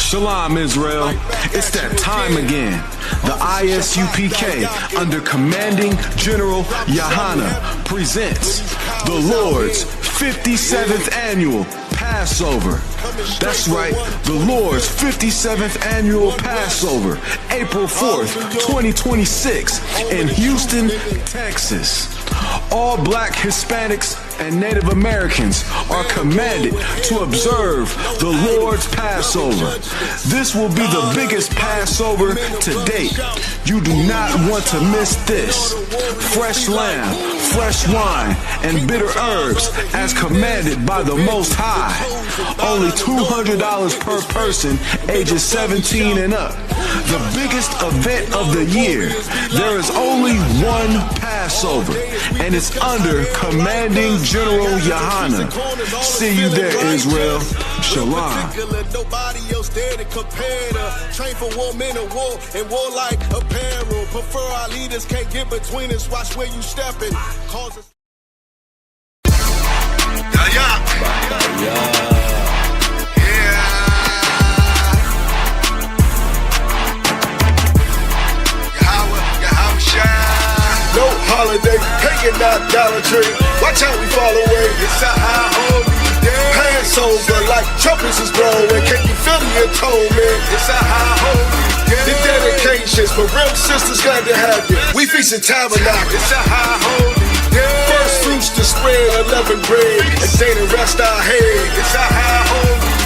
Shalom, Israel. It's that time again. The I.S.U.P.K. under Commanding General Yahanna presents the Lord's 57th Annual Passover. That's right, the Lord's 57th Annual Passover, April 4th, 2026 in Houston, Texas. All Black, Hispanics, and Native Americans are commanded to observe the Lord's Passover. This will be the biggest Passover to date. You do not want to miss this. Fresh lamb, fresh wine, and bitter herbs as commanded by the Most High. Only $200 per person ages 17 and up. The biggest event of the year. There is only one Passover, and it's under Commanding General Yahanna. See you there, Israel. Shalom. Nobody else there to compare to. Train for war, men of war, and war like apparel. Prefer our leaders, can't get between us. Watch where you stepping. Cause us. No holiday, hanging out Dollar Tree. Watch how we fall away. It's a high holy day. Passover like trumpets is blowing. Can you feel the atonement? It's a high holy day. The dedications for real sisters, glad to have you. We feast in tabernacle. It's a high holy day. First fruits to spread, 11 bread, and day to rest our head. It's a high holy day.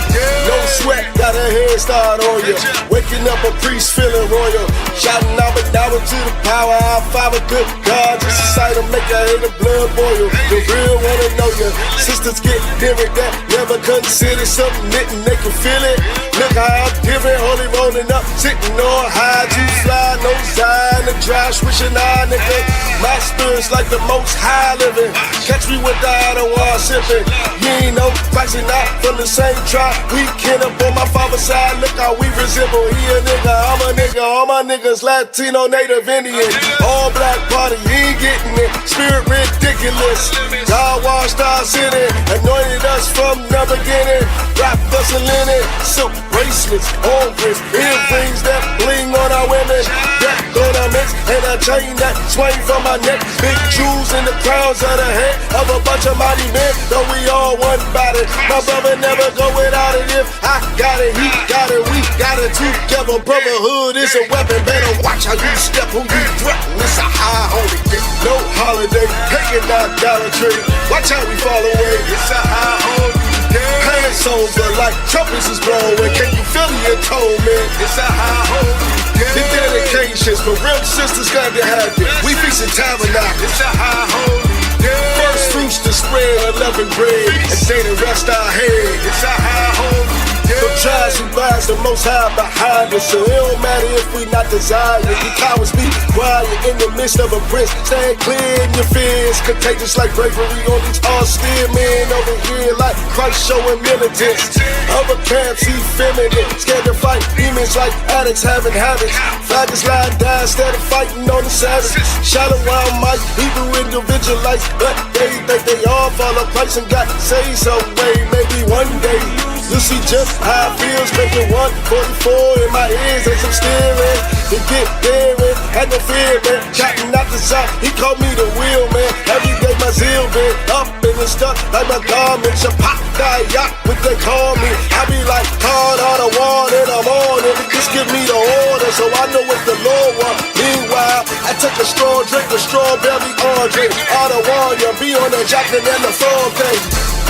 No sweat, got a head start on you. Waking up a priest feeling royal. Shouting out but now to the power. Our Father, good God, just a sight of make a hate of blood boil. The real wanna know you. Sisters get different that never considered something knitting, they can feel it. Look how I'm different, holy rolling up, sitting on high, too fly, no sign, the dry swishing eye, nigga. My spirit's like the most high living. Catch me with the Ottawa sipping. You ain't no pricing out from the same tribe. We kin up on my father's side, look how we resemble. He a nigga, I'm a nigga, all my niggas Latino, Native Indian. All black party, he ain't getting it. Spirit ridiculous. God washed our city, anointed us from the beginning. Wrapped us in linen, silk bracelets, ornaments, earrings that bling on our women. Deck ornaments and a chain that swing from my neck. Big jewels in the crowns of the head of a bunch of mighty men. Though we all one body, my brother never go without it. If I got it, he got it, we got it together. Brotherhood is a weapon, better watch how you step, who you threaten. It's a high holy day. No holiday, hanging out Dollar Tree. Watch how we fall away. It's a high holy day. Passover like trumpets is blowing. Can you feel the atonement? It's a high holy day. The dedications for real sisters, glad to have you. We feast in tabernacle. It's a high holy day. First fruits to spread, 11 bread, and day to rest our head. It's a high holy day. From trials and rise, the Most High behind us. So it don't matter if we not desired. You cowards be quiet in the midst of a prince. Stand clear in your fears, contagious like bravery on these austere men over here, like Christ showing militants. Other camps, he feminine, scared to fight demons like addicts having habits. Faggots lying down instead of fighting on the savage. Shalom, Mike, Hebrew individualites, but they think they all follow Christ and got saved some way. Maybe one day you'll see just how it feels, making 144 in my ears and some steering. To get there and had no fear, man. Chatting out the side, he called me the wheel, man. Every day my zeal been up and it's stuck like my garments. A pop die yacht, what they call me. I be like card on the wall and I'm on it. Just give me the order so I know what the Lord wants. Meanwhile, I took a straw drink with strawberry Andre. All the wall, you be on the jacket and the floor thing.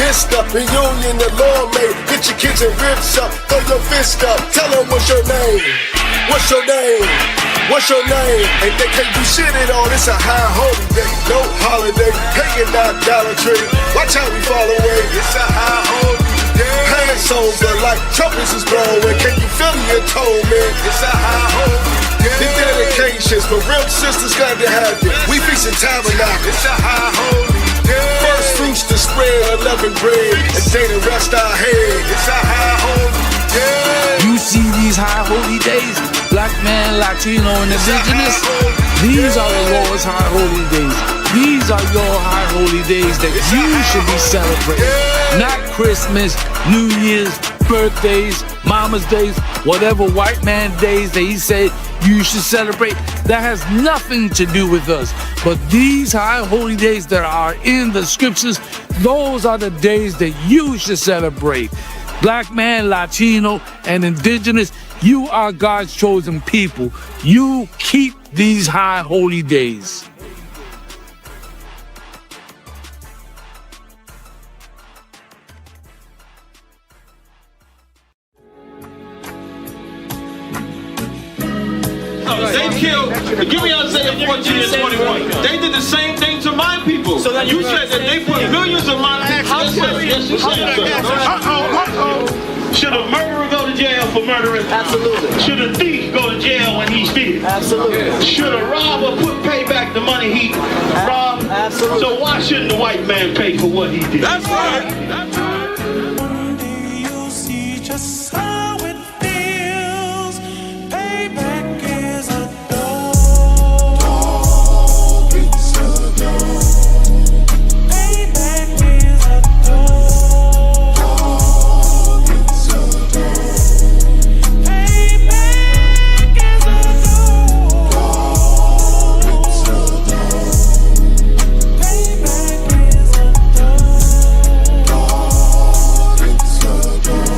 Fist up, reunion the Lord made. Get your kids and ribs up, throw your fist up. Tell them what's your name, what's your name, what's your name. And they can't do shit at all, it's a high holy day. No holiday, hanging out Dollar Tree. Watch how we fall away, it's a high holy day. Passover like trumpets is blowing. Can you feel the atonement? It's a high holy day. The dedications for real sisters, glad to have you. We feast in tabernacle. It's a high holy day. First fruits to spread, 11 bread, and day to rest our head. It's a high holy day. You see these high holy days, black man, Latino, and indigenous. These are the Lord's high holy days. These are your high holy days that you should be celebrating. Not Christmas, New Year's, birthdays, mama's days, whatever white man days that he said you should celebrate, that has nothing to do with us. But these high holy days that are in the scriptures, those are the days that you should celebrate. Black man, Latino, and indigenous, you are God's chosen people. You keep these high holy days. They killed, give me Isaiah 14 and 21. They did the same thing to my people. So that you said that they put millions of my people. Yes, you said, sir. Should a murderer go to jail for murdering? Absolutely. Should a thief go to jail when he steals? Absolutely. Should a robber pay back the money he robbed? Absolutely. So why shouldn't the white man pay for what he did? That's right. That's right. One day you'll see just how it feels. Payback is a dog. It's a dog. Payback is a dog. It's a dog. Payback is a dog. It's a dog. Payback is a dog. It's a dog.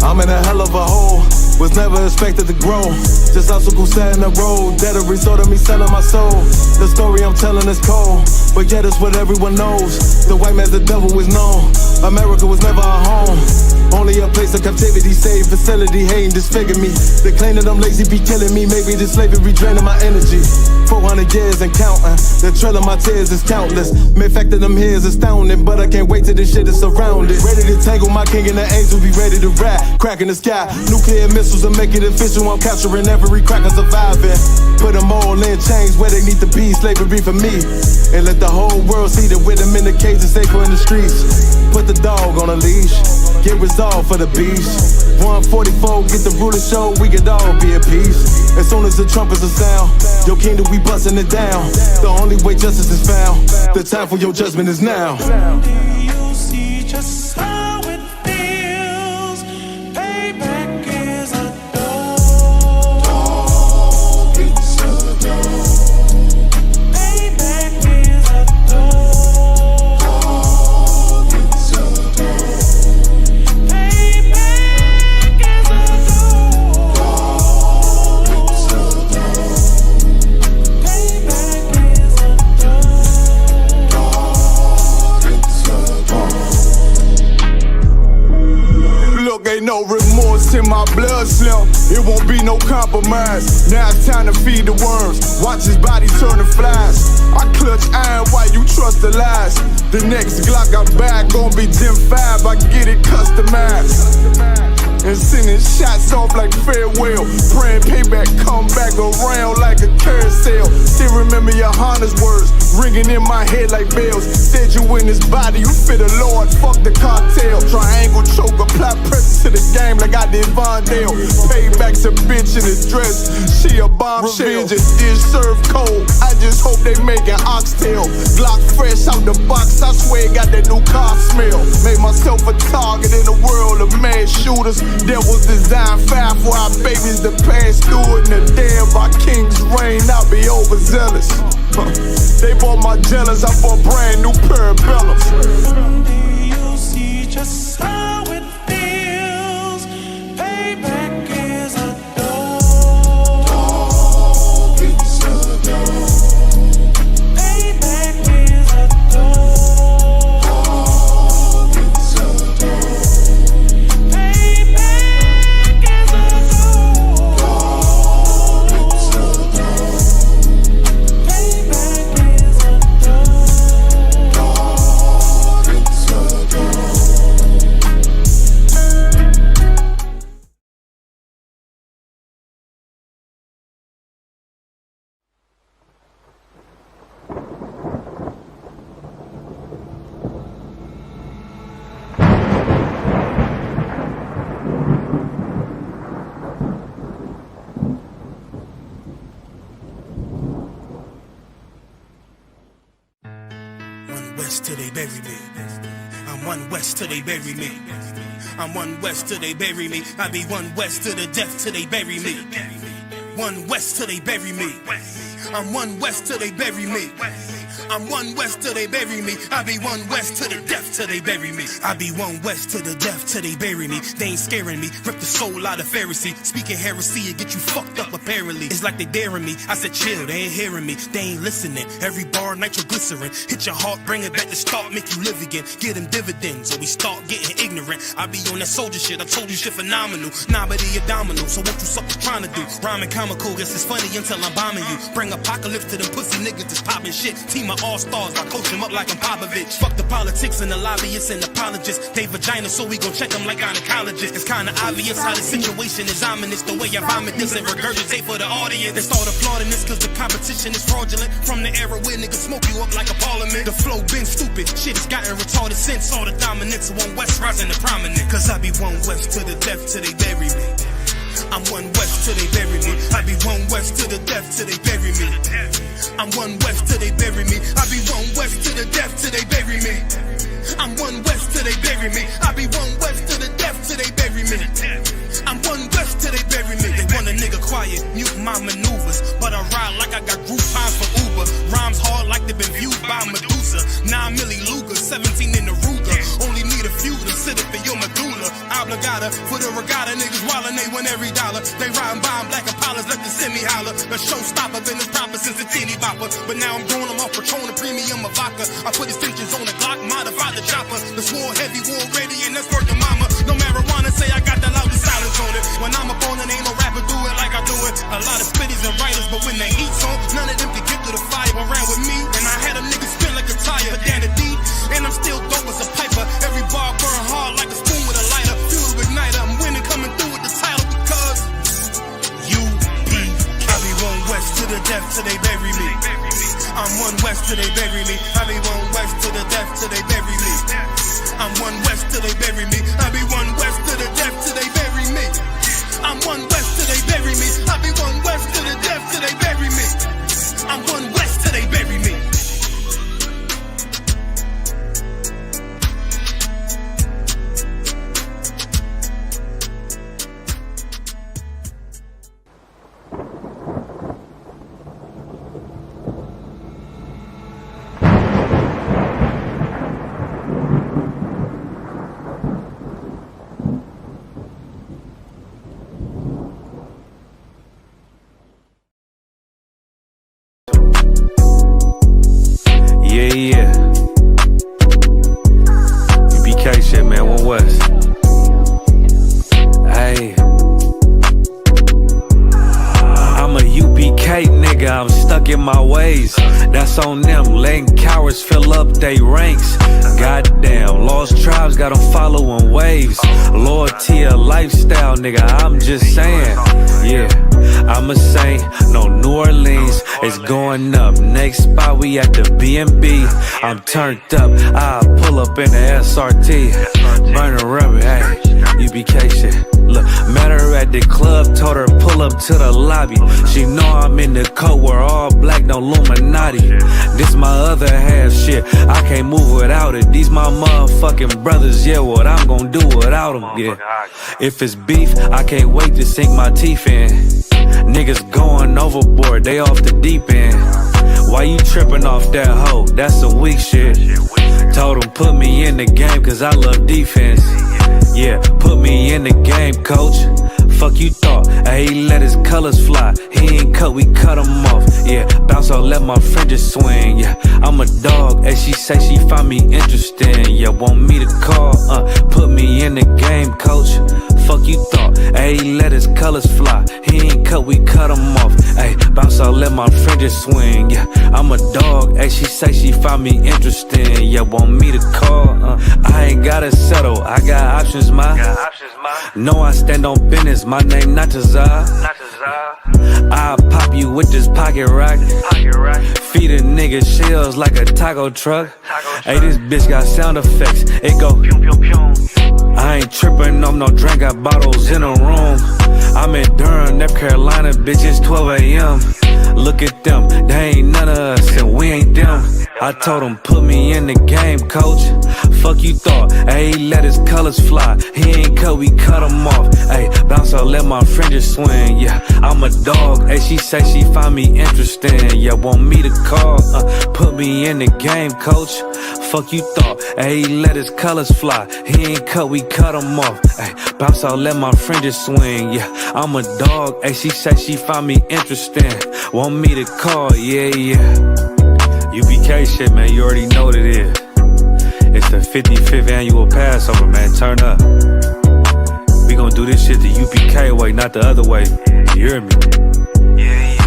I'm in a hell of a hole, was never expected to grow. Just obstacle sat in the road, that a result of me selling my soul. The story I'm telling is cold, but yet it's what everyone knows. The white man's the devil is known. America was never our home, only a place of captivity, saved facility, hating disfigure me. They claim that I'm lazy, be killing me. Maybe this slavery draining my energy. 400 years and counting, the trail of my tears is countless. Main fact of them here is astounding, but I can't wait till this shit is surrounded. Ready to tangle my king and the angel, be ready to rap. Cracking the sky, nuclear missiles will make it official. I'm capturing every cracker surviving. Put them all in chains where they need to be, slavery for me. And let the whole world see that with them in the cage is safer in the streets. Put the dog on a leash, get resolved for the beast. 144, get the ruler show, we could all be at peace. As soon as the trumpets are sound, your kingdom we busting it down. The only way justice is found, the time for your judgment is now. One day you'll see just how it feels. Payback is a dog. It's a dog. Payback is a dog. It's a dog. Payback is a dog. It's a dog. Payback is a dog. Look, ain't no remorse in my blood slim. It won't be no compromise. Now it's time to feed the worms. Watch his body turn to flies. I clutch iron while you trust the lies. The next Glock I buy gon' be Gen 5. I get it customized. And sending shots off like farewell. Praying payback come back around like a carousel. Still remember Yahanna's words ringing in my head like bells. Said you in his body, you fit the Lord, fuck the cartel. Triangle choke, apply pressure to the game like I did Vondale. Payback's a bitch in a dress, she a bombshell. Revenge is served cold, I just hope they making oxtail. Glock fresh out the box, I swear it got that new car smell. Made myself a target in a world of mad shooters. Devils design fire for our babies to pass through it. And the day of our king's reign, I'll be overzealous. They bought my jealous, I bought brand new parabellums. One day you'll see just how it feels. Payback is a dog. It's a dog. Payback is a dog. It's a dog. Payback is a dog. It's a dog. Payback is a dog. It's a dog. One West till they bury me. one west till they bury me. I'm one west till they bury me. I be one west to the death till they bury me. One west till they bury me. I'm one west till they bury me. I'm one west till they bury me. I be one west to the death till they bury me. I be one west to the death till they bury me. They ain't scaring me. Rip the soul out of Pharisee. Speaking heresy and get you fucked up apparently. It's like they daring me. I said chill, they ain't hearing me. They ain't listening. Every bar nitroglycerin. Hit your heart, bring it back to start, make you live again. Get them dividends or we start getting ignorant. I be on that soldier shit. I told you shit phenomenal. Nah, but he a domino. So what you suckers trying to do? Rhyming comical. Guess it's funny until I'm bombing you. Bring apocalypse to them pussy niggas that's popping shit. Team of all-stars, I coach them up like I'm Popovich. Fuck the politics and the lobbyists and apologists. They vagina, so we gon' check them like gynecologists. It's kinda obvious how the situation is ominous. The way I vomit this and regurgitate for the audience. They start applauding this cause the competition is fraudulent. From the era where niggas smoke you up like a parliament. The flow been stupid, shit has gotten retarded since. All the dominance of one west rising to prominent. Cause I be one west to the death till they bury me. I'm one west till they bury me. I be one west to the death till they bury me. I'm one west till they bury me. I be one west to the death till they bury me. I'm one west till they bury me. I be one west to the death till they bury me. I'm one west till they bury me. They want a nigga quiet, mute my maneuvers, but I ride like I got Groupon for Uber. Rhymes hard like they've been viewed by Medusa. 9 milli Luger, 17 in the Ruger. Only need a few to sit up in your medulla. Obligata for the regatta, niggas wildin', they win every dollar. They riding by black Impalas, let the semi holler. A showstopper, been as proper since a teeny bopper. But now I'm growing them off Patron, a premium of vodka. I put extensions on the Glock, modified the chopper. The swore heavy, war ready, and that's working mama. No marijuana, say I got the loudest silence on it. When I'm up on it, ain't no rapper do it like I do it. A lot of spitties and writers, but when the heat's on, none of them can get to the fire around with me. And I had a nigga spin like a tire, but down the deep, and I'm still dope as a piper. Every bar burn hard like a spoon with a lighter. Fuel to igniter, I'm winning, coming through with the title because U.P. I be one west to the death till they bury me. I'm one west till they bury me. I be one west to the death till they bury me. I'm one west till they bury me. I be one west to the death till they bury me. I'm one west till they bury me. I be one west to the death till they bury me. I'm one west till they bury me. Yeah. U.P.K shit, man, one west. Hey. I'm a U.P.K nigga, I'm stuck in my ways. That's on them, letting cowards fill up they ranks. Goddamn, lost tribes got them following waves. Loyalty a lifestyle, nigga, I'm just saying. Yeah, I'm a saint, no New Orleans, it's going up. Next spot, we at the B&B. I'm turned up, I pull up in the SRT. Burning rubber, hey, U.P.K shit. Look, met her at the club, told her pull up to the lobby. She know I'm in the coat, we're all black, no Illuminati. This my other half shit, I can't move without it. These my motherfucking brothers, yeah, what I'm gonna do without them, yeah. If it's beef, I can't wait to sink my teeth in. Niggas going overboard, they off the deep end. Why you tripping off that hoe? That's some weak shit. Told him put me in the game cause I love defense. Yeah, put me in the game, coach. Fuck you thought, he let his colors fly. He ain't cut, we cut him off. Yeah, bounce out, let my fringes swing. Yeah, I'm a dog, and she say she find me interesting. Yeah, want me to call, put me in the game, coach. Fuck you thought, he let his colors fly. He ain't cut, we cut him off. Hey, bounce out, let my fringes swing. Yeah, I'm a dog, and she say she find me interesting. Yeah, want me to call, I ain't gotta settle, I got options, ma. No, I stand on business, my name not Tazar. I'll pop you with this pocket rock. Feed a nigga shells like a taco truck. Hey, this bitch got sound effects, it go pew pew pew. I ain't tripping on no drink, got bottles in a room. I'm in Durham, North Carolina, bitch, it's 12 a.m. Look at them, they ain't none of us and we ain't them. I told him, put me in the game, coach. Fuck you thought, ayy, let his colors fly. He ain't cut, we cut him off. Ayy, bounce out, let my fringes swing. Yeah, I'm a dog. Ayy, she say she find me interesting. Yeah, want me to call. Put me in the game, coach. Fuck you thought, ayy, let his colors fly. He ain't cut, we cut him off. Ayy, bounce out, let my fringes swing. Yeah, I'm a dog. Ayy, she say she find me interesting. Want me to call, yeah. UPK shit, man, you already know what it is. It's the 55th annual Passover, man, turn up. We gonna do this shit the UPK way, not the other way. You hear me? Yeah.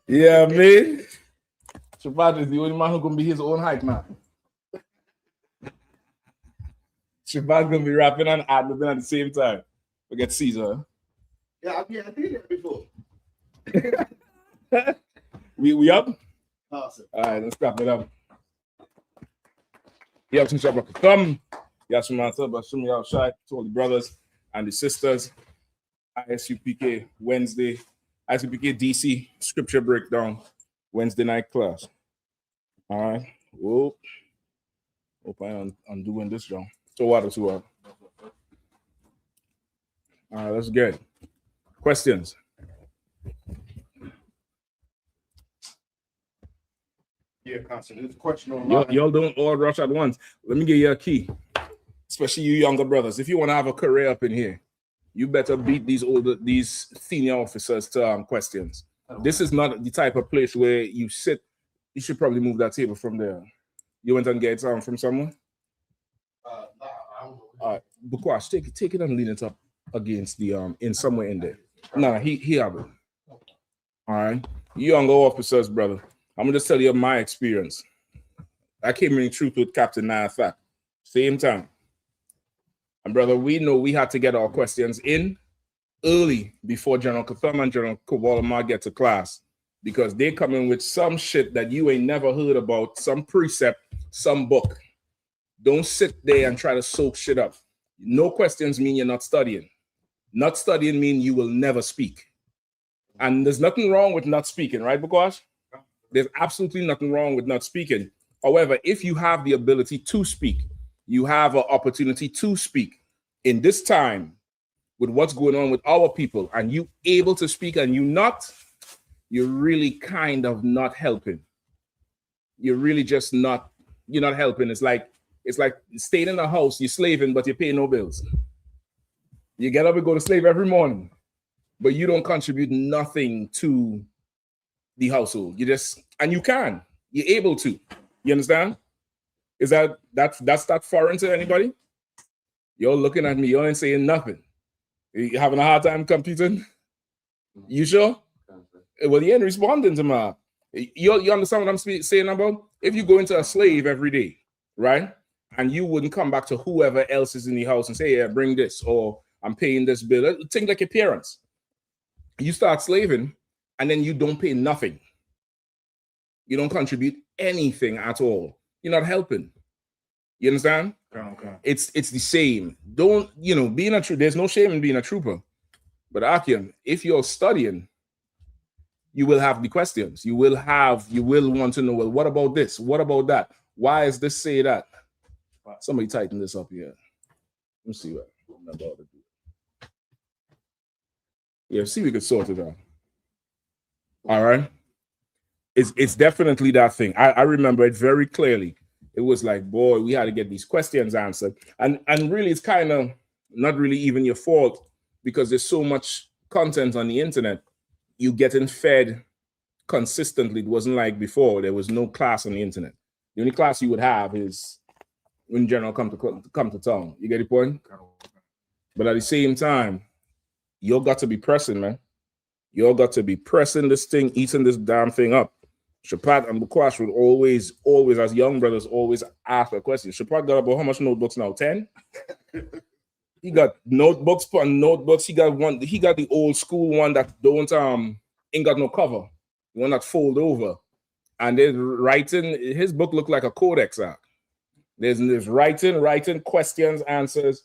Yeah, man. Shabbat is the only man who's gonna be his own height, man. Shabbat gonna be rapping and ad-libbing at the same time. Forget Caesar. Yeah, I've been there before. We up? Awesome. All right, let's wrap it up. You have some Shabbat Thumb. Yashimata, Bashumi outside to all the brothers and the sisters. I.S.U.P.K. Wednesday. I.S.U.P.K. DC scripture breakdown. Wednesday night class. All right. Whoop. Hope I'm undoing this, John. So what? All right, let's get it. Questions? Yeah, Constant. There's a question online. Y'all don't all rush at once. Let me give you a key. Especially you younger brothers. If you want to have a career up in here, you better beat these senior officers to questions. This is not the type of place where you sit. You should probably move that table from there. You went and get from someone? I don't know. All right, Bukwash, take it and lean it up against the in somewhere in there. No, he have it. All right, you younger officers, brother. I'm gonna just tell you my experience. I came in truth with Captain Nathak. Same time. And brother, we know we had to get our questions in early before General Katham and General Kowalama get to class, because they come in with some shit that you ain't never heard about, some precept, some book. Don't sit there and try to soak shit up. No questions mean you're not studying. Not studying mean you will never speak. And there's nothing wrong with not speaking, right, Bukash? There's absolutely nothing wrong with not speaking. However, if you have the ability to speak, you have an opportunity to speak. In this time, with what's going on with our people, and you able to speak and you not, you're really kind of not helping. You're really just not, you're not helping. It's like staying in a house, you're slaving, but you pay no bills. You get up and go to slave every morning, but you don't contribute nothing to the household. You just, and you can, you're able to. You understand? Is that's that foreign to anybody? You're looking at me, you ain't saying nothing. You having a hard time computing? You sure? Well, you ain't responding to me. You understand what I'm saying about? If you go into a slave every day, right? And you wouldn't come back to whoever else is in the house and say, yeah, bring this, or I'm paying this bill. Think like your parents. You start slaving, and then you don't pay nothing. You don't contribute anything at all. You're not helping. You understand? Okay. It's the same. Don't, being a trooper, there's no shame in being a trooper. But Akim, if you're studying, you will have the questions. You will want to know, well, what about this? What about that? Why is this say that? Somebody tighten this up here. Let me see what I'm about to do. Yeah, see if we could sort it out. All right. It's definitely that thing. I remember it very clearly. It was like, boy, we had to get these questions answered. And really, it's kind of not really even your fault, because there's so much content on the internet. You getting fed consistently. It wasn't like before. There was no class on the internet. The only class you would have is when General come to town. You get the point? But at the same time, you got to be pressing, man. You all got to be pressing this thing, eating this damn thing up. Shapat and Bukwash would always, as young brothers, always ask a question. Shapat got about how much notebooks now? 10? He got notebooks upon notebooks. He got the old school one that ain't got no cover. one that fold over, and there's writing. His book looked like a codex act. There's writing questions, answers.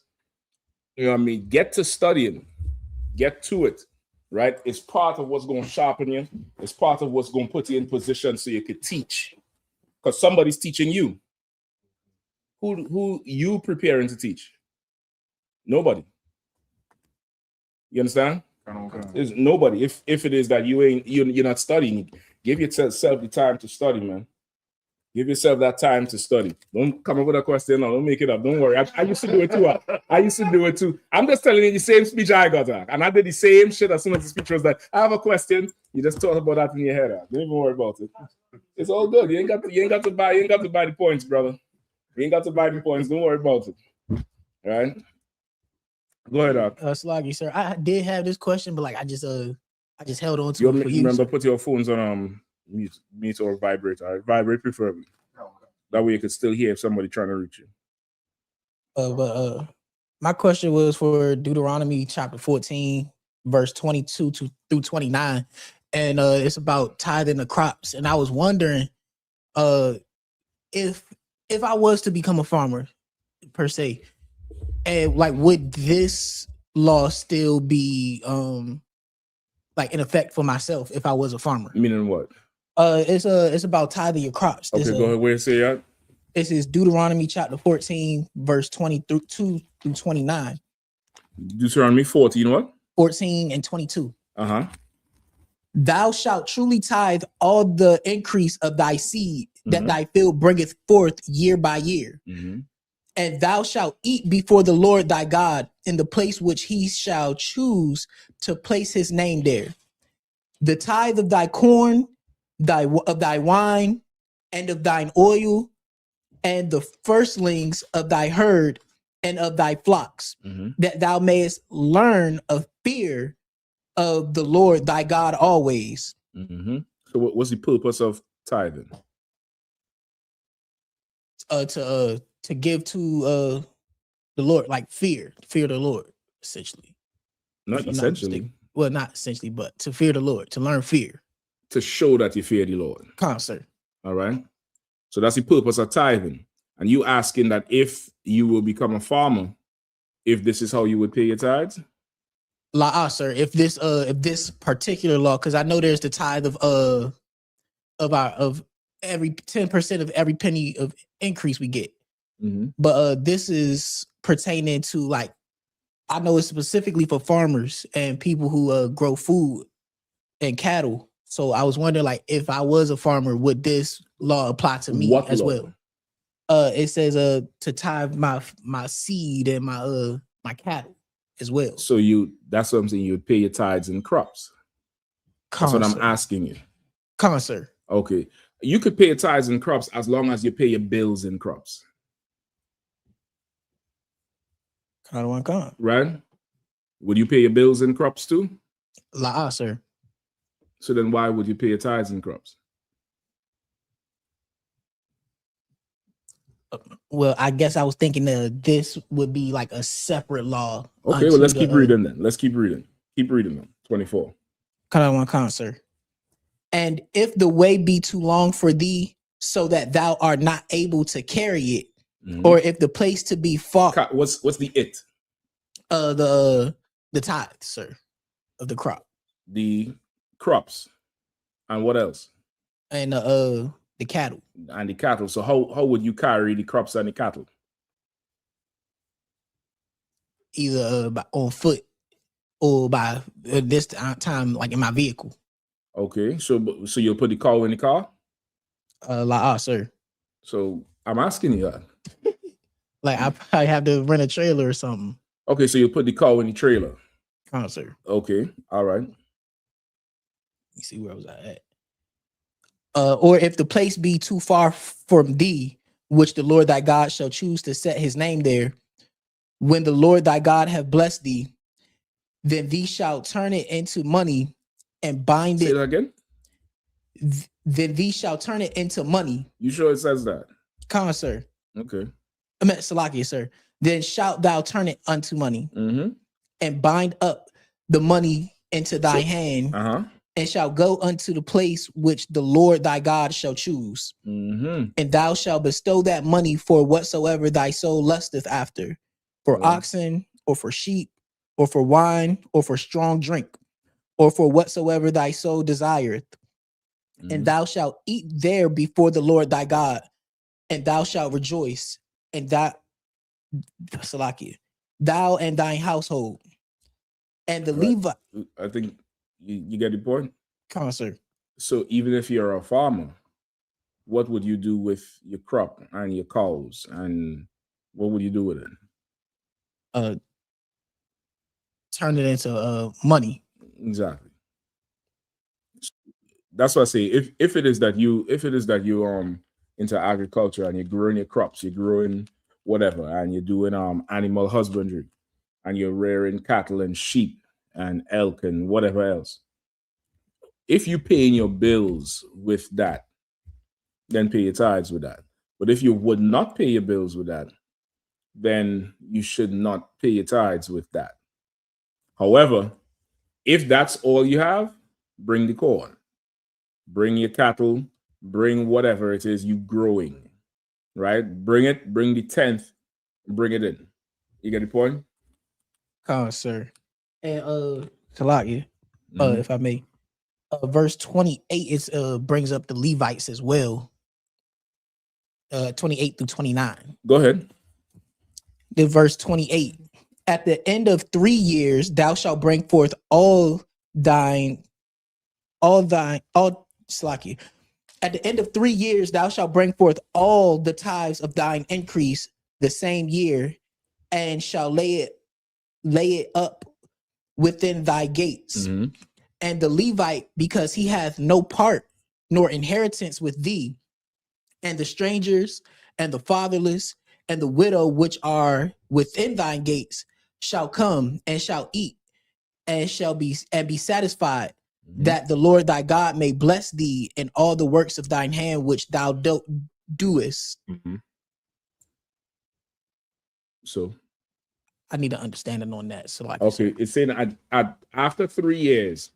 You know what I mean? Get to studying, get to it, right? It's part of what's going to sharpen you. It's part of what's going to put you in position so you could teach, because somebody's teaching you. Who you preparing to teach? Nobody. You understand? There's nobody. If it is that you're not studying, give yourself the time to study, man. Give yourself that time to study. Don't come up with a question. No, don't make it up. Don't worry. I used to do it too. I used to do it too. I'm just telling you the same speech I got. And I did the same shit as soon as the speech was that I have a question. You just thought about that in your head. Don't even worry about it. It's all good. You ain't got to buy the points, brother. You ain't got to buy the points. Don't worry about it. All right? Go ahead, Sloggy, sir. I did have this question, but like I just held on to it for you. Remember, put your phones on mute or vibrate. All right? Vibrate preferably. That way you could still hear if somebody trying to reach you. But my question was for Deuteronomy chapter 14, verse 22 through 29, and it's about tithing the crops. And I was wondering, if I was to become a farmer, per se, and like, would this law still be like in effect for myself if I was a farmer? Meaning what? It's about tithing your crops. Okay, go ahead. Where say that? This is Deuteronomy chapter 14, verse 22 through 29. Deuteronomy 14, what? 14 and 22. Uh-huh. Thou shalt truly tithe all the increase of thy seed that thy field bringeth forth year by year. And thou shalt eat before the Lord thy God in the place which he shall choose to place his name there. The tithe of thy corn, of thy wine, and of thine oil, and the firstlings of thy herd and of thy flocks, that thou mayest learn of fear of the Lord thy God always. So what's the purpose of tithing? To give to the Lord, like fear the Lord, essentially. Not essentially. Well, not essentially, but to fear the Lord, to learn fear. To show that you fear the Lord. Concert. All right. So that's the purpose of tithing. And you asking that if you will become a farmer, if this is how you would pay your tithes? Sir, if this particular law, because I know there's the tithe of every 10% of every penny of increase we get. But this is pertaining to, like, I know it's specifically for farmers and people who grow food and cattle. So I was wondering, like, if I was a farmer, would this law apply to me as well? It says to tithe my seed and my cattle as well. So that's what I'm saying, you would pay your tithes and crops. That's what I'm asking you. Sir. Okay. You could pay your tithes and crops as long as you pay your bills and crops. Right? Would you pay your bills and crops too? Sir. So then why would you pay your tithes and crops? Well, I guess I was thinking this would be like a separate law. Okay, well, let's keep reading then. Let's keep reading. Keep reading them. 24. Sir. And if the way be too long for thee, so that thou art not able to carry it, or if the place to be far. What's the it? The tithe, sir, of the crop. The crops. And what else? And the cattle. And the cattle. So how would you carry the crops and the cattle? Either on foot or by this time, like in my vehicle. Okay, so you'll put the cow in the car? Sir. So I'm asking you that. Like I probably have to rent a trailer or something. Okay, so you'll put the cow in the trailer. Sir. Okay, all right. Let me see, where was I at? Or if the place be too far from thee, which the Lord thy God shall choose to set his name there, when the Lord thy God have blessed thee, then thee shalt turn it into money and bind it. Say that again? Then thee shall turn it into money. You sure it says that? Sir. Okay. I meant Salakia, sir. Then shalt thou turn it unto money and bind up the money into thy hand and shall go unto the place which the Lord thy God shall choose. And thou shalt bestow that money for whatsoever thy soul lusteth after, for oxen, or for sheep, or for wine, or for strong drink, or for whatsoever thy soul desireth. And thou shalt eat there before the Lord thy God, and thou shalt rejoice, and thou and thine household. And the Levite. I think you get the point. Come on, sir. So even if you're a farmer, what would you do with your crop and your cows, and what would you do with it? Turn it into money. Exactly. That's what I say. If it is that you into agriculture and you're growing your crops, you're growing whatever, and you're doing animal husbandry, and you're rearing cattle and sheep and elk and whatever else. If you paying your bills with that, then pay your tithes with that. But if you would not pay your bills with that, then you should not pay your tithes with that. However, if that's all you have, bring the corn, bring your cattle, bring whatever it is you growing, right? Bring it, bring the 10th, bring it in. You get the point? Oh, sir. And Salaki, if I may, verse 28 brings up the Levites as well. 28 through 29. Go ahead. The verse 28. At the end of 3 years, thou shalt bring forth all Slaki. At the end of 3 years, thou shalt bring forth all the tithes of thine increase the same year, and shall lay it up within thy gates. And the Levite, because he hath no part nor inheritance with thee, and the strangers and the fatherless and the widow which are within thine gates shall come and shall eat and shall be satisfied, that the Lord thy God may bless thee in all the works of thine hand which thou doest. So I need an understanding on that. So okay, it's saying after 3 years,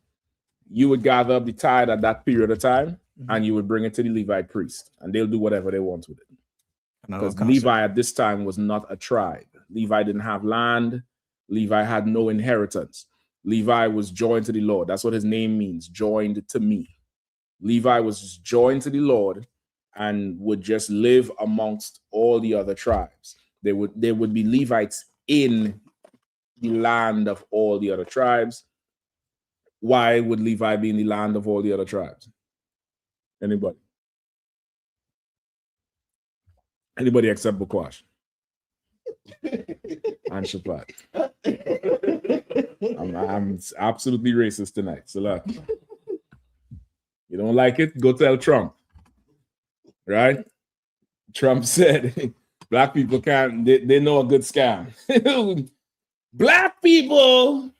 you would gather up the tithe at that period of time, and you would bring it to the Levite priest, and they'll do whatever they want with it. Because Levi at this time was not a tribe. Levi didn't have land. Levi had no inheritance. Levi was joined to the Lord. That's what his name means, joined to me. Levi was joined to the Lord and would just live amongst all the other tribes. There would be Levites in the land of all the other tribes. Why would Levi be in the land of all the other tribes? Anybody? Anybody except Bukwash? And Shapat. I'm absolutely racist tonight. So look, you don't like it? Go tell Trump. Right? Trump said black people can't, they know a good scam. Black people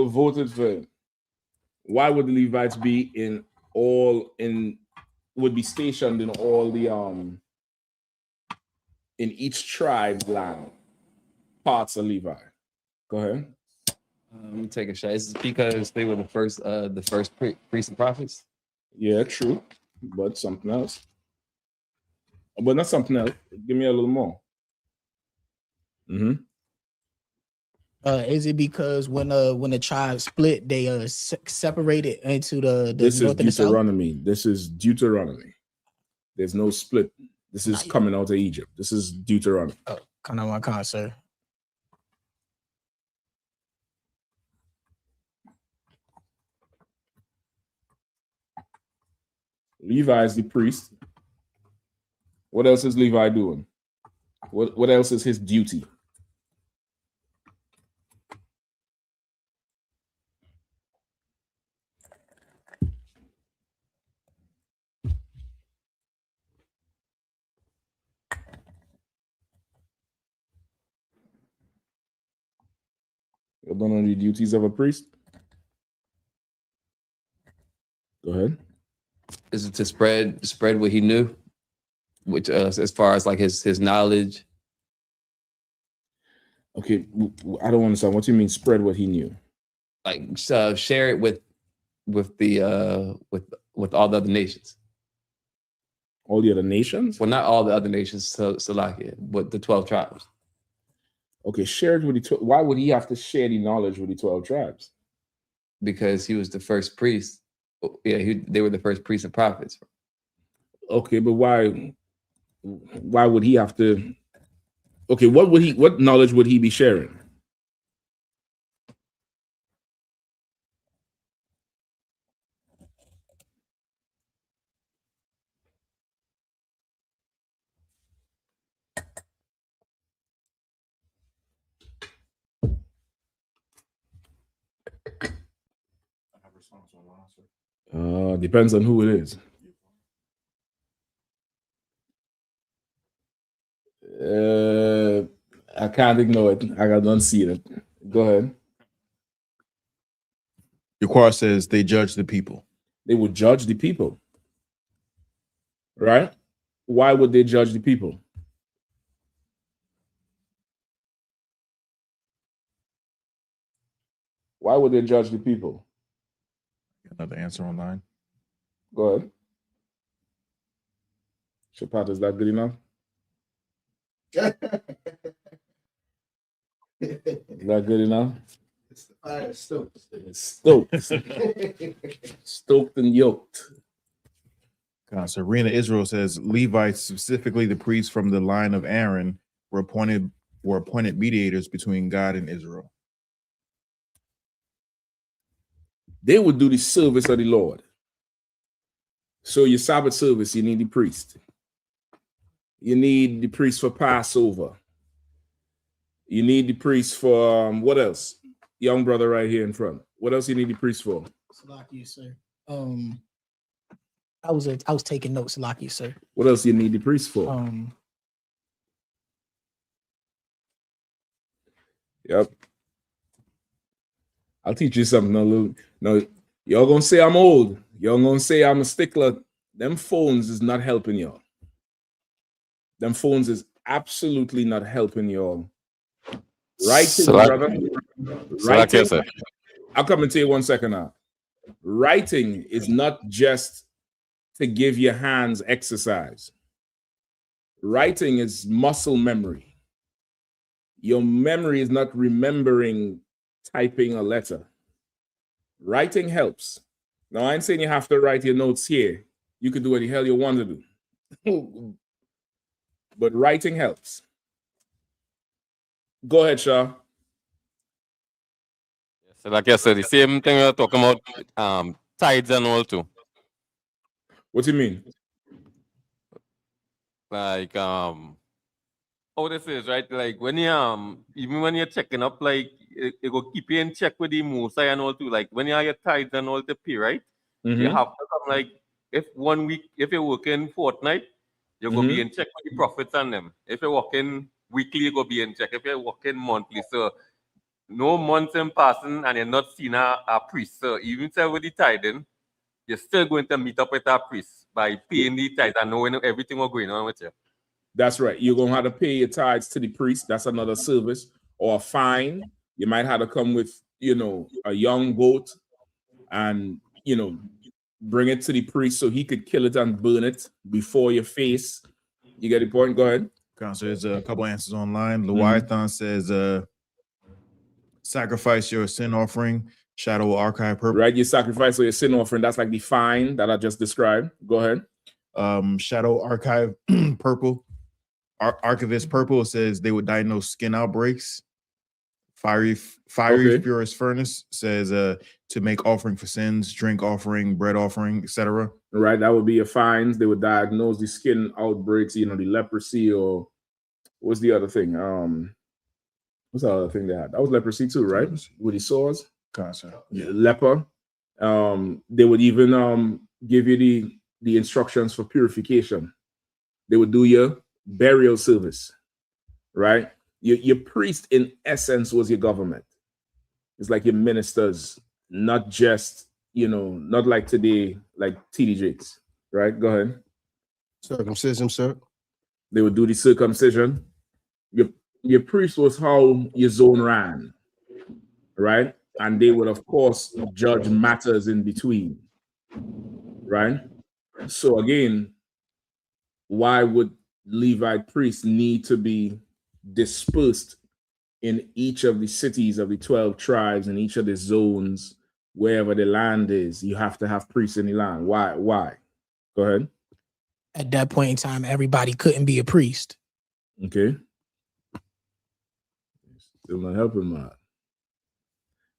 voted for him. Why would the Levites be would be stationed in all the in each tribe's land, parts of Levi? Go ahead. Let me take a shot. Is it because they were the first priests and prophets? Yeah, true. But something else. But not something else. Give me a little more. Is it because when the tribe split, they separated into the This north is and the Deuteronomy. This is Deuteronomy. There's no split. This is coming out of Egypt. This is Deuteronomy. Oh, kind of my concert. Levi is the priest. What else is Levi doing? What else is his duty? You don't know the duties of a priest? Go ahead. Is it to spread what he knew, which as far as like his knowledge? Okay, I don't understand. What do you mean spread what he knew? like share it with the with all the other nations. All the other nations? Well, not all the other nations, Salakia, but the 12 tribes. Okay, shared with the why would he have to share the knowledge with the 12 tribes? Because he was the first priest. Yeah, they were the first priests and prophets. Okay, but why would he have to? Okay, what knowledge would he be sharing? Depends on who it is. I can't ignore it. I don't see it. Go ahead. Yaquar says they judge the people. They would judge the people. Right? Why would they judge the people? Why would they judge the people? Another answer online. Go ahead. Shapat, is that good enough? Is that good enough? It's the fire stoked. Stoked and yoked. Serena Israel says Levites, specifically the priests from the line of Aaron, were appointed mediators between God and Israel. They would do the service of the Lord. So your Sabbath service, you need the priest. You need the priest for Passover. You need the priest for what else? Young brother right here in front. What else you need the priest for? Salakia, sir. I was taking notes, Salakia, sir. What else you need the priest for? Yep. I'll teach you something. No, y'all gonna say I'm old. Y'all gonna say I'm a stickler. Them phones is not helping y'all. Them phones is absolutely not helping y'all. Writing, brother. Writing. I'll come and tell you 1 second now. Writing is not just to give your hands exercise. Writing is muscle memory. Your memory is not remembering typing a letter. Writing helps. Now, I ain't saying you have to write your notes here. You can do what the hell you want to do. But writing helps. Go ahead, Shaw. So like I said, the same thing we're talking about tithes and all too. What do you mean? Like how this is, right? Like when you even when you're checking up, like it will keep you in check with the Musa and all too. Like when you have your tithes and all to pay, right? You have to come like if 1 week, if you're working fortnight, you're gonna be in check with the profits and them. If you're working weekly, you're gonna be in check. If you're working monthly, so no months in passing and you're not seeing a priest. So even say with the tithing, you're still going to meet up with a priest by paying the tithes and knowing everything was going on with you. That's right. You're going to have to pay your tithes to the priest. That's another service. Or a fine. You might have to come with, a young goat and, bring it to the priest so he could kill it and burn it before your face. You get the point? Go ahead. So there's a couple answers online. Leviathan says, sacrifice your sin offering, shadow archive purple. Right, you sacrifice your sin offering. That's like the fine that I just described. Go ahead. Shadow archive purple. Archivist purple says they would diagnose skin outbreaks. Fiery Furious Furnace says to make offering for sins, drink offering, bread offering, etc. Right, that would be your fines. They would diagnose the skin outbreaks, the leprosy, or what's the other thing? What's the other thing they had? That was leprosy too, right? With the sores. Yeah, leper. They would even give you the instructions for purification. They would do your burial service, right? Your priest, in essence, was your government. It's like your ministers, not just, not like today, like TD Jakes, right? Go ahead. Circumcision, sir. They would do the circumcision. Your priest was how your zone ran, right? and they would, of course, judge matters in between, right? So again, why would Levite priests need to be dispersed in each of the cities of the 12 tribes, in each of the zones, wherever the land is? You have to have priests in the land. Why? Go ahead. At that point in time, everybody couldn't be a priest. Okay. Still not helping, man.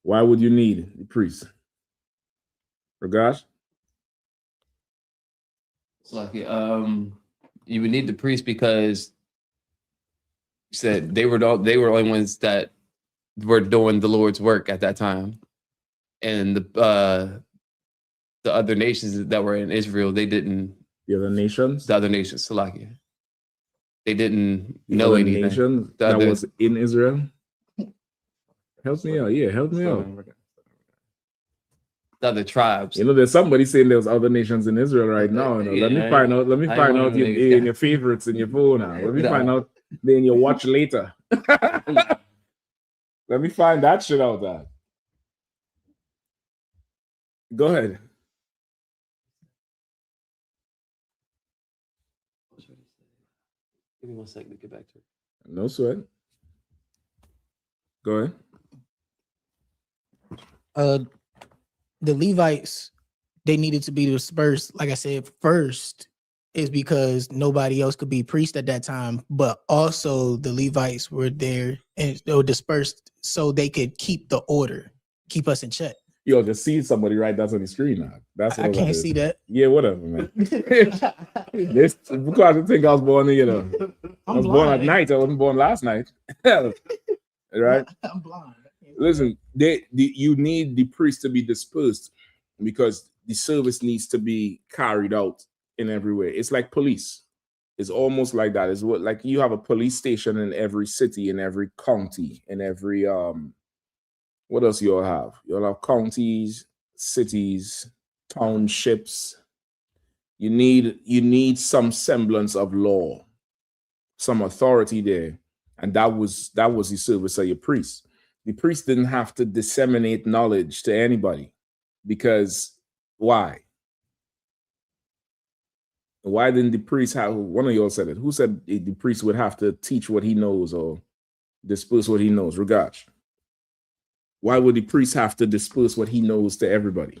Why would you need the priest? Ragash? It's like you would need the priest because you said they were the only ones that were doing the Lord's work at that time, and the other nations that were in Israel, they didn't. The other nations, Salakia. They didn't know anything. Nation that was in Israel. Help me out. Yeah, help me out. The other tribes. You know, there's somebody saying there's other nations in Israel right now. You know? Let me find out. Let me find out in your favorites in your phone now. Let me find out in your watch later. Let me find that shit out there. Go ahead. Give me 1 second to get back to it. No sweat. Go ahead. The Levites, they needed to be dispersed. Like I said, first is because nobody else could be priest at that time, but also the Levites were there and they were dispersed so they could keep the order, keep us in check. Yo, just see somebody right that's on the screen now. That's what I can't see that. Yeah, whatever, man. This because I think I was born, you know. I was born at night. I wasn't born last night. Right? I'm blind. Listen, you need the priest to be dispersed because the service needs to be carried out in every way. It's like police. It's almost like that. It's what like you have a police station in every city, in every county, in every what else you all have? You all have counties, cities, townships. You need some semblance of law, some authority there. And that was the service of your priest. The priest didn't have to disseminate knowledge to anybody because why? Why didn't the priest have, one of y'all said it, who said the priest would have to teach what he knows or disperse what he knows? Ragash. Why would the priest have to disperse what he knows to everybody?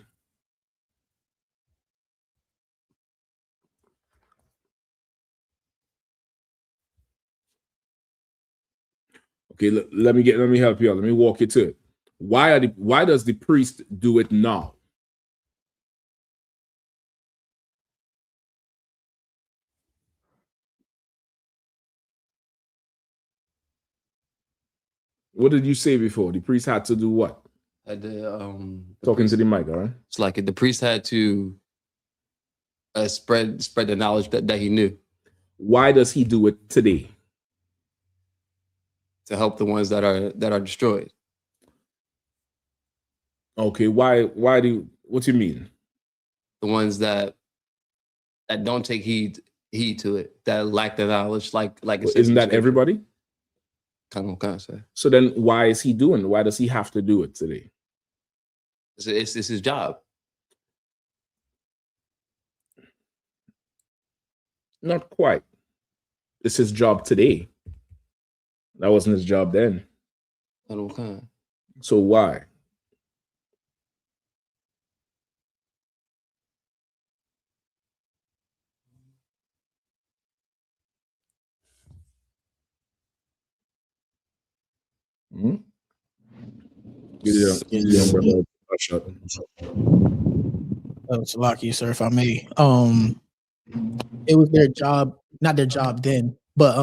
Okay, let me help you out. Let me walk you to it. Why does the priest do it now? What did you say before? The priest had to do what? Talking to the mic, all right? It's like the priest had to spread the knowledge that he knew. Why does he do it today? To help the ones that are destroyed. Okay, why what do you mean? The ones that don't take heed to it, that lack the knowledge, like isn't that everybody? Kind of say. So then why is he doing? Why does he have to do it today? It's his job. Not quite. It's his job today. That wasn't his job then. Okay. So why? Hmm? It's lucky, sir, if I may. It was their job, not their job then, but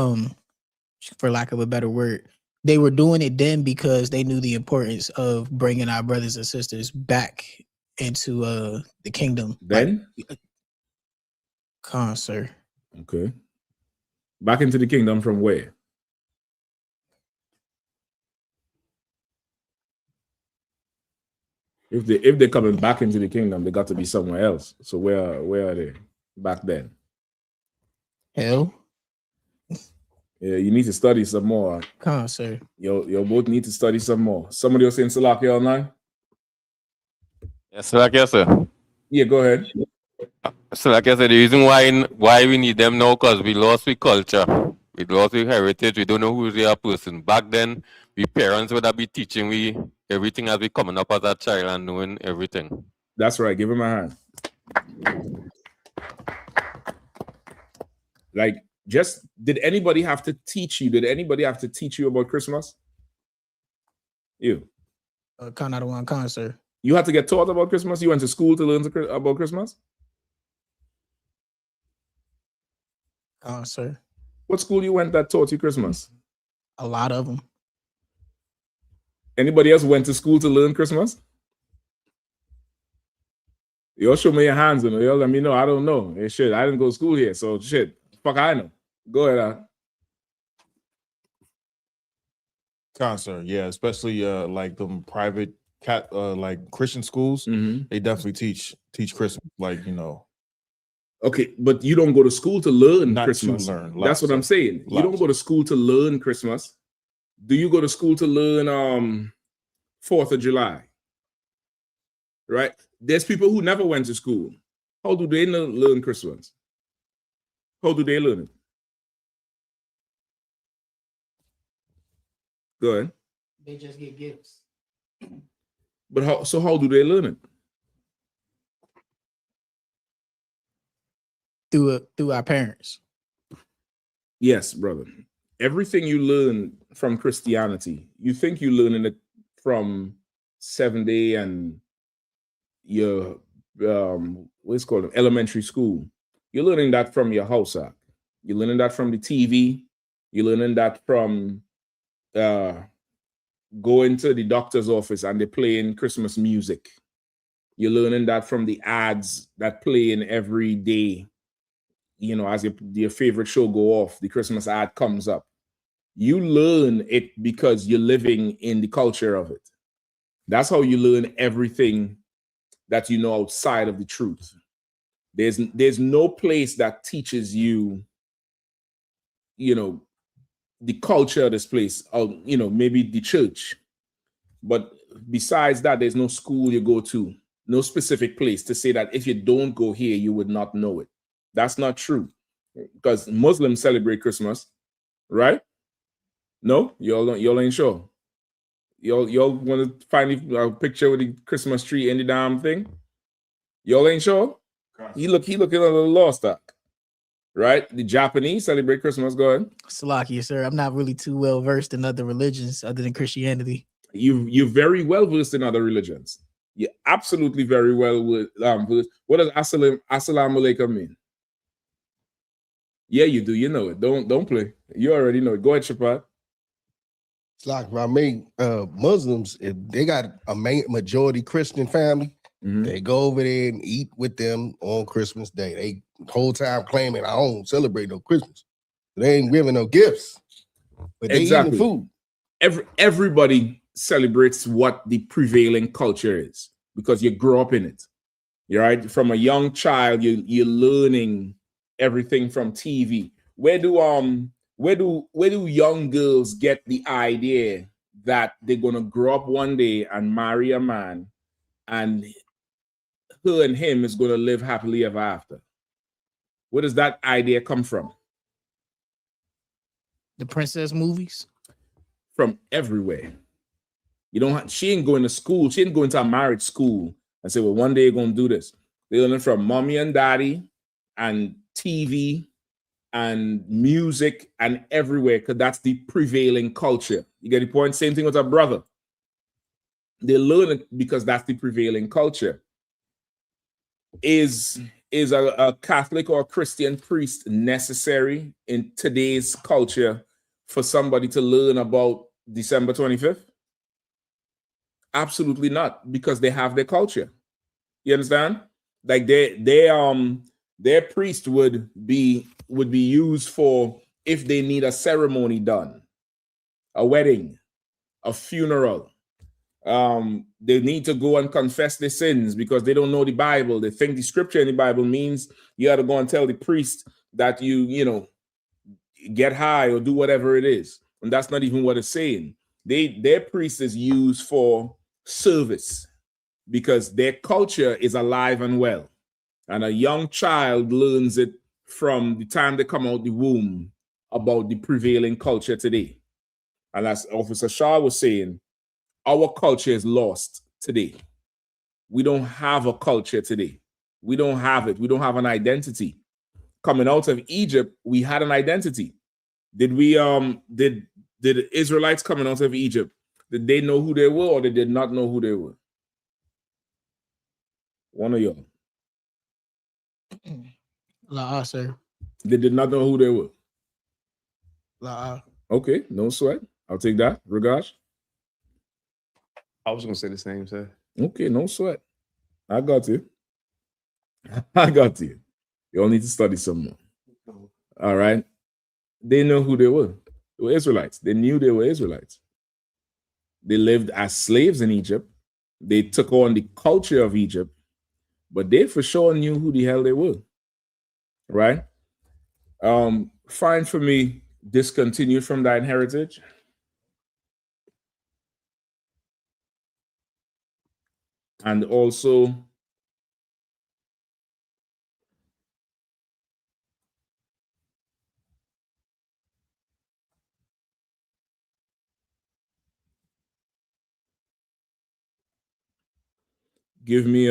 for lack of a better word, they were doing it then because they knew the importance of bringing our brothers and sisters back into the kingdom. Then? Come on, sir. Okay. Back into the kingdom from where? If they're coming back into the kingdom, they got to be somewhere else. So where are they back then? Hell. Yeah, you need to study some more. Come on, sir. You both need to study some more. Somebody else in Salaki online? Yes, like I said. Yeah, go ahead. So like I said, the reason why we need them now, because we lost our culture. We lost our heritage. We don't know who's the other person. Back then, we parents would have been teaching we everything as we coming up as a child and knowing everything. That's right. Give him a hand. Like, did anybody have to teach you? Did anybody have to teach you about Christmas? You. Not one concert. You had to get taught about Christmas? You went to school to learn about Christmas? Sir. What school you went that taught you Christmas? A lot of them. Anybody else went to school to learn Christmas? Y'all show me your hands, y'all let me know. I don't know. Hey, shit, I didn't go to school here, so shit. Fuck, I know. Go ahead. Concert, yeah, especially like them private like Christian schools. They definitely teach Christmas, like, you know. Okay, but you don't go to school to learn Not Christmas. to learn. That's what I'm saying. You don't go to school to learn Christmas. Do you go to school to learn 4th of July? Right? There's people who never went to school. How do they learn Christmas? How do they learn it? Go ahead. They just get gifts. But how do they learn it? Through our parents. Yes, brother. Everything you learn from Christianity, you think you learning it from 7th day and your what's called elementary school. You're learning that from your house. You're learning that from the TV. You're learning that from going to the doctor's office and they're playing Christmas music. You're learning that from the ads that play in every day. You know, as your favorite show go off, the Christmas ad comes up. You learn it because you're living in the culture of it. That's how you learn everything that you know outside of the truth. There's no place that teaches you, you know, the culture of this place, or, you know, maybe the church. But besides that, there's no school you go to, no specific place to say that if you don't go here, you would not know it. That's not true, because Muslims celebrate Christmas, right? No, y'all ain't sure. Y'all want to find a picture with the Christmas tree in the damn thing? Y'all ain't sure? He looking a little lost, right? The Japanese celebrate Christmas. Go ahead. Salakia, sir. I'm not really too well versed in other religions other than Christianity. You're very well versed in other religions. You're absolutely very well versed. What does assalamu alaikum mean? Yeah, you do. You know it. Don't play. You already know it. Go ahead, Shapat. It's like my main Muslims, if they got a majority Christian family, they go over there and eat with them on Christmas Day. They whole time claiming I don't celebrate no Christmas. They ain't giving no gifts, but they eating food. Everybody celebrates what the prevailing culture is because you grow up in it. You're right. From a young child, you're learning everything from TV. Where do young girls get the idea that they're gonna grow up one day and marry a man and her and him is gonna live happily ever after? Where does that idea come from? The princess movies? From everywhere. She ain't going to school. She ain't going to a marriage school and say, well, one day you're gonna do this. They learn it from mommy and daddy and TV and music and everywhere, because that's the prevailing culture. You get the point? Same thing with a brother. They learn it because that's the prevailing culture. Is a Catholic or a Christian priest necessary in today's culture for somebody to learn about December 25th? Absolutely not, because they have their culture. You understand? Like their priest would be used for if they need a ceremony done, a wedding, a funeral. They need to go and confess their sins because they don't know the Bible. They think the scripture in the Bible means you got to go and tell the priest that you know, get high or do whatever it is. And that's not even what it's saying. Their priest is used for service. because their culture is alive and well. And a young child learns it from the time they come out the womb about the prevailing culture today. And as Officer Shaw was saying, our culture is lost today. We don't have a culture today. We don't have it. We don't have an identity. Coming out of Egypt, we had an identity. Did the Israelites coming out of Egypt, did they know who they were or they did not know who they were? One of y'all. La, sir. They did not know who they were. La. Okay, no sweat. I'll take that. Regash. I was gonna say the same, sir. Okay, no sweat. I got you. I got you. You all need to study some more. All right. They know who they were. They were Israelites. They knew they were Israelites. They lived as slaves in Egypt. They took on the culture of Egypt, but they for sure knew who the hell they were. Right? Find for me, discontinued from thine heritage. And also give me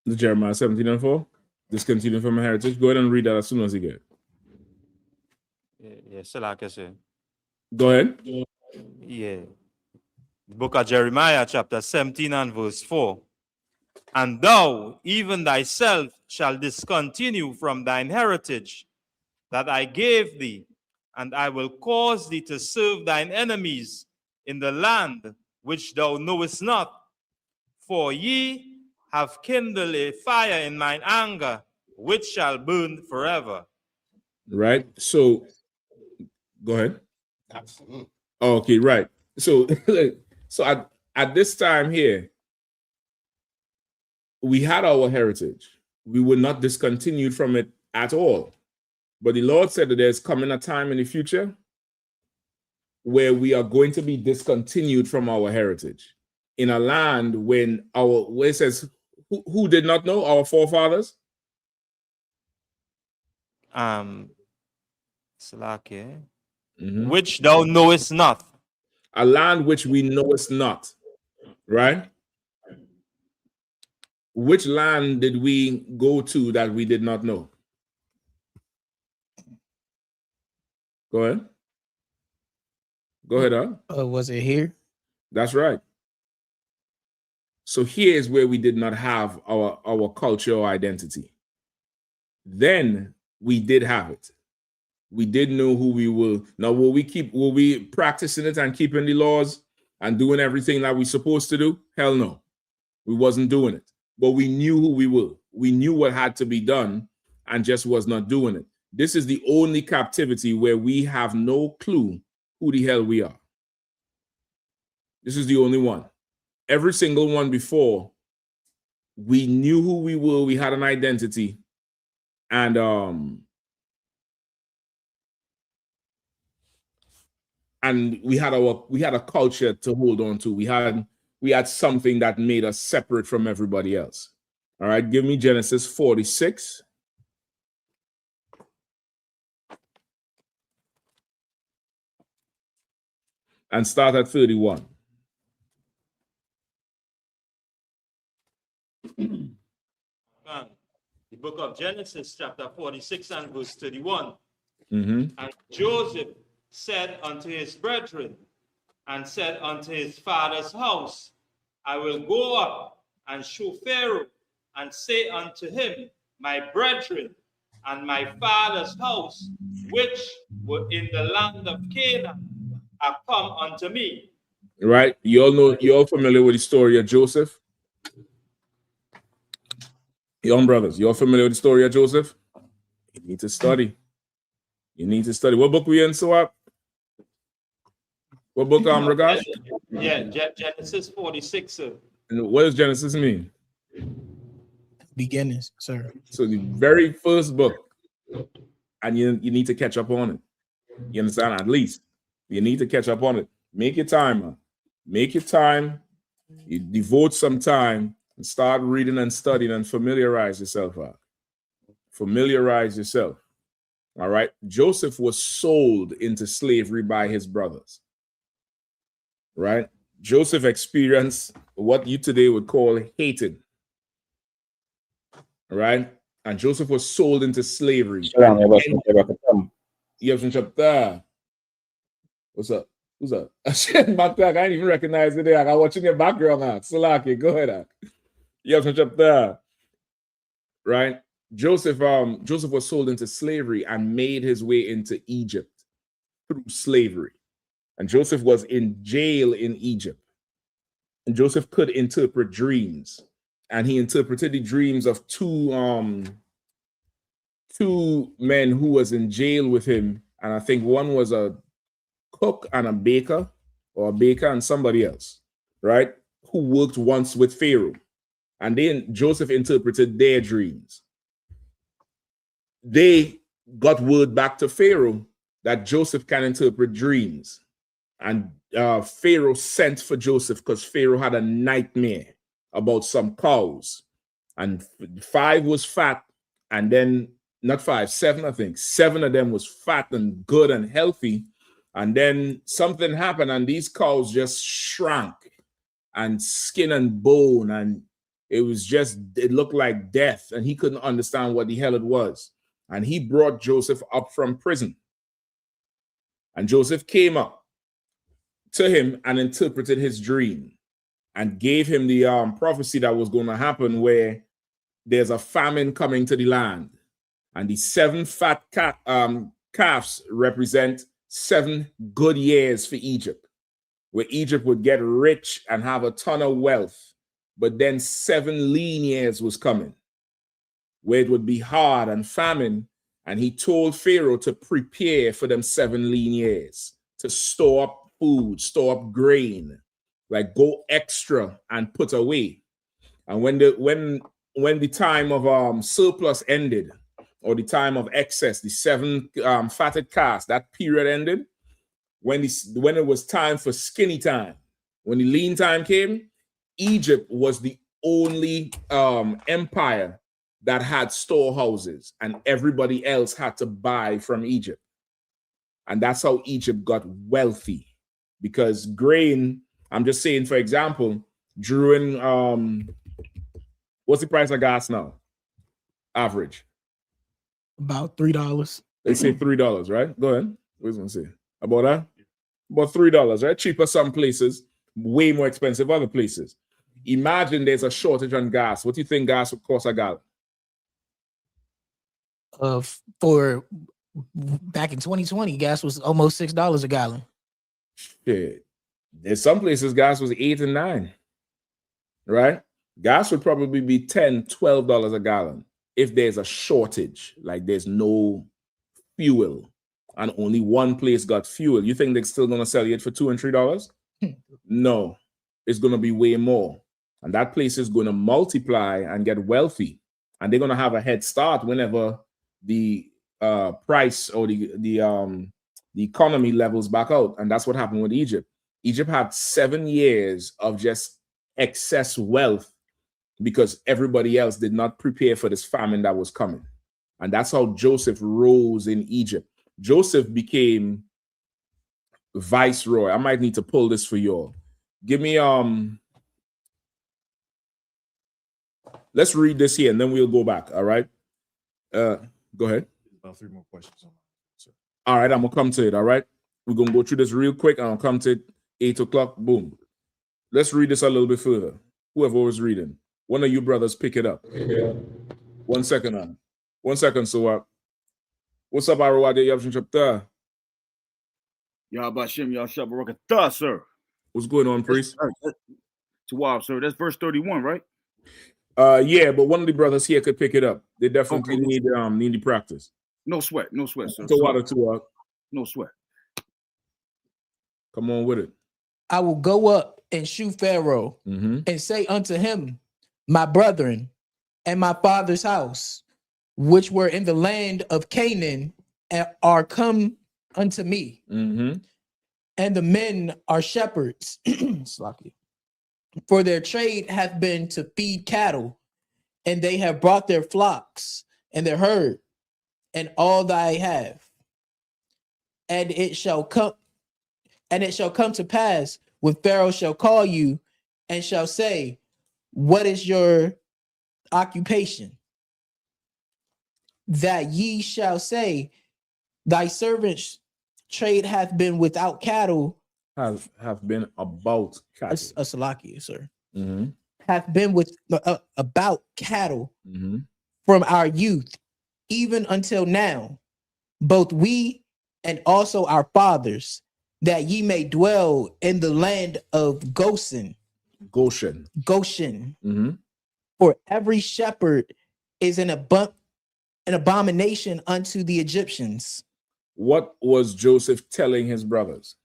the Jeremiah 17:4. Discontinued from my heritage. Go ahead and read that as soon as you get it. Yes, like I said. Go ahead. Yeah. The book of Jeremiah, chapter 17 and verse 4. And thou, even thyself, shall discontinue from thine heritage that I gave thee, and I will cause thee to serve thine enemies in the land which thou knowest not. For ye have kindled a fire in mine anger, which shall burn forever. Right. So go ahead. Okay, right. So at this time here, we had our heritage. We were not discontinued from it at all. But the Lord said that there's coming a time in the future where we are going to be discontinued from our heritage in a land where it says, who did not know? Our forefathers? Which thou knowest not. A land which we knowest not, right? Which land did we go to that we did not know? Go ahead. Go ahead, was it here? That's right. So here is where we did not have our cultural identity. Then we did have it. We did know who we were. Now, will we practicing it and keeping the laws and doing everything that we're supposed to do? Hell no. We wasn't doing it. But we knew who we were. We knew what had to be done and just was not doing it. This is the only captivity where we have no clue who the hell we are. This is the only one. Every single one before, we knew who we were. We had an identity. And we had a culture to hold on to. We had something that made us separate from everybody else. All right, give me Genesis 46. And start at 31. The book of Genesis, chapter 46 and verse 31. Mm-hmm. And Joseph said unto his brethren, and said unto his father's house, I will go up and show Pharaoh, and say unto him, my brethren and my father's house, which were in the land of Canaan, are come unto me. Right? You're all familiar with the story of Joseph? Young brothers, you're familiar with the story of Joseph? You need to study. You need to study. What book we in, Swap? What book, Ragash? Yeah, Genesis 46, sir. And what does Genesis mean? Beginnings, sir. So the very first book, and you need to catch up on it. You understand? At least you need to catch up on it. Make your time, man. Make your time. You devote some time and start reading and studying and familiarize yourself. Familiarize yourself. All right. Joseph was sold into slavery by his brothers. Right? Joseph experienced what you today would call hating. Right? And Joseph was sold into slavery. What's up? Who's up? Shit, I didn't even recognize it there. I got watching your background now. Salaki, go ahead. Right? Joseph was sold into slavery and made his way into Egypt through slavery. And Joseph was in jail in Egypt. And Joseph could interpret dreams. And he interpreted the dreams of two men who was in jail with him. And I think one was a cook and a baker, or a baker and somebody else, right? Who worked once with Pharaoh. And then Joseph interpreted their dreams. They got word back to Pharaoh that Joseph can interpret dreams. And Pharaoh sent for Joseph because Pharaoh had a nightmare about some cows. And 5 was fat, and then, not 5, 7, I think. 7 of them was fat and good and healthy. And then something happened, and these cows just shrank, and skin and bone, and it looked like death, and he couldn't understand what the hell it was. And he brought Joseph up from prison. And Joseph came up to him and interpreted his dream and gave him the prophecy that was going to happen, where there's a famine coming to the land. And the 7 fat calves represent 7 good years for Egypt, where Egypt would get rich and have a ton of wealth. But then 7 lean years was coming, where it would be hard and famine. And he told Pharaoh to prepare for them 7 lean years, to store up food, store up grain, like go extra and put away. And when the time of surplus ended, or the time of excess, the 7 fatted calves, that period ended, when it was time for skinny time, when the lean time came, Egypt was the only empire that had storehouses, and everybody else had to buy from Egypt. And that's how Egypt got wealthy, because grain, I'm just saying, for example, during, what's the price of gas now? Average. About $3. They say $3, right? Go ahead. What was I going to say? About that? About $3, right? Cheaper some places, way more expensive other places. Imagine there's a shortage on gas. What do you think gas would cost a gallon? For back in 2020, gas was almost $6 a gallon. Shit. There's some places gas was $8 and $9, right? Gas would probably be $10, $12 a gallon if there's a shortage, like there's no fuel and only one place got fuel. You think they're still going to sell it for $2 and $3? No, it's going to be way more. And that place is going to multiply and get wealthy. And they're going to have a head start whenever the price or the economy levels back out. And that's what happened with Egypt. Egypt had 7 years of just excess wealth because everybody else did not prepare for this famine that was coming. And that's how Joseph rose in Egypt. Joseph became viceroy. I might need to pull this for you all. Give me, let's read this here and then we'll go back. All right. Go ahead. About 3 more questions. All right. I'm going to come to it. All right. We're going to go through this real quick and I'll come to it 8 o'clock. Boom. Let's read this a little bit further. Whoever was reading. One of you brothers pick it up. Yeah. 1 second on. 1 second, so what's up, Arwade Yabshin Chapter? Yabashim Yashab Barakatah, sir. What's going on, priest? Wow, sir. That's verse 31, right? Yeah, but one of the brothers here could pick it up. They definitely need the practice. No sweat, no sweat, sir. To water to up. No sweat. Come on with it. I will go up and shoot Pharaoh and say unto him, my brethren and my father's house, which were in the land of Canaan, are come unto me. And the men are shepherds. For their trade hath been to feed cattle, and they have brought their flocks and their herd, and all that I have. And it shall come to pass when Pharaoh shall call you and shall say, what is your occupation? That ye shall say, thy servant's trade hath been without cattle. Have been about cattle. Salaki, sir. Hath been with about cattle from our youth, even until now, both we and also our fathers, that ye may dwell in the land of Goshen. For every shepherd is an abomination unto the Egyptians. What was Joseph telling his brothers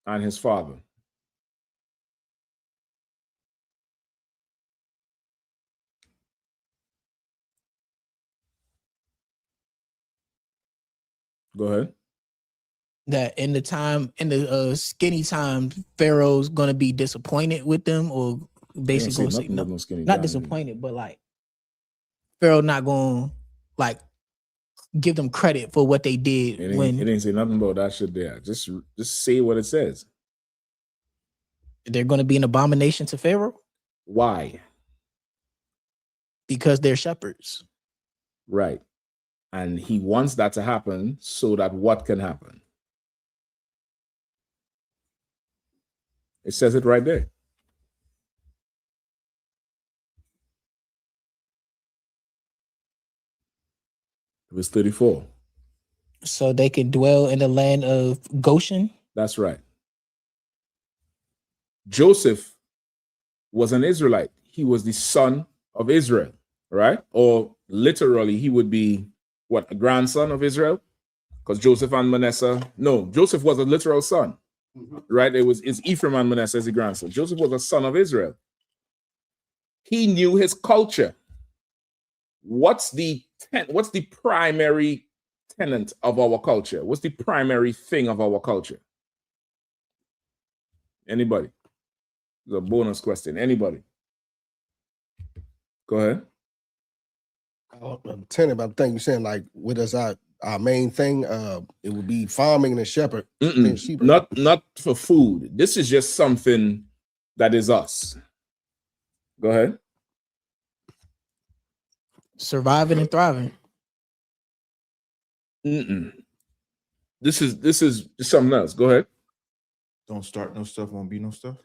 and his father? Go ahead. That in the skinny time, Pharaoh's gonna be disappointed with them, or basically gonna say not disappointed, but like Pharaoh not gonna like give them credit for what they did. It ain't say nothing about that shit there. Just say what it says. They're gonna be an abomination to Pharaoh. Why? Because they're shepherds. Right. And he wants that to happen so that what can happen? It says it right there. Verse 34. So they could dwell in the land of Goshen? That's right. Joseph was an Israelite. He was the son of Israel, right? Or literally, he would be, what, a grandson of Israel? Because Joseph and Manasseh, no, Joseph was a literal son, right? It's Ephraim and Manasseh as the grandson. Joseph was a son of Israel. He knew his culture. What's the primary tenet of our culture? What's the primary thing of our culture? Anybody? It's a bonus question. Anybody? Go ahead. I'm telling about the thing you're saying, like, what is our main thing? It would be farming and shepherd. Not for food. This is just something that is us. Go ahead. Surviving and thriving. This is something else. Go ahead. Don't start no stuff, won't be no stuff.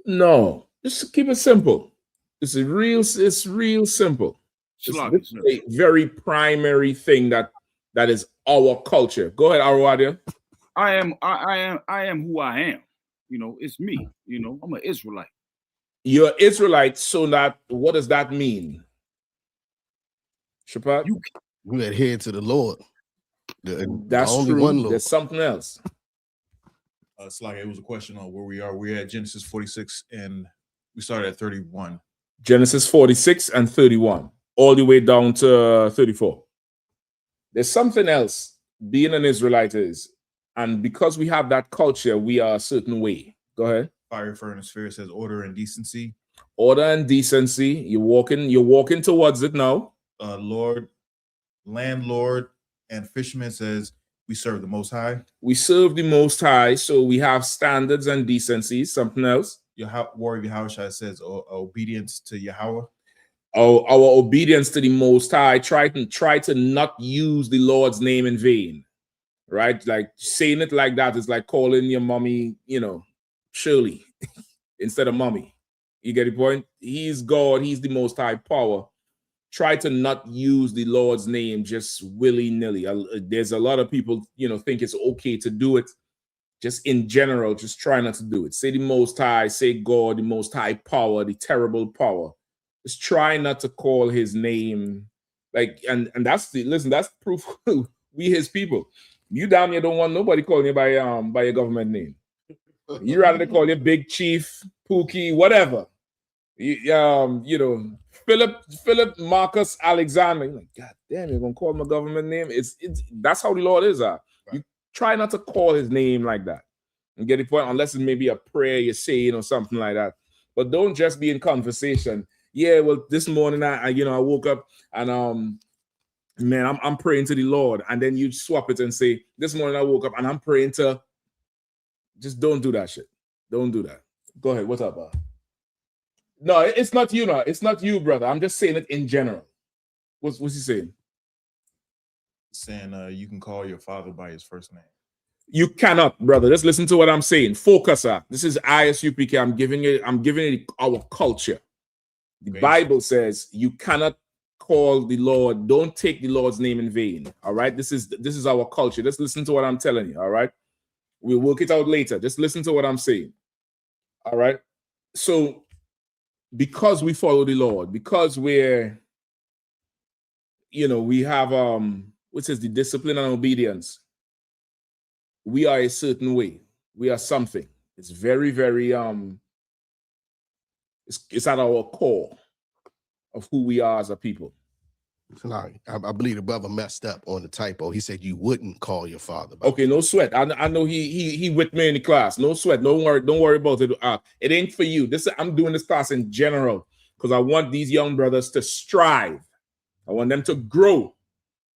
No, just keep it simple. It's real simple. It's a very primary thing that is our culture. Go ahead, Arwadia. I am who I am. You know, it's me. You know, I'm an Israelite. You're Israelite, so that what does that mean? Shapat? You adhere to the Lord. That's only true. one Lord. There's something else. It's like it was a question on where we are. We're at Genesis 46 and we started at 31. Genesis 46 and 31, all the way down to 34. There's something else being an Israelite is, and because we have that culture, we are a certain way. Go ahead. Fire furnace fear says order and decency. Order and decency. You're walking towards it now. Lord, landlord, and fisherman says we serve the Most High. We serve the Most High, so we have standards and decencies. Something else. Warrior Yahushua says obedience to Yahweh. Our obedience to the Most High. Try to not use the Lord's name in vain, right? Like saying it like that is like calling your mommy, Shirley, instead of mommy. You get the point? He's God. He's the Most High power. Try to not use the Lord's name just willy-nilly. There's a lot of people, think it's okay to do it. Just in general, just try not to do it. Say the Most High, say God, the Most High power, the terrible power. Just try not to call his name Like, and that's that's proof we his people. You down here don't want nobody calling you by your government name. You rather they call you Big Chief, Pookie, whatever. Philip Marcus Alexander. You're like, God damn, you're gonna call my government name? It's that's how the Lord is. You try not to call his name like that. And get the point, unless it's maybe a prayer you're saying or something like that. But don't just be in conversation. Yeah, well, this morning I woke up and man, I'm praying to the Lord, and then you swap it and say, this morning I woke up and I'm praying to. Just don't do that shit. Don't do that. Go ahead. What's up, No, it's not you, no. It's not you, brother. I'm just saying it in general. What's he saying? Saying you can call your father by his first name. You cannot, brother. Just listen to what I'm saying. Focus up. This is ISUPK. I'm giving it our culture. The Bible says you cannot call the Lord. Don't take the Lord's name in vain. All right. This is our culture. Just listen to what I'm telling you. All right. We'll work it out later. Just listen to what I'm saying. All right. So because we follow the Lord, because we're, we have which is the discipline and obedience. We are a certain way. We are something. It's very, very it's at our core of who we are as a people. I believe the brother messed up on the typo. He said you wouldn't call your father. Okay, no sweat. I know he with me in the class. No sweat. Don't worry about it. It ain't for you. I'm doing this class in general because I want these young brothers to strive. I want them to grow.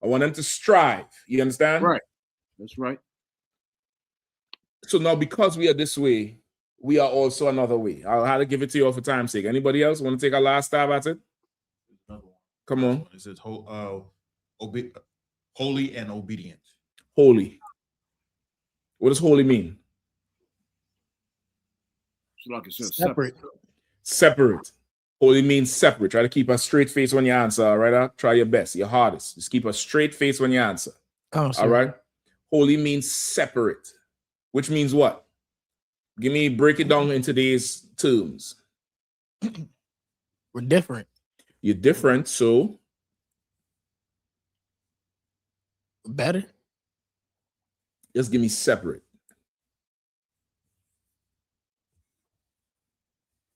I want them to strive. You understand? Right. That's right. So now, because we are this way, we are also another way. I'll have to give it to you all for time's sake. Anybody else want to take a last stab at it? Come on. It says holy and obedient. Holy. What does holy mean? So like it says, Separate. Holy means separate. Try to keep a straight face when you answer. All right. Try your best, your hardest. Just keep a straight face when you answer. All right. Holy means separate, which means what? Break it down in today's terms. We're different. You're different, so better. Just give me separate.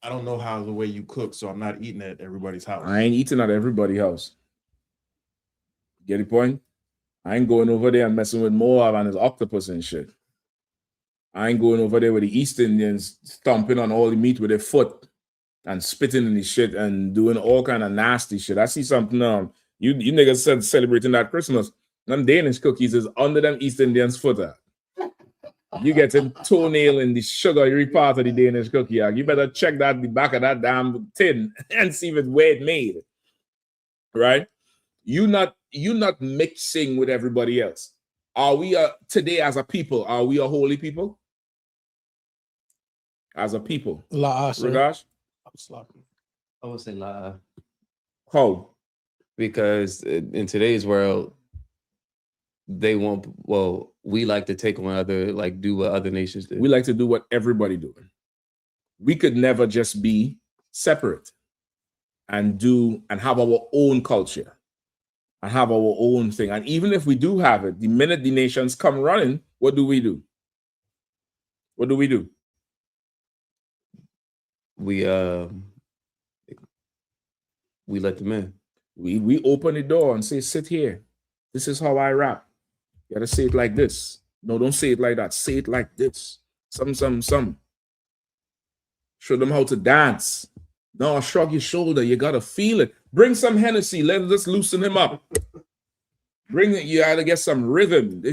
I don't know how the way you cook, so I'm not eating at everybody's house. I ain't eating at everybody's house. Get the point? I ain't going over there and messing with Moab and his octopus and shit. I ain't going over there with the East Indians stomping on all the meat with their foot and spitting in the shit and doing all kind of nasty shit. I see something you niggas said celebrating that Christmas. Them Danish cookies is under them East Indians' foot. You get a toenail in the sugary part of the Danish cookie. You better check the back of that damn tin and see if it's where it made. Right? You not mixing with everybody else. Are we today as a people? Are we a holy people? As a people, Ragash? I would say la. How? Because in today's world, they won't. Well, we like to take on do what other nations do. We like to do what everybody doing. We could never just be separate and have our own culture and have our own thing. And even if we do have it, the minute the nations come running, what do we do? What do we do? We let them in. We open the door and say, sit here. This is how I rap. You gotta say it like this. No, don't say it like that. Say it like this. Some. Show them how to dance. No, shrug your shoulder. You gotta feel it. Bring some Hennessy. Let's loosen him up. Bring it. You gotta get some rhythm.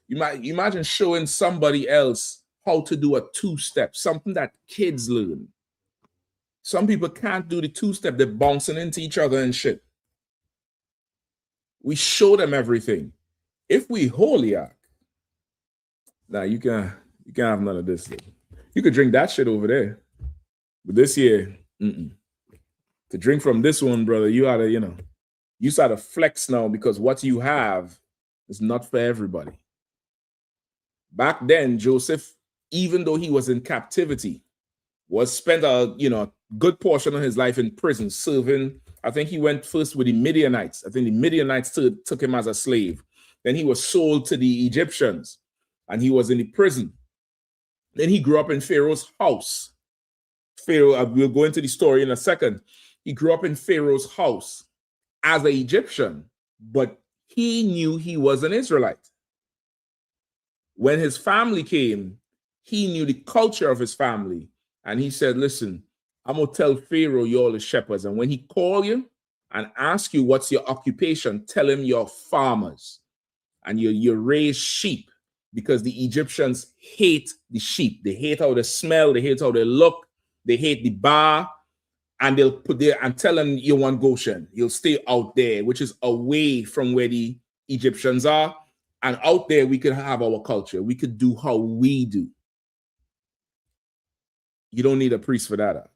You might imagine showing somebody else how to do a two-step, something that kids learn. Some people can't do the two-step. They're bouncing into each other and shit. We show them everything. If we holy you can't have none of this thing. You could drink that shit over there. But this year, to drink from this one, brother, you gotta flex now because what you have is not for everybody. Back then, Joseph, even though he was in captivity, was spent a good portion of his life in prison serving I think he went first with the Midianites. I think the Midianites took him as a slave. Then he was sold to the Egyptians, and he was in the prison. Then he grew up in Pharaoh's house. Pharaoh, we'll go into the story in a second. He grew up in Pharaoh's house as an Egyptian, but he knew he was an Israelite. When his family came, he knew the culture of his family, and he said, listen, I'm going to tell Pharaoh you're the shepherds, and when he call you and ask you what's your occupation, tell him you're farmers, and you raise sheep, because the Egyptians hate the sheep. They hate how they smell, they hate how they look, they hate the bar, and they'll put there and tell him you want Goshen. You'll stay out there, which is away from where the Egyptians are. And out there, we could have our culture. We could do how we do. You don't need a priest for that.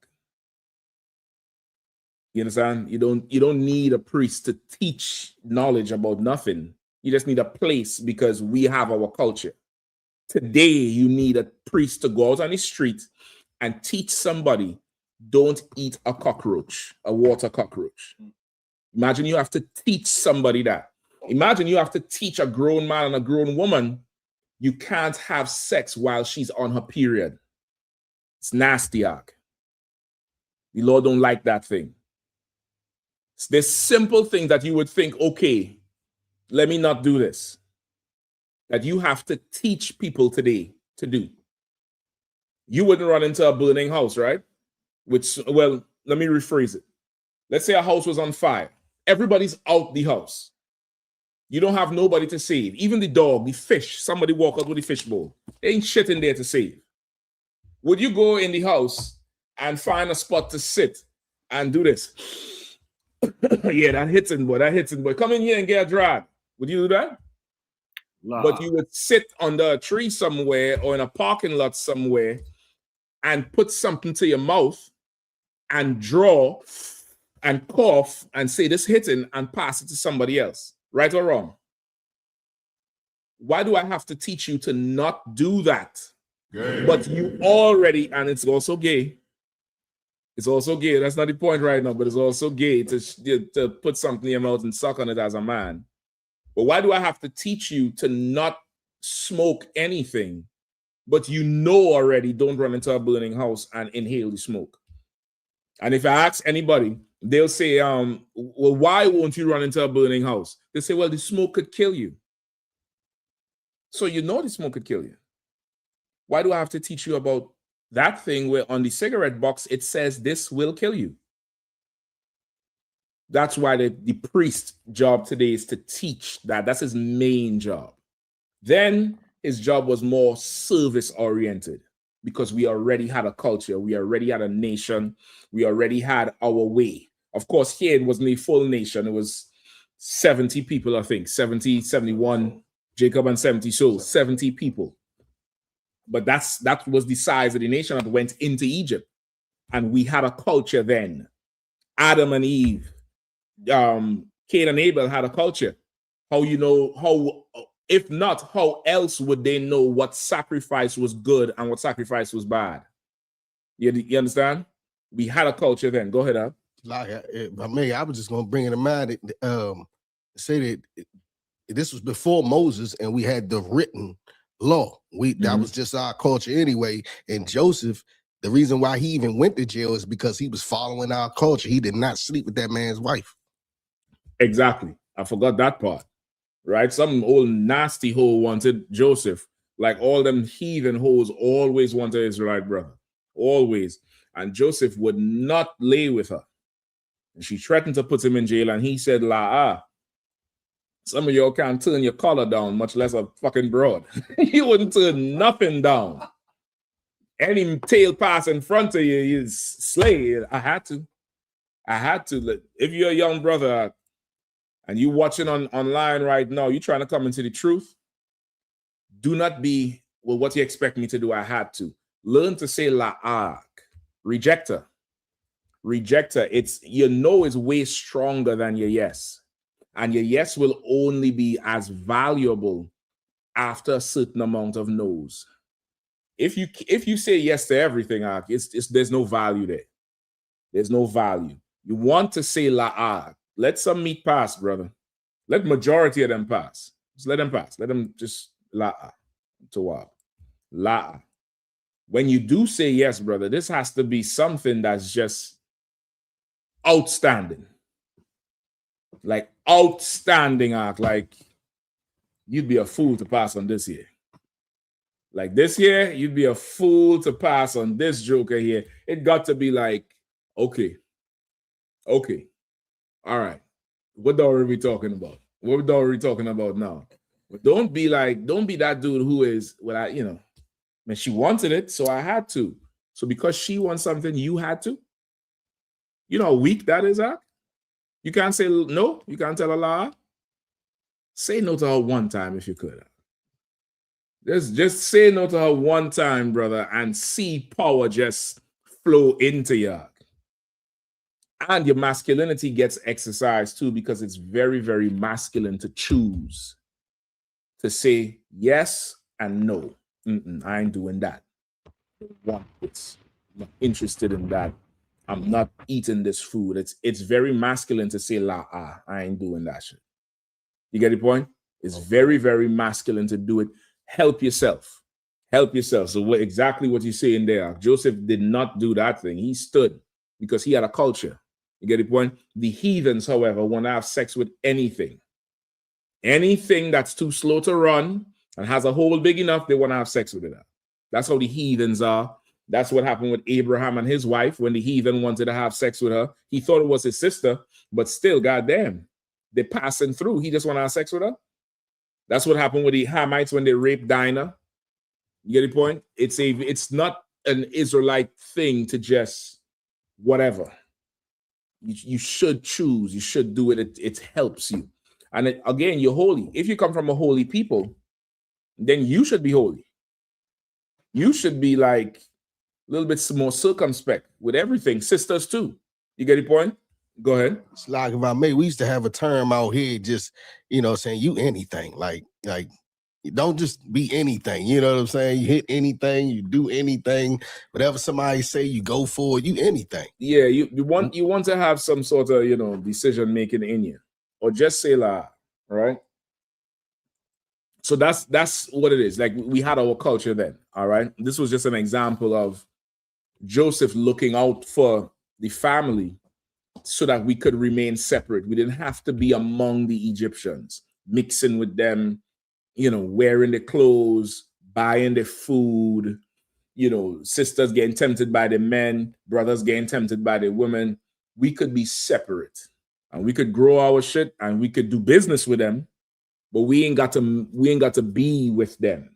You understand? You don't need a priest to teach knowledge about nothing. You just need a place because we have our culture. Today, you need a priest to go out on the street and teach somebody, don't eat a cockroach, a water cockroach. Imagine you have to teach somebody that. Imagine you have to teach a grown man and a grown woman, you can't have sex while she's on her period. It's nasty, Ark. The Lord don't like that thing. There's simple things that you would think, okay, let me not do this. That you have to teach people today to do. You wouldn't run into a burning house, right? Well, let me rephrase it. Let's say a house was on fire. Everybody's out the house. You don't have nobody to save. Even the dog, the fish, somebody walk out with the fish bowl. There ain't shit in there to save. Would you go in the house and find a spot to sit and do this? Yeah, that hits him, boy. That hits him, boy. Come in here and get a drag. Would you do that? Nah. But you would sit under a tree somewhere or in a parking lot somewhere and put something to your mouth and draw and cough and say this hitting and pass it to somebody else. Right or wrong? Why do I have to teach you to not do that? Gay. But you already, and it's also gay. It's also gay. That's not the point right now, but it's also gay to put something in your mouth and suck on it as a man. But why do I have to teach you to not smoke anything, but you know already don't run into a burning house and inhale the smoke? And if I ask anybody, they'll say, well, why won't you run into a burning house? They say, well, the smoke could kill you. So you know the smoke could kill you. Why do I have to teach you about that thing where on the cigarette box, it says this will kill you? That's why the priest's job today is to teach that. That's his main job. Then his job was more service-oriented because we already had a culture. We already had a nation. We already had our way. Of course, here it wasn't a full nation. It was 70 people, I think. 70, 71, Jacob and 70. So 70 people. But that was the size of the nation that went into Egypt. And we had a culture then. Adam and Eve, Cain and Abel had a culture. If not, how else would they know what sacrifice was good and what sacrifice was bad? You understand? We had a culture then. Go ahead, Ab. I was just going to bring in mind say that this was before Moses and we had the written law. That was just our culture anyway. And Joseph, the reason why he even went to jail is because he was following our culture. He did not sleep with that man's wife. Exactly. I forgot that part. Right? Some old nasty hoe wanted Joseph. Like all them heathen hoes always wanted Israelite brother. Always. And Joseph would not lay with her. And she threatened to put him in jail. And he said, some of y'all can't turn your collar down, much less a fucking broad. You wouldn't turn nothing down. Any tail pass in front of you, you slay. I had to. If you're a young brother and you watching online right now, you trying to come into the truth, do not be, well, what you expect me to do? I had to. Learn to say la'ak. Rejector. It's, it's way stronger than your yes. And your yes will only be as valuable after a certain amount of no's. If you say yes to everything, there's no value there. There's no value. You want to say la'ah. Let some meat pass, brother. Let majority of them pass. Just let them pass. Let them just la'ah. Tawab. La'ah. When you do say yes, brother, this has to be something that's just outstanding. Like outstanding act. Like you'd be a fool to pass on this here. Like this here, you'd be a fool to pass on this joker here. It got to be like, okay. All right. What dog are we talking about? What dog are we talking about now? But don't be that dude who is, man, she wanted it, so I had to. So because she wants something, you had to? You know how weak that is, huh? You can't say no? You can't tell a lie? Say no to her one time if you could. Just say no to her one time, brother, and see power just flow into you. And your masculinity gets exercised too, because it's very, very masculine to choose to say yes and no. I ain't doing that. I don't want this. I'm not interested in that. I'm not eating this food. It's very masculine to say I ain't doing that shit. You get the point? It's very, very masculine to do it. Help yourself. So exactly what you say in there. Joseph did not do that thing. He stood because he had a culture. You get the point? The heathens, however, want to have sex with anything. Anything that's too slow to run and has a hole big enough, they want to have sex with it. That's how the heathens are. That's what happened with Abraham and his wife when the heathen wanted to have sex with her. He thought it was his sister, but still, goddamn, they're passing through. He just want to have sex with her. That's what happened with the Hamites when they raped Dinah. You get the point? It's not an Israelite thing to just whatever. You should choose. You should do it. It helps you. And again, you're holy. If you come from a holy people, then you should be holy. You should be like a little bit more circumspect with everything. Sisters too. You get the point? Go ahead. It's like if I may, we used to have a term out here, just saying you anything. Like don't just be anything. You know what I'm saying? You hit anything, you do anything, whatever somebody say, you go for it, you anything. Yeah, you want to have some sort of decision making in you, or just say la, right? So that's what it is. Like we had our culture then. All right. This was just an example of Joseph looking out for the family so that we could remain separate. We didn't have to be among the Egyptians, mixing with them, wearing the clothes, buying the food, sisters getting tempted by the men, brothers getting tempted by the women. We could be separate and we could grow our shit and we could do business with them, but we ain't got to be with them.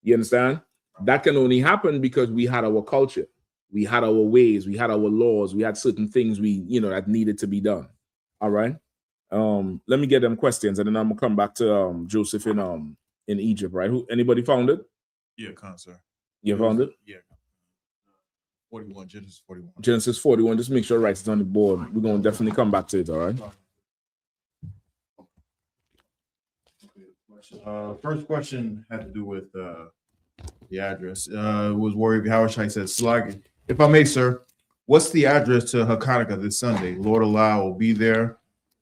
You understand? That can only happen because we had our culture. We had our ways, we had our laws, we had certain things that needed to be done. All right. Let me get them questions and then I'm gonna come back to Joseph in Egypt, right? Anybody found it? Yeah, sir. You found it? Yeah. 41, Genesis 41. Genesis 41. Just make sure it writes on the board. We're gonna definitely come back to it, all right? First question had to do with the address. Was worried how I said Slag. If I may, sir, what's the address to Hanukkah this Sunday? Lord allow, will be there.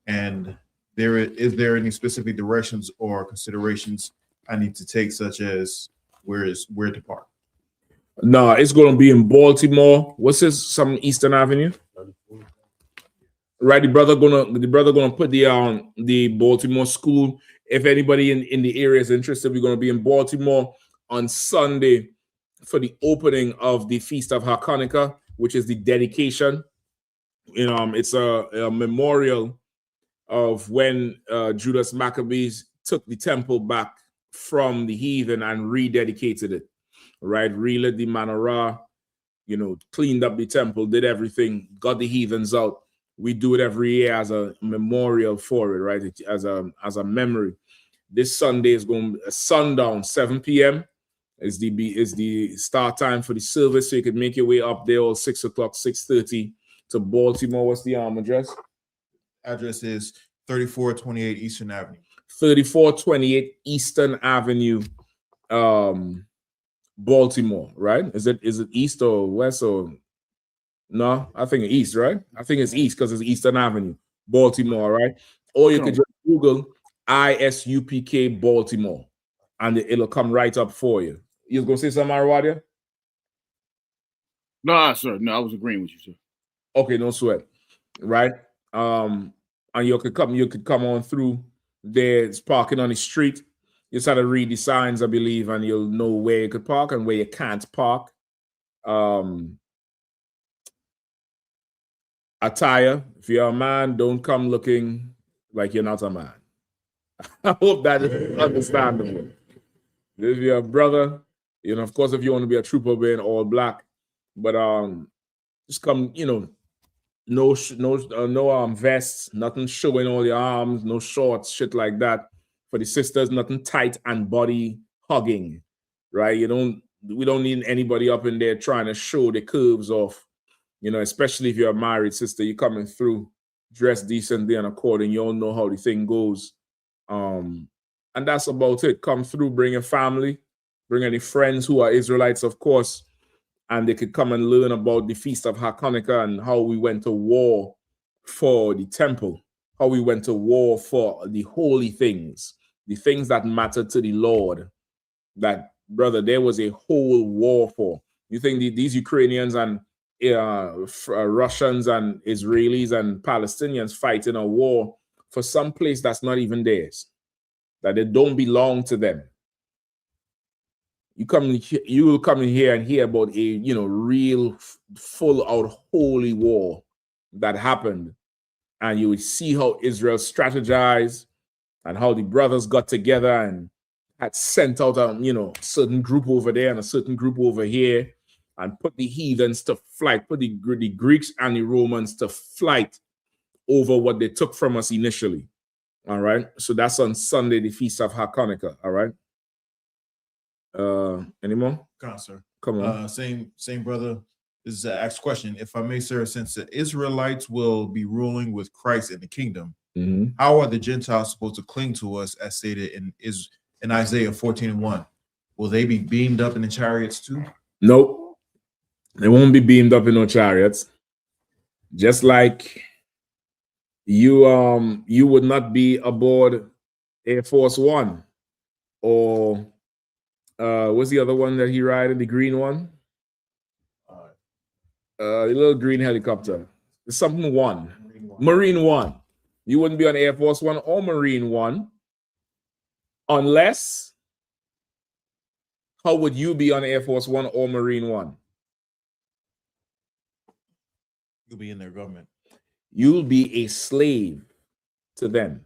And is there any specific directions or considerations I need to take, such as where to park? No, it's going to be in Baltimore. What's this? Some Eastern Avenue, right? The brother gonna put the Baltimore school. If anybody in the area is interested, we're going to be in Baltimore on Sunday for the opening of the Feast of Hanukkah, which is the dedication. It's a memorial of when Judas Maccabees took the temple back from the heathen and rededicated it, right? Relit the menorah, cleaned up the temple, did everything, got the heathens out. We do it every year as a memorial for it, right? As a memory. This Sunday is going to sundown, 7 p.m. is the start time for the service, so you can make your way up there all 6 o'clock, 6:30 to Baltimore. What's the address? Address is 3428 Eastern Avenue. 3428 Eastern Avenue, Baltimore, right? Is it east or west or No, I think east, right? I think it's east because it's Eastern Avenue, Baltimore, right? Or you could just Google I.S.U.P.K. Baltimore, and it'll come right up for you. You was gonna say something, Arawadia? No, sir. No, I was agreeing with you, sir. Okay, no sweat. Right? And you could come on through there. It's parking on the street. You just have to read the signs, I believe, and you'll know where you could park and where you can't park. Attire. If you're a man, don't come looking like you're not a man. I hope that is understandable. If you're a brother, of course, if you want to be a trooper wearing all black, but just come, no vests, nothing showing all your arms, no shorts, shit like that. For the sisters, nothing tight and body hugging, right? We don't need anybody up in there trying to show the curves off, especially if you're a married sister, you're coming through dressed decently and according, you all know how the thing goes. And that's about it. Come through, bring your family, bring any friends who are Israelites, of course, and they could come and learn about the Feast of Hanukkah and how we went to war for the temple, how we went to war for the holy things, the things that mattered to the Lord. That, brother, there was a whole war for. You think these Ukrainians and Russians and Israelis and Palestinians fighting a war for some place that's not even theirs, that they don't belong to them. You will come in here and hear about a real full out holy war that happened, and you would see how Israel strategized and how the brothers got together and had sent out a certain group over there and a certain group over here and put the heathens to flight, put the Greeks and the Romans to flight over what they took from us initially. All right, so that's on Sunday, the Feast of Hanukkah. All right. Any more? Come on, sir. Come on. Same brother. This is an asked question. If I may, sir, since the Israelites will be ruling with Christ in the kingdom, how are the Gentiles supposed to cling to us, as stated in Isaiah 14:1? Will they be beamed up in the chariots too? Nope. They won't be beamed up in no chariots. Just like you would not be aboard Air Force One or what's the other one that he riding? The green one? The little green helicopter. It's something one. Marine One. You wouldn't be on Air Force One or Marine One unless, how would you be on Air Force One or Marine One? You'll be in their government. You'll be a slave to them.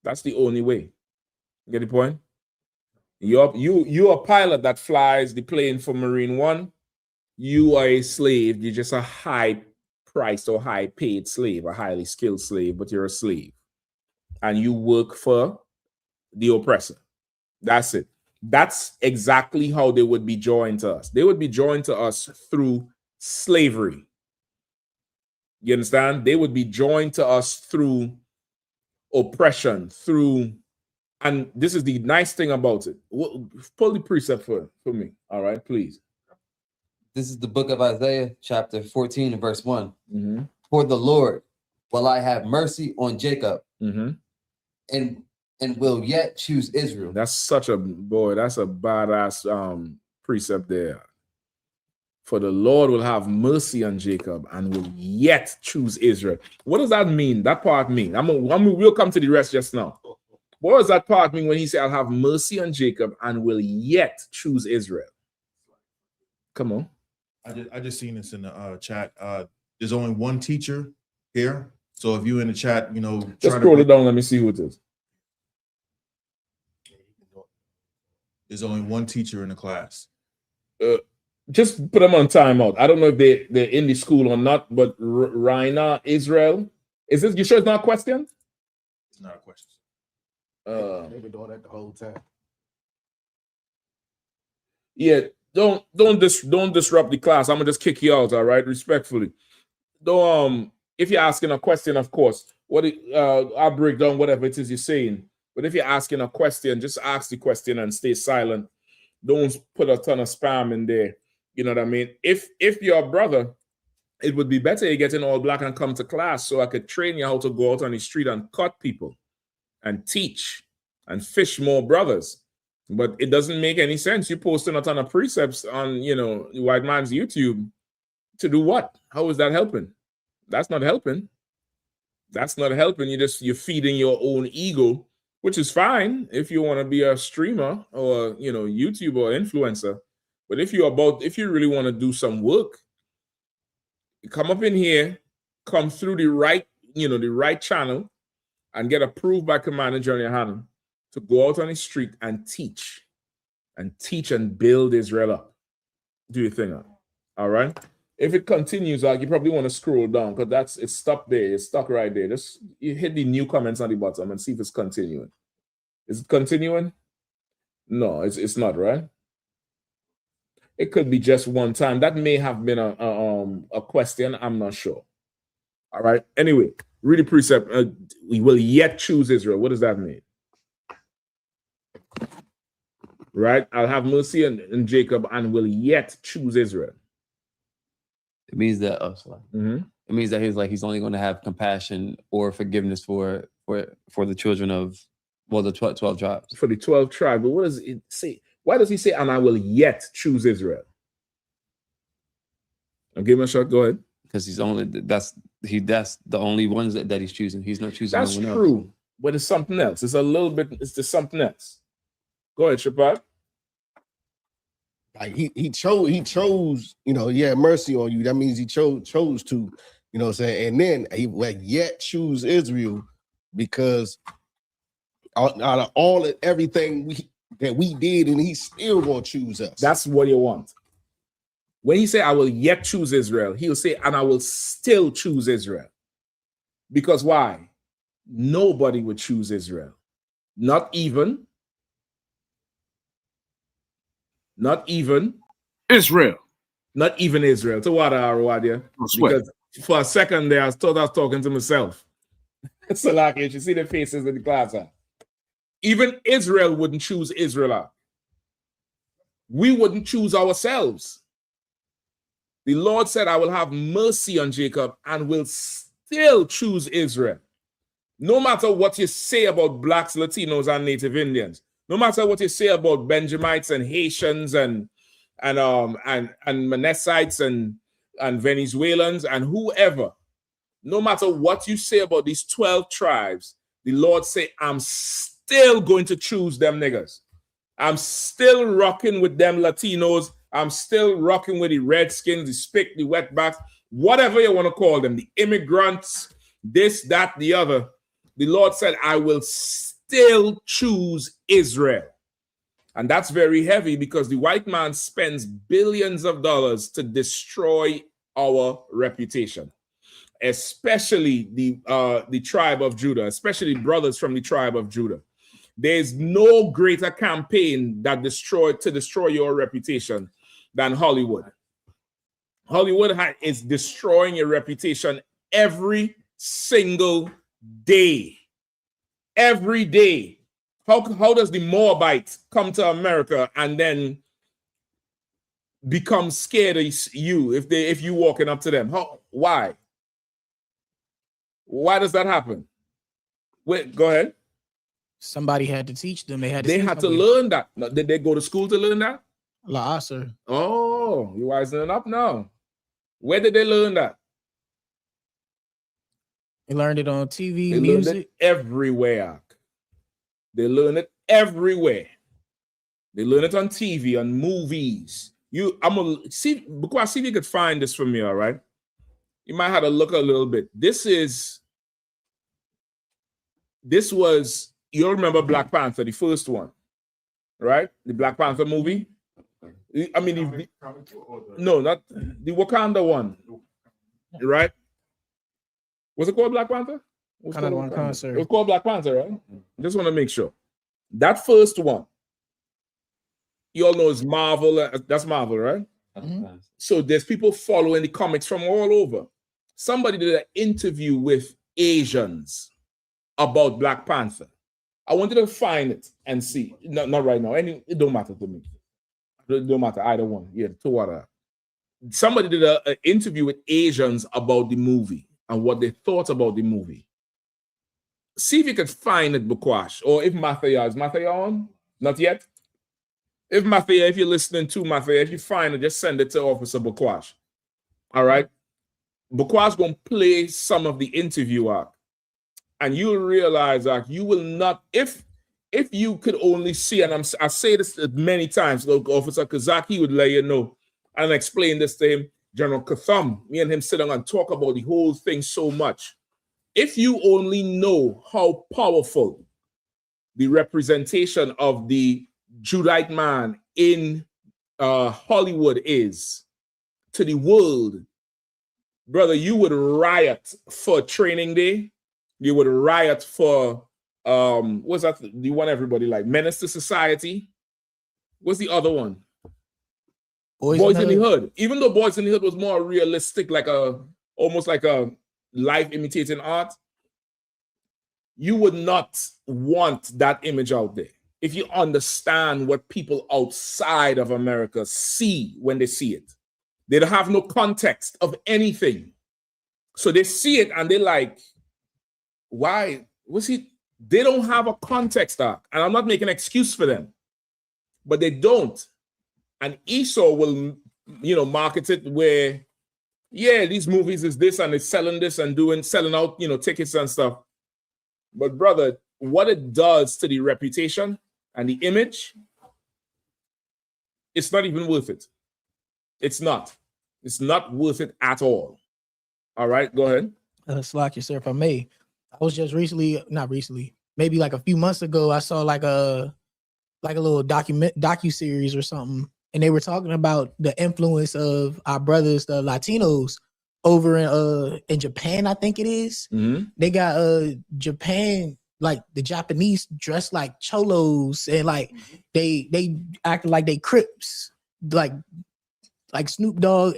That's the only way. Get the point? You're a pilot that flies the plane for Marine One. You are a slave. You're just a high-priced or high-paid slave, a highly skilled slave, but you're a slave. And you work for the oppressor. That's it. That's exactly how they would be joined to us. They would be joined to us through slavery. You understand? They would be joined to us through oppression, and this is the nice thing about it. Pull the precept for me. All right, please. This is the book of Isaiah, chapter 14 and verse 1. For the Lord, will I have mercy on Jacob, and will yet choose Israel. That's such a that's a badass precept there. For the Lord will have mercy on Jacob and will yet choose Israel. What does that mean? That part mean? We'll come to the rest just now. What does that part mean when he said, I'll have mercy on Jacob and will yet choose Israel? Come on. I just seen this in the chat. There's only one teacher here. So if you in the chat, just scroll it down. Let me see who it is. There's only one teacher in the class. Just put them on timeout. I don't know if they're in the school or not, but Raina Israel, is this? You sure it's not a question? It's not a question. They've been doing that the whole time. Yeah, don't disrupt the class. I'm gonna just kick you out. All right, respectfully. Don't if you're asking a question, of course, I'll break down whatever it is you're saying. But if you're asking a question, just ask the question and stay silent. Don't put a ton of spam in there. You know what I mean? If you're a brother it would be better you get in all black and come to class so I could train you how to go out on the street and cut people and teach and fish more brothers. But it doesn't make any sense. You posting a ton of precepts on, the white man's YouTube to do what? How is that helping? That's not helping. That's not helping. You're feeding your own ego, which is fine if you want to be a streamer or, YouTuber or influencer. But if you really want to do some work, come up in here, come through the right channel and get approved by Commander John Yahanna to go out on the street and teach and build Israel up. Do your thing up. All right. If it continues, you probably want to scroll down because it's stuck there. It's stuck right there. Just you hit the new comments on the bottom and see if it's continuing. Is it continuing? No, it's not, right? It could be just one time. That may have been a question. I'm not sure. All right. Anyway, read the precept. We will yet choose Israel. What does that mean? Right? I'll have mercy on Jacob and will yet choose Israel. It means that it means that he's only going to have compassion or forgiveness for the children of the 12 tribes. For the 12 tribes. But what does it say? Why does he say, and I will yet choose Israel? I'll give him a shot. Go ahead. Because that's the only ones that he's choosing. He's not choosing. That's no one true. else. But it's something else. It's a little bit. It's just something else. Go ahead, Shabbat. Like he chose, he had mercy on you. That means he chose to, what I'm saying? And then he will yet choose Israel because out of everything that we did, and he's still gonna choose us. That's what you want. When he say, I will yet choose Israel, he'll say, and I will still choose Israel. Because why? Nobody would choose Israel. Not even Israel. Not even Israel. To what because for a second there, I thought I was talking to myself. So like you should see the faces in the class. Even Israel wouldn't choose Israel. We wouldn't choose ourselves. The Lord said, I will have mercy on Jacob and will still choose Israel. No matter what you say about blacks, Latinos, and Native Indians, no matter what you say about Benjamites and Haitians and Manassites and Venezuelans and whoever, no matter what you say about these 12 tribes, the Lord say, I'm still going to choose them niggas. I'm still rocking with them Latinos. I'm still rocking with the Redskins, the SPIC, the wetbacks, whatever you want to call them, the immigrants, this, that, the other. The Lord said, I will still choose Israel. And that's very heavy because the white man spends billions of dollars to destroy our reputation, especially the tribe of Judah, especially brothers from the tribe of Judah. There's no greater campaign that destroy your reputation than Hollywood. Hollywood is destroying your reputation every single day. Every day. How does the Moabite come to America and then become scared of you if you walking up to them? Why? Why does that happen? Wait, go ahead. Somebody had to teach them. They had to learn that. Did they go to school to learn that? La, sir. Oh, you wising up now. Where did they learn that? They learned it on TV, they music. Learned it everywhere. They learn it everywhere. They learn it on TV, on movies. I'm gonna see if you could find this for me, all right? You might have to look a little bit. This was, you'll remember Black Panther, the first one, right? The Black Panther movie. I mean, no, not the Wakanda one, right? Was it called Black Panther? It was called Black Panther, right? Just want to make sure. That first one, you all know is Marvel. That's Marvel, right? Mm-hmm. So there's people following the comics from all over. Somebody did an interview with Asians about Black Panther. I wanted to find it and see. Not right now. It don't matter to me. It don't matter either one. Yeah, two other. somebody did an interview with Asians about the movie and what they thought about the movie. See if you could find it, Bukwash, or if Mathia is Mathia on? Not yet. If Mathia, if you're listening to Mathia, if you find it, just send it to Officer Bukwash. All right. Bukwash gonna play some of the interview out, and you'll realize that you will not, if you could only see, and I say this many times, look, Officer Kazaki would let you know and explain this to him. General Katham, me and him sit down and talk about the whole thing so much. If you only know how powerful the representation of the Judite man in Hollywood is to the world, brother, you would riot for training day. You would riot for what's that? The one everybody like, Menace to Society. What's the other one? Boys in the Hood. Even though Boys in the Hood was more realistic, like almost like a life imitating art, you would not want that image out there if you understand what people outside of America see when they see it. They don't have no context of anything. So they see it and they're like, why was he? They don't have a context arc. And I'm not making an excuse for them, but they don't. And Esau will, market it where, yeah, these movies is this and it's selling this and selling out, tickets and stuff. But brother, what it does to the reputation and the image, it's not even worth it. It's not. It's not worth it at all. All right, go ahead. Slack yourself, if I may. I was just maybe like a few months ago, I saw like a little docu-series or something, and they were talking about the influence of our brothers, the Latinos, over in Japan, I think it is. Mm-hmm. They got Japan, like the Japanese dressed like cholos, and like they acted like they Crips, like Snoop Dogg.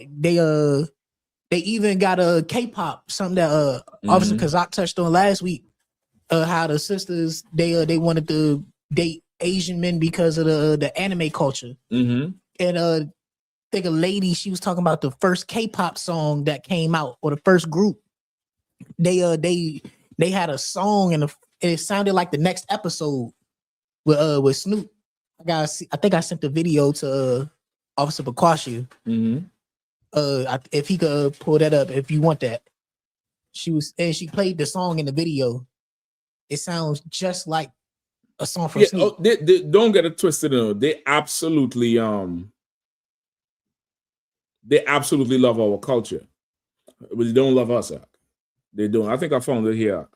They even got a K-pop, something that Officer Kazak touched on last week. How the sisters they wanted to date Asian men because of the anime culture. Mm-hmm. And I think a lady, she was talking about the first K-pop song that came out, or the first group. They had a song and it sounded like the next episode with Snoop. I think I sent the video to Officer Bakwashi. Mm-hmm. If he could pull that up, if you want that. She played the song in the video. It sounds just like a song from Snoop. They don't get it twisted. They absolutely love our culture, but they don't love us. They don't. I think I found it here.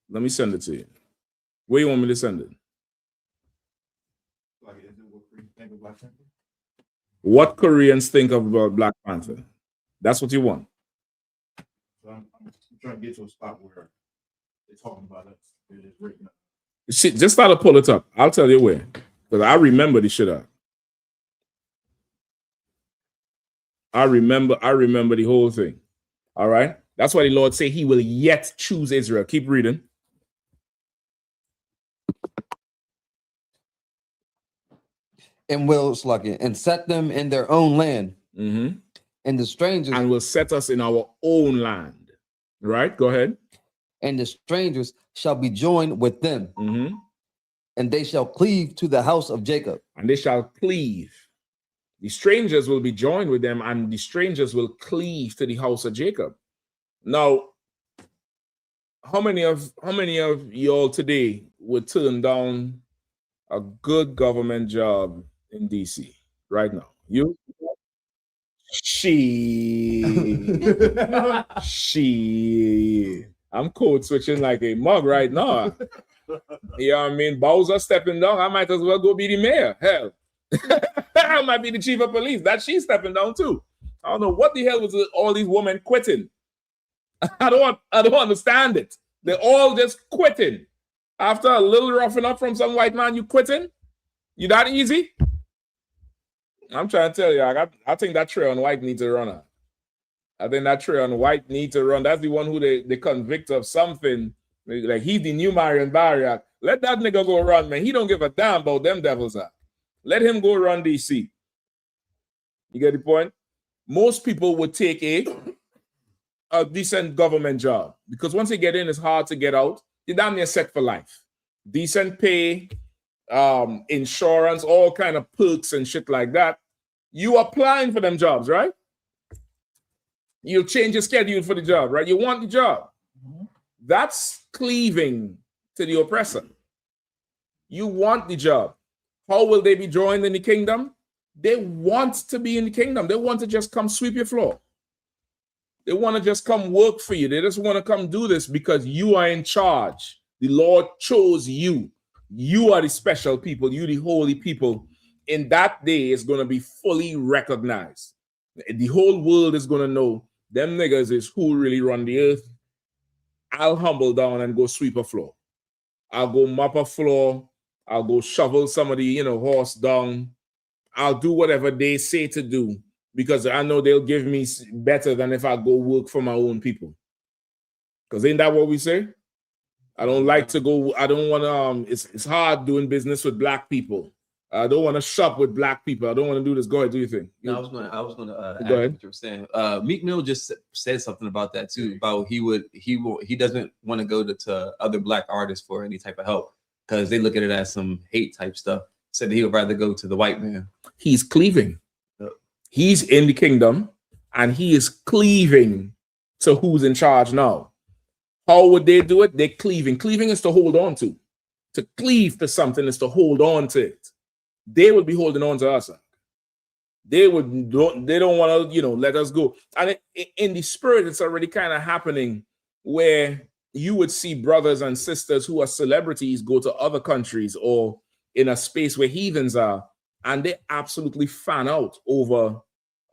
Let me send it to you. Where you want me to send it? What Koreans think about Black Panther? That's what you want. So I'm trying to get to a spot where they're talking about it. It is written up. Shit, just start to pull it up. I'll tell you where, because I remember the shit out. I remember the whole thing. All right. That's why the Lord say He will yet choose Israel. Keep reading. And will and set them in their own land. Mm-hmm. And the strangers, and will set us in our own land. Right? Go ahead. And the strangers shall be joined with them. Mm-hmm. And they shall cleave to the house of Jacob. And they shall cleave. The strangers will be joined with them, and the strangers will cleave to the house of Jacob. Now, how many of y'all today would turn down a good government job in DC right now? You? I'm code switching like a mug right now. You know what I mean? Bowser stepping down. I might as well go be the mayor. Hell. I might be the chief of police. That she's stepping down too. I don't know what the hell was all these women quitting. I don't understand it. They're all just quitting. After a little roughing up from some white man, you quitting? You that easy? I'm trying to tell you, I think that Trey on White needs to run. I think that Trey on White needs to run. That's the one who they convict of something. Like he's the new Marion Barrier. Let that nigga go run, man. He don't give a damn about them devils. Let him go run DC. You get the point? Most people would take a decent government job because once you get in, it's hard to get out. You're damn near set for life. Decent pay, insurance, all kind of perks and shit like that. You applying for them jobs, right? You'll change your schedule for the job, right? You want the job. That's cleaving to the oppressor. You want the job. How will they be joined in the kingdom? They want to be in the kingdom. They want to just come sweep your floor. They want to just come work for you. They just want to come do this because you are in charge. The Lord chose you. You are the special people. You the holy people. In that day, it's going to be fully recognized. The whole world is going to know them niggas is who really run the earth. I'll humble down and go sweep a floor. I'll go mop a floor. I'll go shovel some of the, horse down. I'll do whatever they say to do because I know they'll give me better than if I go work for my own people. Because ain't that what we say? I don't like to go. I don't want to. It's hard doing business with black people. I don't want to shop with black people. I don't want to do this. Go ahead, do your thing. No, I was going to add go ahead. what you were saying. Meek Mill just said something about that too. About he doesn't want to go to other black artists for any type of help because they look at it as some hate type stuff. Said that he would rather go to the white man. He's cleaving. Yep. He's in the kingdom, and he is cleaving to who's in charge now. How would they do it? They're cleaving. Cleaving is to hold on to. To cleave to something is to hold on to it. They would be holding on to us. They don't want to, let us go. And in the spirit, it's already kind of happening where you would see brothers and sisters who are celebrities go to other countries or in a space where heathens are, and they absolutely fan out over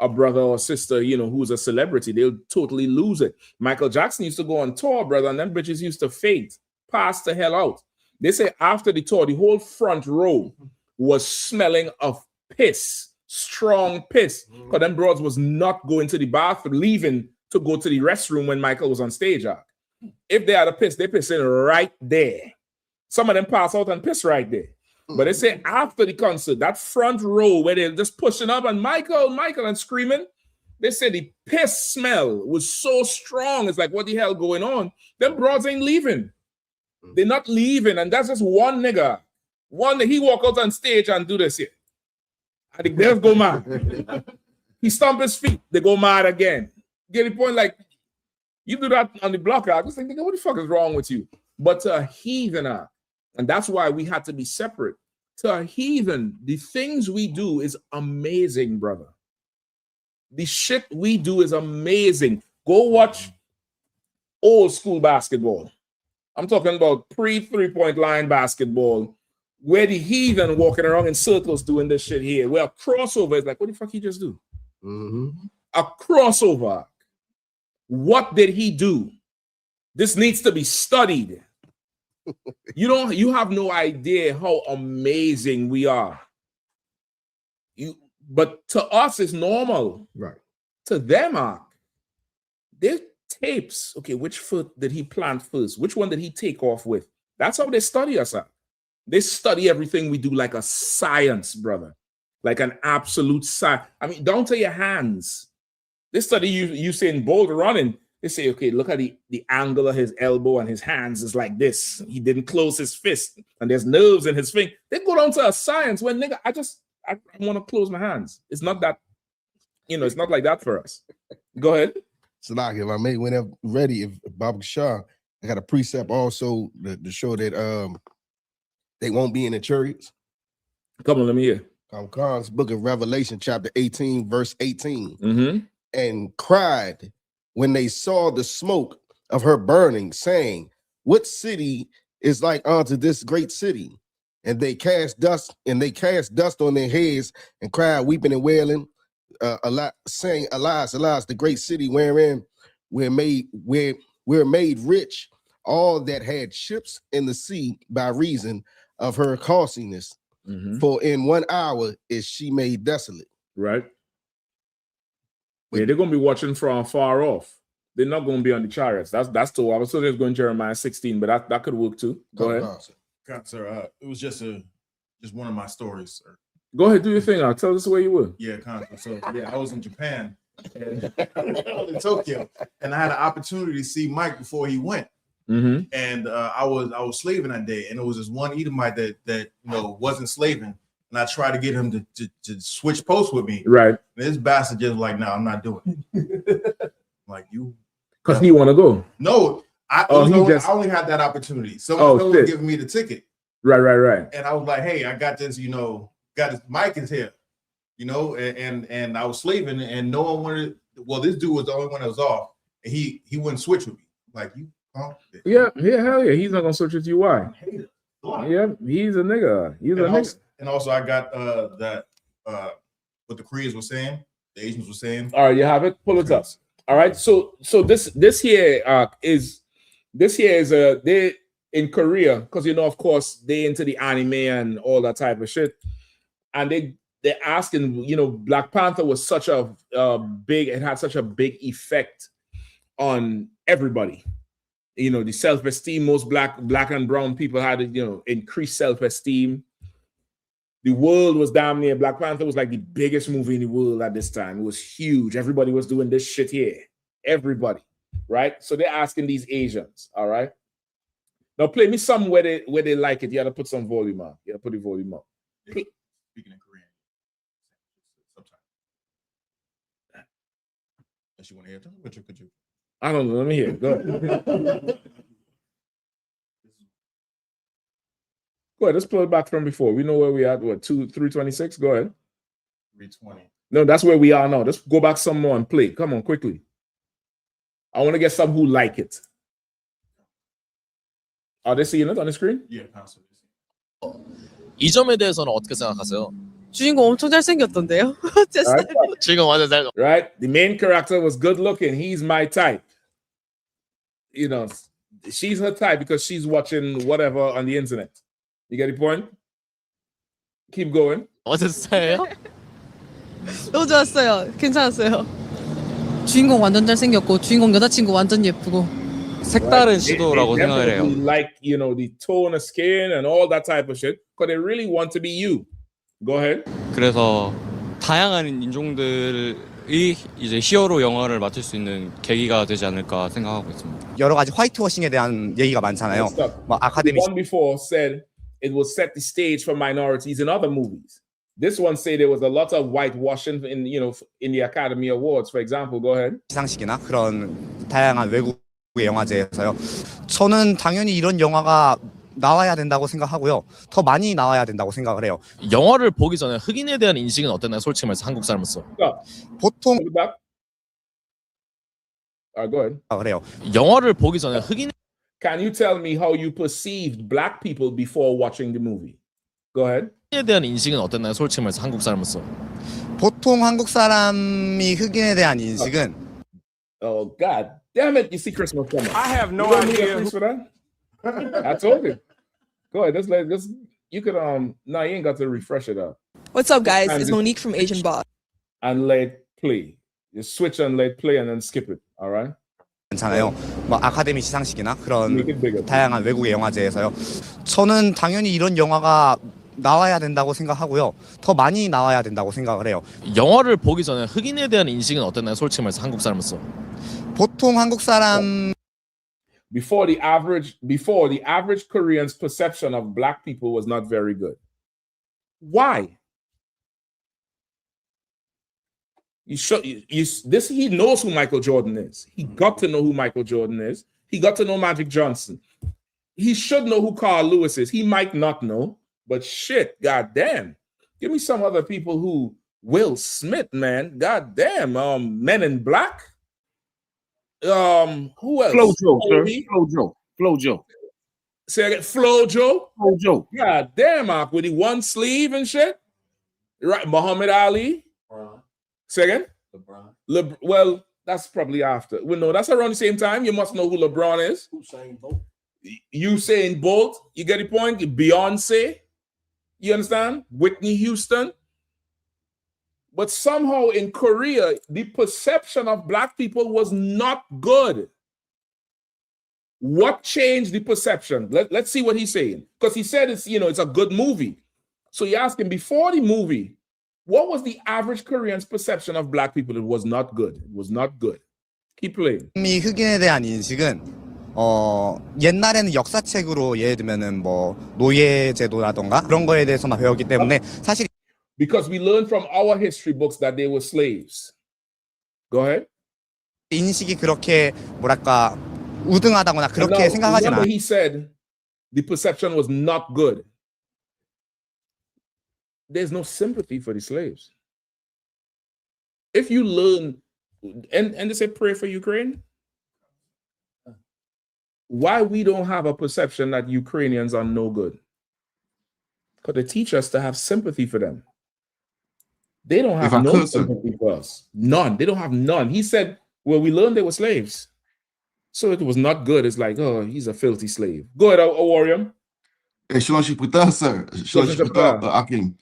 a brother or sister, who's a celebrity. They'll totally lose it. Michael Jackson used to go on tour, brother, and them bitches used to faint, pass the hell out. They say after the tour, the whole front row was smelling of piss, strong piss, because them broads was not going to the bathroom, leaving to go to the restroom when Michael was on stage. If they had a piss, they piss in right there. Some of them pass out and piss right there. But they say after the concert, that front row where they're just pushing up and Michael, and screaming, they say the piss smell was so strong. It's like, what the hell going on? Them broads ain't leaving. They're not leaving. And that's just one nigga. One day he walk out on stage and do this here. And the girls go mad. He stomp his feet. They go mad again. Get the point? Like, you do that on the block. I just think, what the fuck is wrong with you? But to a heathen, and that's why we had to be separate. To a heathen, the things we do is amazing, brother. The shit we do is amazing. Go watch old school basketball. I'm talking about pre-3-point line basketball, where the heathen walking around in circles doing this shit here. Where a crossover is like, what the fuck he just do? A crossover. What did he do? This needs to be studied. You have no idea how amazing we are. But to us, it's normal. Right. To them, they're tapes. Okay, which foot did he plant first? Which one did he take off with? That's how they study us. They study everything we do like a science, brother. Like an absolute science. I mean, down to your hands. They study Usain Bolt running. They say, okay, look at the angle of his elbow and his hands is like this. He didn't close his fist and there's nerves in his finger. They go down to a science when, nigga, I want to close my hands. It's not that, it's not like that for us. Go ahead. So like if I may, whenever ready, if Baba Shah, I got a precept also to show that they won't be in the chariots. Come on, let me hear. Khan's book of Revelation, chapter 18, verse 18. And cried when they saw the smoke of her burning, saying, what city is like unto this great city? And they cast dust on their heads and cried, weeping and wailing, saying, alas, alas, the great city wherein we're made rich, all that had ships in the sea by reason of her costliness. For in 1 hour is she made desolate. Right. Yeah, they're going to be watching from far off. They're not going to be on the chariots. That's too. I was still just going Jeremiah 16, but that could work too. Go ahead. God, sir, it was just one of my stories, sir. Go ahead, do your thing. I'll tell us where you were. Yeah, so yeah, I was in Japan and in Tokyo, and I had an opportunity to see Mike before he went. And I was slaving that day, and it was this one Edomite that wasn't slaving, and I tried to get him to switch posts with me. Right. And this bastard just like, no, I'm not doing it. Like you, because he want to go. No, I only had that opportunity. Someone was giving me the ticket. Right. And I was like, hey, I got this. Got this. Mike is here. And I was slaving, and no one wanted. Well, this dude was the only one that was off, and he wouldn't switch with me. Like you. Yeah, hell yeah. He's not gonna switch with you. Why? Yeah, he's a nigga. And also I got that what the Koreans were saying, the Asians were saying. All right, you have it. Pull it up. All right. So this here is they in Korea, because of course they into the anime and all that type of shit, and they're asking, Black Panther was such a it had such a big effect on everybody. The self-esteem, most black and brown people had, increased self-esteem. The world was damn near, Black Panther was like the biggest movie in the world at this time. It was huge. Everybody was doing this shit here. Everybody, right? So they're asking these Asians, all right? Now play me some where they like it. You got to put some volume on. You got to put the volume up. Speaking in Korean. Sometimes. Unless you want to hear it, could you? I don't know. Let me hear it. Go ahead. Go ahead. Let's pull it back from before. We know where we are. What, 326? Go ahead. 320. No, that's where we are now. Let's go back some more and play. Come on, quickly. I want to get some who like it. Are they seeing it on the screen? Yeah, constantly. 이 점에 대해서는 어떻게 생각하세요? 주인공 엄청 잘생겼던데요? 주인공 완전 잘. Right? The main character was good looking. He's my type. She's her type because she's watching whatever on the internet. You get the point? Keep going. 어땠어요? 너무 좋았어요. 괜찮았어요. 주인공 완전 잘생겼고 주인공 여자친구 완전 예쁘고. 색다른 시도라고 생각을 해요. Like, the tone of skin and all that type of shit, because they really want to be you. Go ahead. 그래서 다양한 인종들이 이제 히어로 영화를 맡을 수 있는 계기가 되지 않을까 생각하고 있습니다. 여러 가지 화이트워싱에 대한 얘기가 많잖아요. 아카데미. The one before said it will set the stage for minorities in other movies. This one said there was a lot of whitewashing in the Academy Awards, for example. Go ahead. 시상식이나 그런 다양한 외국의 영화제에서요. 저는 당연히 이런 영화가 나와야 된다고 생각하고요. 더 많이 나와야 된다고 생각을 해요. 영화를 보기 전에 흑인에 대한 인식은 어땠나요? 솔직히 말해서 한국 사람으로서. 보통 go ahead. 그래요. 영화를 보기 전에 흑인. Can you tell me how you perceived black people before watching the movie? Go ahead. 흑인에 대한 인식은 어땠나요? 솔직히 말해서 한국 사람으로서. 보통 한국 사람이 흑인에 대한 인식은 Oh God damn it! You see Christmas coming. I have no idea. For that? I told you. Go ahead. Let's you could no, you ain't got to refresh it up. What's up, guys? It's Monique from Asian Boss. And let play. Just switch and let play and then skip it. All right. 괜찮아요. 아카데미 시상식이나 그런 다양한 외국의 영화제에서요. 저는 당연히 이런 영화가 나와야 된다고 생각하고요. 더 많이 나와야 된다고 생각을 해요. 영화를 보기 전에 흑인에 대한 인식은 어땠나요? 솔직히 말해서 한국 사람으로서. 보통 한국 사람 Before the average Korean's perception of black people was not very good. Why? He knows who Michael Jordan is. He got to know who Michael Jordan is. He got to know Magic Johnson. He should know who Carl Lewis is. He might not know, but shit, goddamn. Give me some other people who Will Smith, man. Goddamn. Men in Black. Who else? Flojo, sir. Flojo. Say again, Flojo? Flojo. God damn, Mark, with the one sleeve and shit. Right, Muhammad Ali. Say again? LeBron. Well, that's probably after. Well, no, that's around the same time. You must know who LeBron is. Usain Bolt. You get the point? Beyonce. You understand? Whitney Houston. But somehow in Korea, the perception of black people was not good. What changed the perception? Let's see what he's saying. Because he said it's a good movie. So you ask him, before the movie, what was the average Korean's perception of black people? It was not good. It was not good. Keep playing. 이 흑인에 대한 인식은 옛날에는 역사책으로 예를 들면은 뭐 노예제도라던가 그런 거에 대해서만 배웠기 때문에 사실 Because we learned from our history books that they were slaves. Go ahead. 인식이 그렇게 뭐랄까 우등하다거나 그렇게 생각하진 않아요. He said the perception was not good. There's no sympathy for the slaves. If you learn, and they say pray for Ukraine. Why we don't have a perception that Ukrainians are no good? Because they teach us to have sympathy for them. They don't have no sympathy for us. None. They don't have none. He said, well, we learned they were slaves. So it was not good. It's like, oh, he's a filthy slave. Go ahead, Awarium. Hey, Shalom Shiputah, sir. Shalom Shiputah, Akim.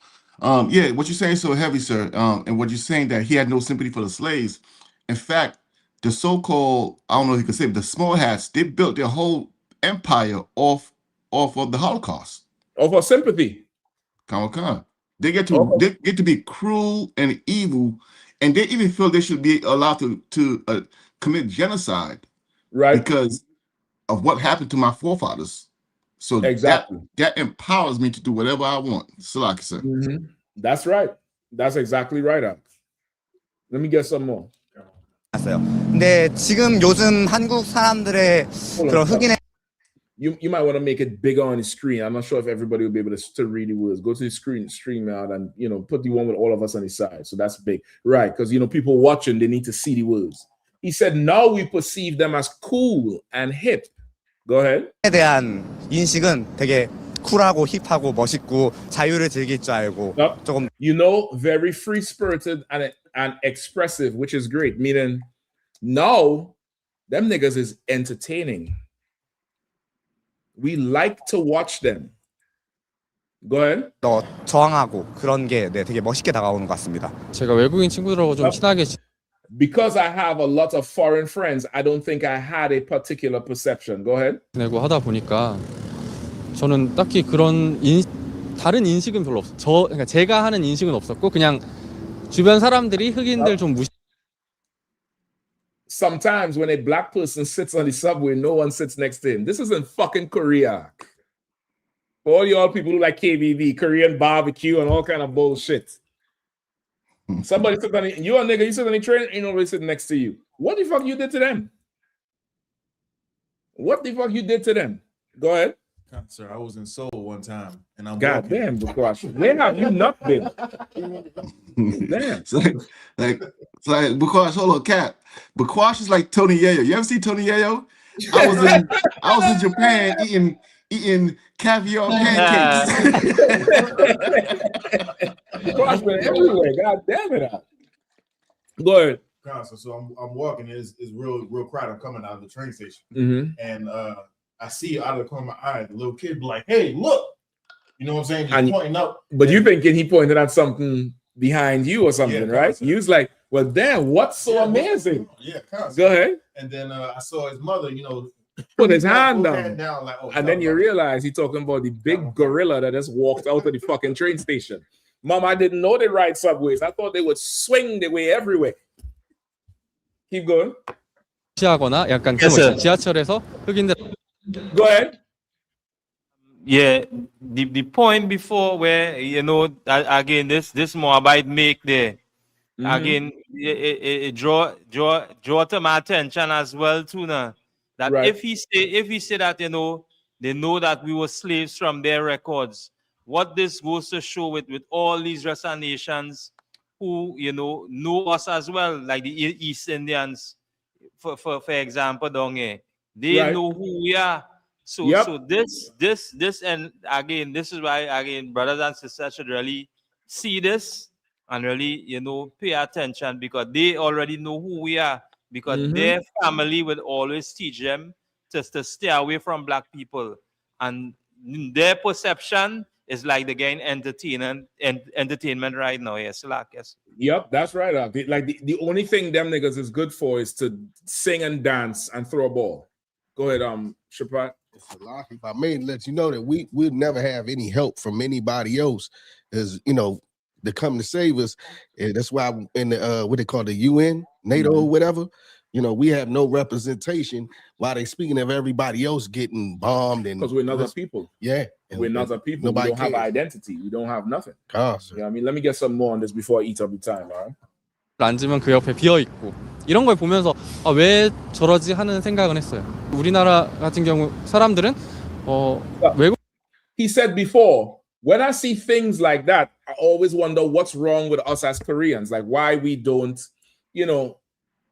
Yeah, what you're saying is so heavy, sir. And what you're saying that he had no sympathy for the slaves. In fact, the so-called, I don't know if you could say, but the small hats, they built their whole empire off of the Holocaust. Off of sympathy. Come. They get to be cruel and evil, and they even feel they should be allowed to commit genocide, right? Because of what happened to my forefathers. So exactly that empowers me to do whatever I want. Salaki, sir. That's right. That's exactly right. Let me get some more. 근데 지금 요즘 한국 사람들의 그런 흑인의 You might want to make it bigger on the screen. I'm not sure if everybody will be able to read the words. Go to the screen, stream out, and put the one with all of us on the side. So that's big, right? Because people watching, they need to see the words. He said, now we perceive them as cool and hip. Go ahead. 에 대한 인식은 되게 쿨하고 힙하고 멋있고 자유를 즐길 줄 알고 조금 very free-spirited and expressive, which is great. Meaning, now them niggas is entertaining. We like to watch them. Go ahead. 저항하고 그런 게 되게 멋있게 다가오는 것 같습니다. 제가 외국인 친구들하고 좀 친하게 Because I have a lot of foreign friends, I don't think I had a particular perception. Go ahead. 지내고 하다 보니까 저는 딱히 그런 다른 인식은 별로 없어요. 그러니까 제가 하는 인식은 없었고 그냥 주변 사람들이 흑인들 좀 무시. Sometimes when a black person sits on the subway, no one sits next to him. This isn't fucking Korea. For all y'all people who like KBB, Korean barbecue and all kind of bullshit. Somebody sit on you a nigga, you sit on the train, ain't nobody sitting next to you. What the fuck you did to them? What the fuck you did to them? Go ahead. Sir, I was in Seoul one time, and I'm God damn, Bukash. Where have you not been? Damn. It's like Bukash, hold on, Cap. Bukash is like Tony Yayo. You ever see Tony Yayo? I was in Japan eating caviar pancakes. Bukash been everywhere. God damn it. Go ahead. So I'm walking. It's real crowded. I'm coming out of the train station, and I see out of the corner of my eye the little kid be like, "Hey, look!" You know what I'm saying? Just pointing up. But you thinking he pointed at something behind you or something, right? You was like, "Well, damn, what's so amazing?" Yeah, constantly. Go ahead. And then I saw his mother, put his hand down. Like, and then you realize he's talking about the big gorilla that just walked out of the fucking train station. Mom, I didn't know they ride subways. I thought they would swing their way everywhere. Keep going. 하거나 약간 지하철에서 흑인들. Go ahead. Yeah, the point before where again this Moabite make there again it draw to my attention as well too now that right. if he say that they know that we were slaves from their records, what this goes to show with all these Western nations who know us as well, like the East Indians for example down here. They right. know who we are. So this and again, this is why brothers and sisters should really see this and really pay attention, because they already know who we are, because their family will always teach them to stay away from black people, and their perception is like they're getting entertainment right now. Yes, yes. Yep, that's right. Like the only thing them niggas is good for is to sing and dance and throw a ball. Go ahead, Shapat. If I may let you know that we'll never have any help from anybody else, as you know, to come to save us. And that's why in the what they call the UN, NATO, or whatever, you know, we have no representation while they speaking of everybody else getting bombed and because we're not a people. Yeah, We're not a people. We don't have identity. We don't have nothing. Yeah, I mean, let me get some more on this before I eat up the time, all right? 앉으면 그 옆에 비어 있고 이런 걸 보면서 왜 저러지 하는 생각은 했어요. 우리나라 같은 경우 사람들은 외국 He said before, when I see things like that, I always wonder what's wrong with us as Koreans, like why we don't, you know,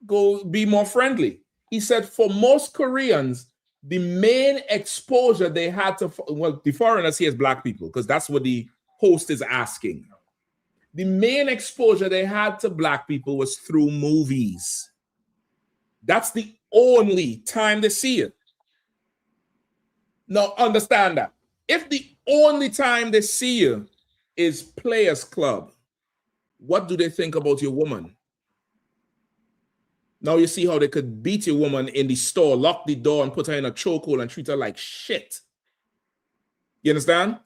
go be more friendly. He said for most Koreans, the main exposure they had to, well, the foreigners here is black people, because that's what the host is asking. The main exposure they had to black people was through movies. That's the only time they see it. Now, understand that. If the only time they see you is Players Club, what do they think about your woman? Now you see how they could beat your woman in the store, lock the door, and put her in a chokehold and treat her like shit. You understand?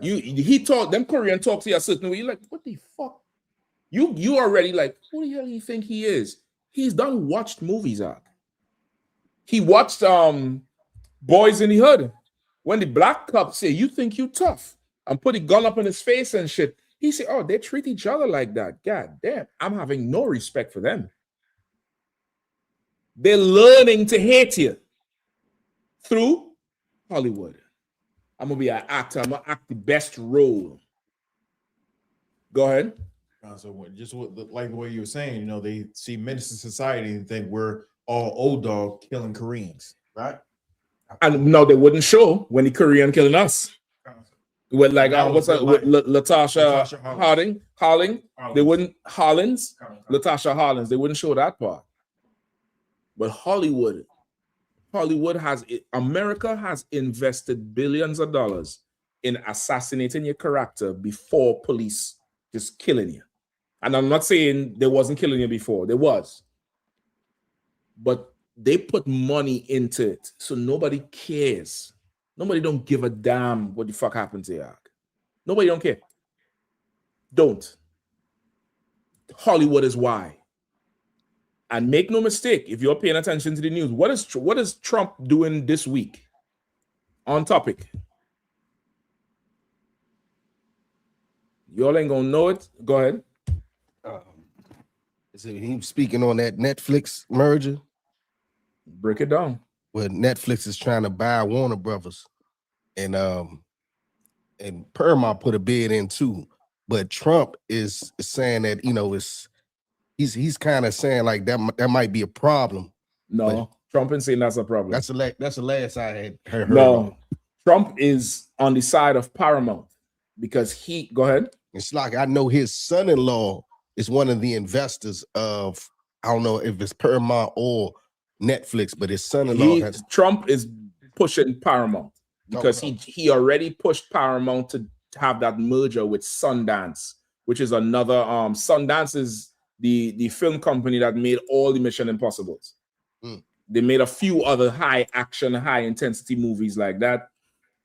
He taught them Korean talk to you a certain way. You're like, what the fuck? You already like, who the hell do you think he is? He's done watched movies out. He watched Boys in the Hood. When the black cop say, you think you tough, and put a gun up in his face and shit, he said, oh, they treat each other like that. God damn, I'm having no respect for them. They're learning to hate you through Hollywood. I'm going to be an actor. I'm going to act the best role. Go ahead. So just like the way you were saying, you know, they see menace in society and think we're all old dog killing Koreans, right? And no, they wouldn't show when the Korean killing us. With like what's that? With Latasha Hollins. They wouldn't Latasha Hollins. They wouldn't show that part. But America has invested billions of dollars in assassinating your character before police just killing you. And I'm not saying they wasn't killing you before. There was. But they put money into it, so nobody cares. Nobody don't give a damn what the fuck happened to you. Nobody don't care. Don't. Hollywood is why. And make no mistake, if you're paying attention to the news, what is Trump doing this week? On topic. Y'all ain't gonna know it. Go ahead. So he speaking on that Netflix merger. Break it down. Well, Netflix is trying to buy Warner Brothers, and Paramount put a bid in too. But Trump is saying that, you know, he's kind of saying like that might be a problem. No, Trump is saying that's a problem. That's the last I had heard. No, Trump is on the side of Paramount because go ahead. It's like I know his son-in-law is one of the investors of, I don't know if it's Paramount or Netflix, but his son-in-law Trump is pushing Paramount because he already pushed Paramount to have that merger with Sundance, which is another Sundance is the film company that made all the Mission Impossibles. They made a few other high action, high intensity movies like that.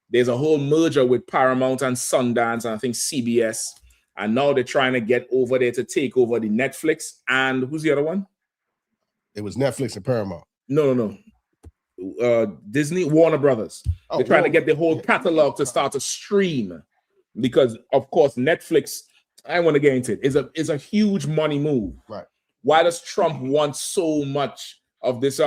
There's a whole merger with Paramount and Sundance and I think CBS, and now they're trying to get over there to take over the Netflix and who's the other one? It was Netflix and Paramount. No. Disney, Warner Brothers. They're trying to get the whole catalog to start to stream because, of course, Netflix, I want to get into it, is a huge money move. Right. Why does Trump want so much of this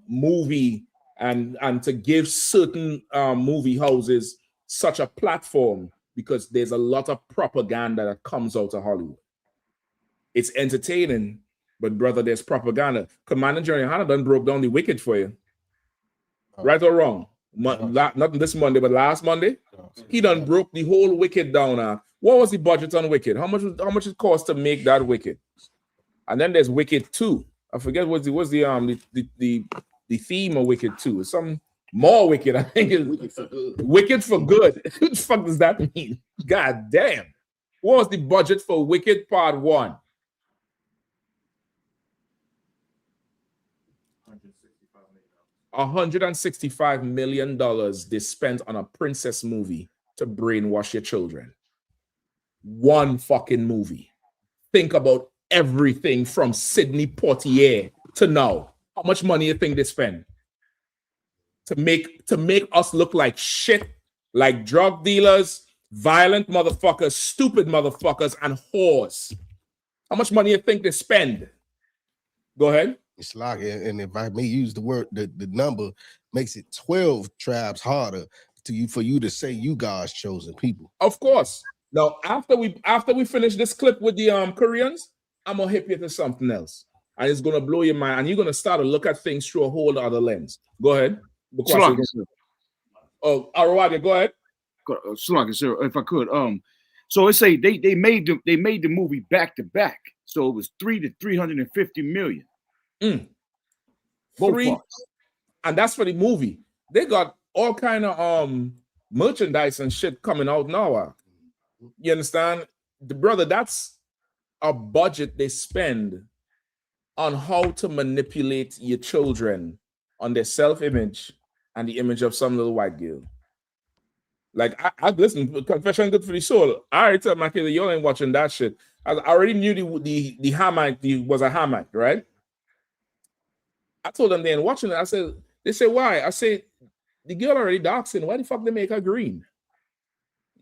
movie and to give certain movie houses such a platform? Because there's a lot of propaganda that comes out of Hollywood. It's entertaining, but brother, there's propaganda. Commander General Yahanna done broke down the Wicked for you. Right or wrong? Not this Monday, but last Monday. He done broke the whole Wicked down. What was the budget on Wicked? How much it cost to make that Wicked? And then there's Wicked 2. I forget what's the theme of Wicked 2. It's some more Wicked, I think. Wicked for good. What the fuck does that mean? God damn. What was the budget for Wicked Part 1? $165 million they spent on a princess movie to brainwash your children. One fucking movie. Think about everything from Sidney Poitier to now. How much money you think they spend to make us look like shit, like drug dealers, violent motherfuckers, stupid motherfuckers, and whores? How much money you think they spend? Go ahead. It's like, and if I may use the word, the number makes it 12 tribes harder for you to say you God's chosen people. Of course. Now, after we finish this clip with the Koreans, I'm gonna hit you to something else, and it's gonna blow your mind, and you're gonna start to look at things through a whole other lens. Go ahead. Oh, Arawadi, go ahead. Sir, if I could, so it say they made the movie back to back, so it was 3 to 350 million. Both parts. And that's for the movie. They got all kind of merchandise and shit coming out now. You understand? Brother, that's a budget they spend on how to manipulate your children on their self-image and the image of some little white girl. Like, I listen, confession good for the soul. I already tell my kid, y'all ain't watching that shit. I already knew the Hamite was a Hamite, right? I told them they ain't watching it. They said, why? I said, the girl already dark skin. Why the fuck they make her green?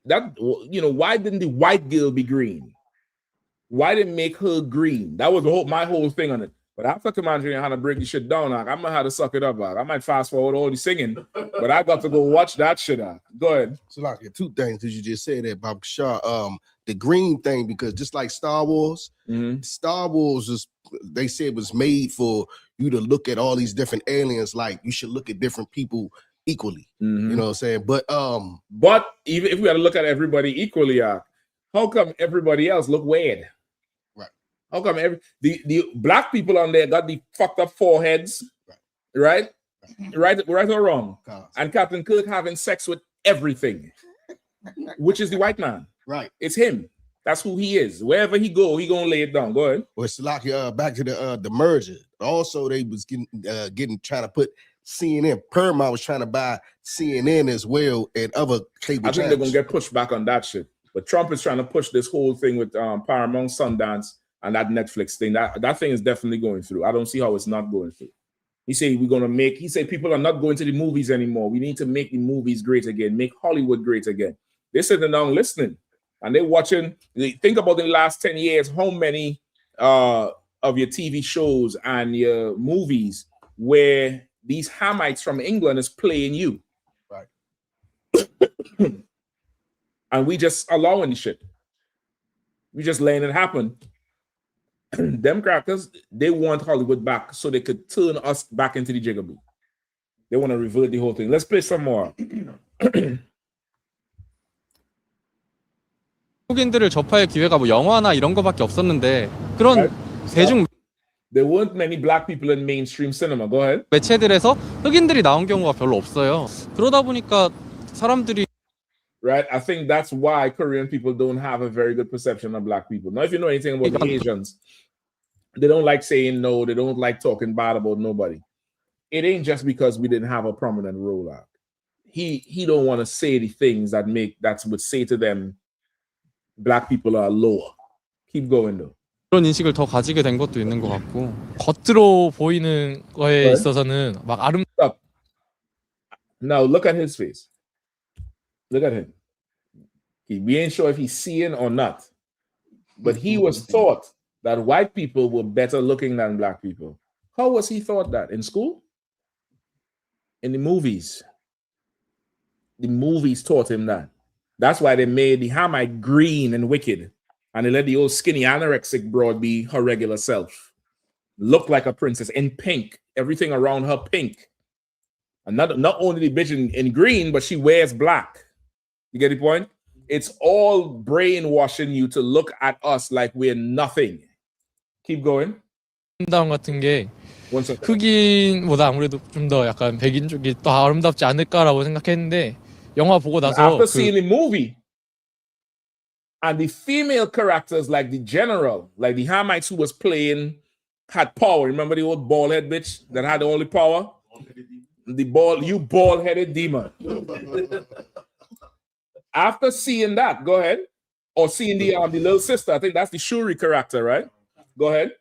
Why didn't the white girl be green? Why didn't make her green? That was my whole thing on it. But after Commander Yahanna break the shit down, I'm gonna have to suck it up. I might fast forward all the singing, but I got to go watch that shit out. Go ahead. So like two things that you just said there, Bob Shaw. The green thing, because just like Star Wars, Star Wars they said was made for you to look at all these different aliens like you should look at different people equally. You know what I'm saying? But even if we had to look at everybody equally, how come everybody else look weird? How come the black people on there got the fucked up foreheads, right or wrong? And Captain Kirk having sex with everything, which is the white man. Right. It's him. That's who he is. Wherever he go, he gonna lay it down. Go ahead. Well, it's like back to the merger. Also, they was trying to put CNN. Paramount was trying to buy CNN as well and other cable channels. I think they're gonna get pushed back on that shit. But Trump is trying to push this whole thing with Paramount, Sundance, and that Netflix thing. That thing is definitely going through. I don't see how it's not going through. He said people are not going to the movies anymore. We need to make the movies great again, make Hollywood great again. They're sitting down listening and they're watching. Think about the last 10 years, how many of your TV shows and your movies where these Hamites from England is playing you. Right. And we just allowing the shit. We just letting it happen. Them crackers, they want Hollywood back so they could turn us back into the jigaboo. They want to revert the whole thing. Let's play some more. 한국인들을 접할 기회가 뭐 영화나 이런 거밖에 없었는데 그런 대중 There weren't many black people in mainstream cinema. Go ahead. 매체들에서 흑인들이 나온 경우가 별로 없어요. 그러다 보니까 사람들이 Right, I think that's why Korean people don't have a very good perception of black people. Now, if you know anything about the Asians, they don't like saying no. They don't like talking bad about nobody. It ain't just because we didn't have a prominent role out. He don't want to say the things that would say to them, black people are lower. Keep going though. 그런 인식을 더 가지게 된 것도 있는 것 같고 겉으로 보이는 거에 있어서는 막 아름답. Now look at his face. Look at him. We ain't sure if he's seeing or not, but he was taught that white people were better looking than black people. How was he taught that? In school? In the movies. The movies taught him that. That's why they made the Hamite green and wicked, and they let the old skinny anorexic broad be her regular self. Look like a princess in pink. Everything around her pink. And not only the bitch in green, but she wears black. You get the point? It's all brainwashing you to look at us like we're nothing. Keep going. 아름다움 같은 게 흑인보다 아무래도 좀 더 약간 백인 쪽이 더 아름답지 않을까라고 생각했는데 영화 보고 나서 after seeing the movie and the female characters like the general, like the Hamites who was playing had power. Remember the old bald head bitch that had all the power? You bald-headed demon. After seeing that, go ahead. Or seeing the little sister, I think that's the Shuri character, right? Go ahead.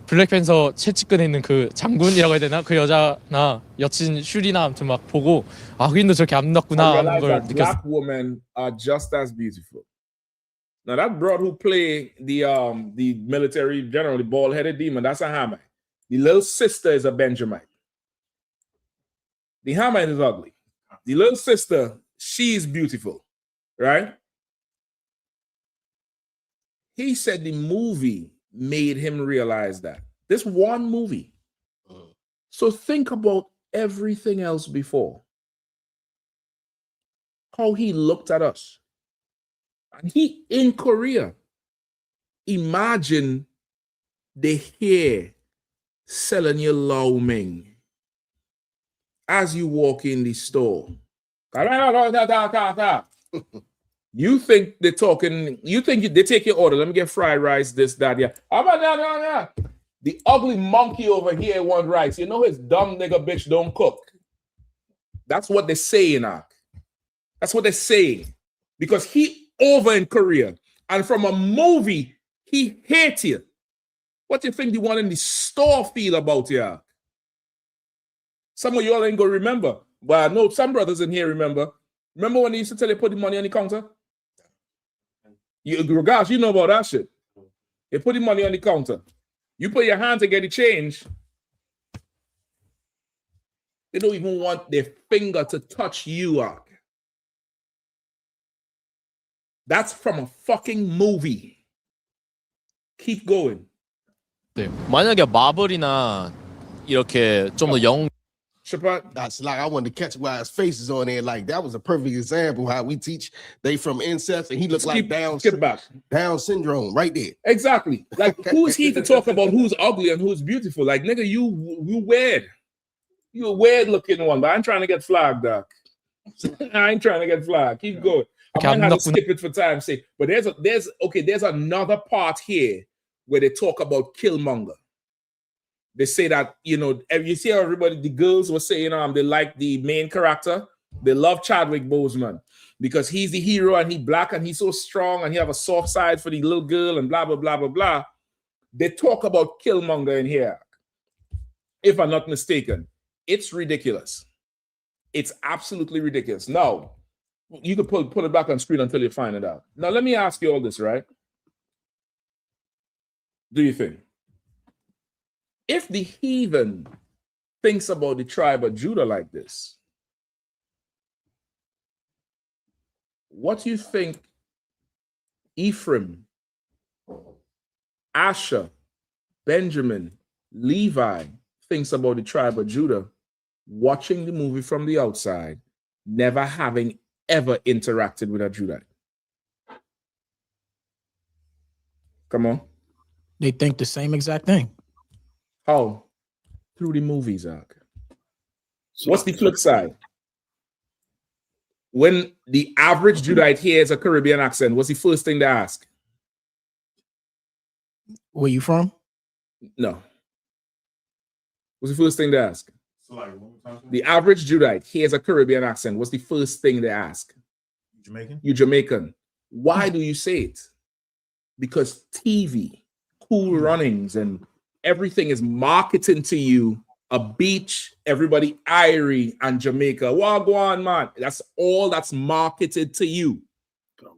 블랙팬서 채찍근에 있는 그 장군이라고 해야 되나? 그 여자나 여친 슈리나 아무튼 막 보고 아 흑인도 저렇게 아름답구나 하는 걸 느꼈어요. Black women are just as beautiful. Now that broad who play the military general, the bald-headed demon, that's a Hamite. The little sister is a Benjamite. The Hamite is ugly. The little sister, she's beautiful, right? He said the movie made him realize that. This one movie. So think about everything else before. How he looked at us. And he in Korea. Imagine the hair selling you Lau Ming as you walk in the store. You think they're talking, you think they take your order, let me get fried rice, this, that, yeah. The ugly monkey over here want rice. You know his dumb nigga bitch don't cook. That's what they're saying, Ak. That's what they're saying. Because he over in Korea. And from a movie, he hates you. What do you think the one in the store feel about you, Ak? Some of y'all ain't gonna remember. But I know some brothers in here remember. Remember when they used to tell you put the money on the counter? Gosh, you know about that shit. They put the money on the counter. You put your hand to get the change. They don't even want their finger to touch you, Ak. That's from a fucking movie. Keep going. 네, 만약에 마블이나 이렇게 좀 더 영 That's like I wanted to catch why his face is on there. Like that was a perfect example how we teach they from incest and he looked like Down syndrome right there. Exactly. Like who's he to talk about who's ugly and who's beautiful? Like nigga, you weird. You a weird looking one, but I ain't trying to get flagged, Doc. I ain't trying to get flagged. Keep going. I might have to skip it for time's sake. But there's another part here where they talk about Killmonger. They say that, you know, you see how everybody, the girls were saying they like the main character. They love Chadwick Boseman because he's the hero and he's black and he's so strong and he have a soft side for the little girl and blah, blah, blah, blah, blah. They talk about Killmonger in here. If I'm not mistaken, it's ridiculous. It's absolutely ridiculous. Now, you can put it back on screen until you find it out. Now, let me ask you all this, right? Do you think? If the heathen thinks about the tribe of Judah like this, what do you think Ephraim, Asher, Benjamin, Levi thinks about the tribe of Judah watching the movie from the outside, never having ever interacted with a Judite? Come on. They think the same exact thing. How? Through the movies, Ak. What's the flip side? When the average Judite hears a Caribbean accent, what's the first thing they ask? Where you from? No. What's the first thing they ask? The average Judite hears a Caribbean accent. What's the first thing they ask? Jamaican? You Jamaican. Why do you say it? Because TV, Cool Runnings, and everything is marketing to you a beach, everybody Irie and Jamaica. Wagwan, man. That's all that's marketed to you.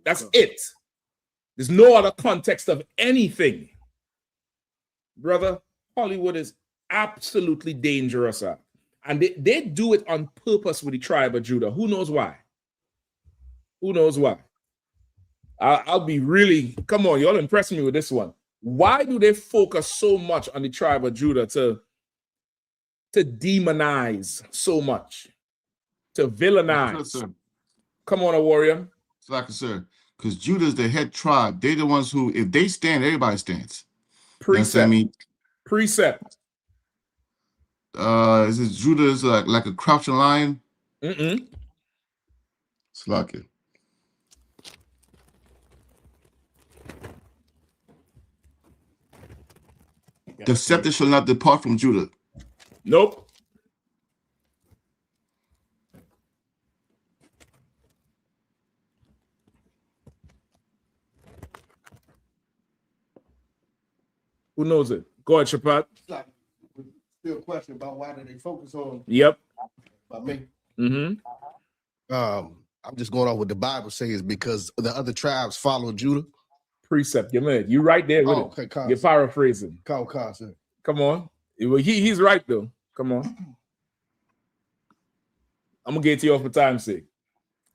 That's it. There's no other context of anything. Brother, Hollywood is absolutely dangerous. And they do it on purpose with the tribe of Judah. Who knows why? Who knows why? I'll be really, come on, y'all impress me with this one. Why do they focus so much on the tribe of Judah to demonize so much, to villainize? Come on, a warrior. It's like, sir, because Judah is the head tribe. They're the ones who, if they stand, everybody stands. Precept. You know Precept. Is it Judah is like a crouching lion? Mm-mm. It's like it. The scepter shall not depart from Judah. Nope. Who knows it? Go ahead, Shapat. Still a question about why did they focus on? Yep. By me. Mm-hmm. I'm just going off what the Bible says because the other tribes follow Judah. Precept, you man. You right there with it. Okay, You're paraphrasing. Concept. Come on. He's right though. Come on. I'm gonna get to you off for time's sake.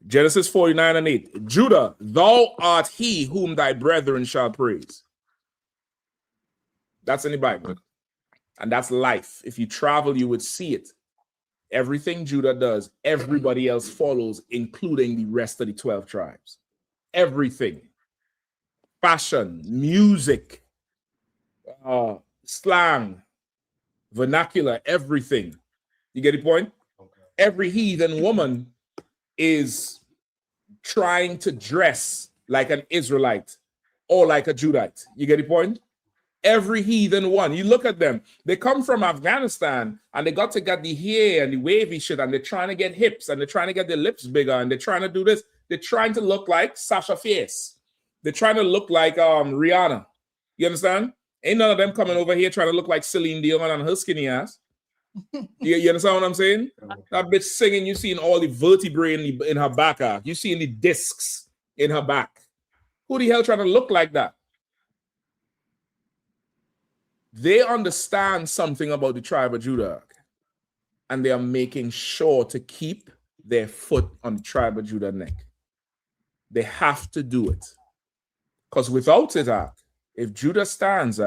Genesis 49:8. Judah, thou art he whom thy brethren shall praise. That's in the Bible. And that's life. If you travel, you would see it. Everything Judah does, everybody else follows, including the rest of the 12 tribes. Everything. Fashion, music, slang, vernacular, everything. You get the point? Okay. Every heathen woman is trying to dress like an Israelite or like a Judite. You get the point? Every heathen one. You look at them. They come from Afghanistan and they got to get the hair and the wavy shit and they're trying to get hips and they're trying to get their lips bigger and they're trying to do this. They're trying to look like Sasha Fierce. They're trying to look like Rihanna. You understand? Ain't none of them coming over here trying to look like Celine Dion and her skinny ass. You understand what I'm saying? That bitch singing, you seeing all the vertebrae in her back. You seeing the discs in her back. Who the hell trying to look like that? They understand something about the tribe of Judah, and they are making sure to keep their foot on the tribe of Judah neck. They have to do it. Because without it, if Judah stands,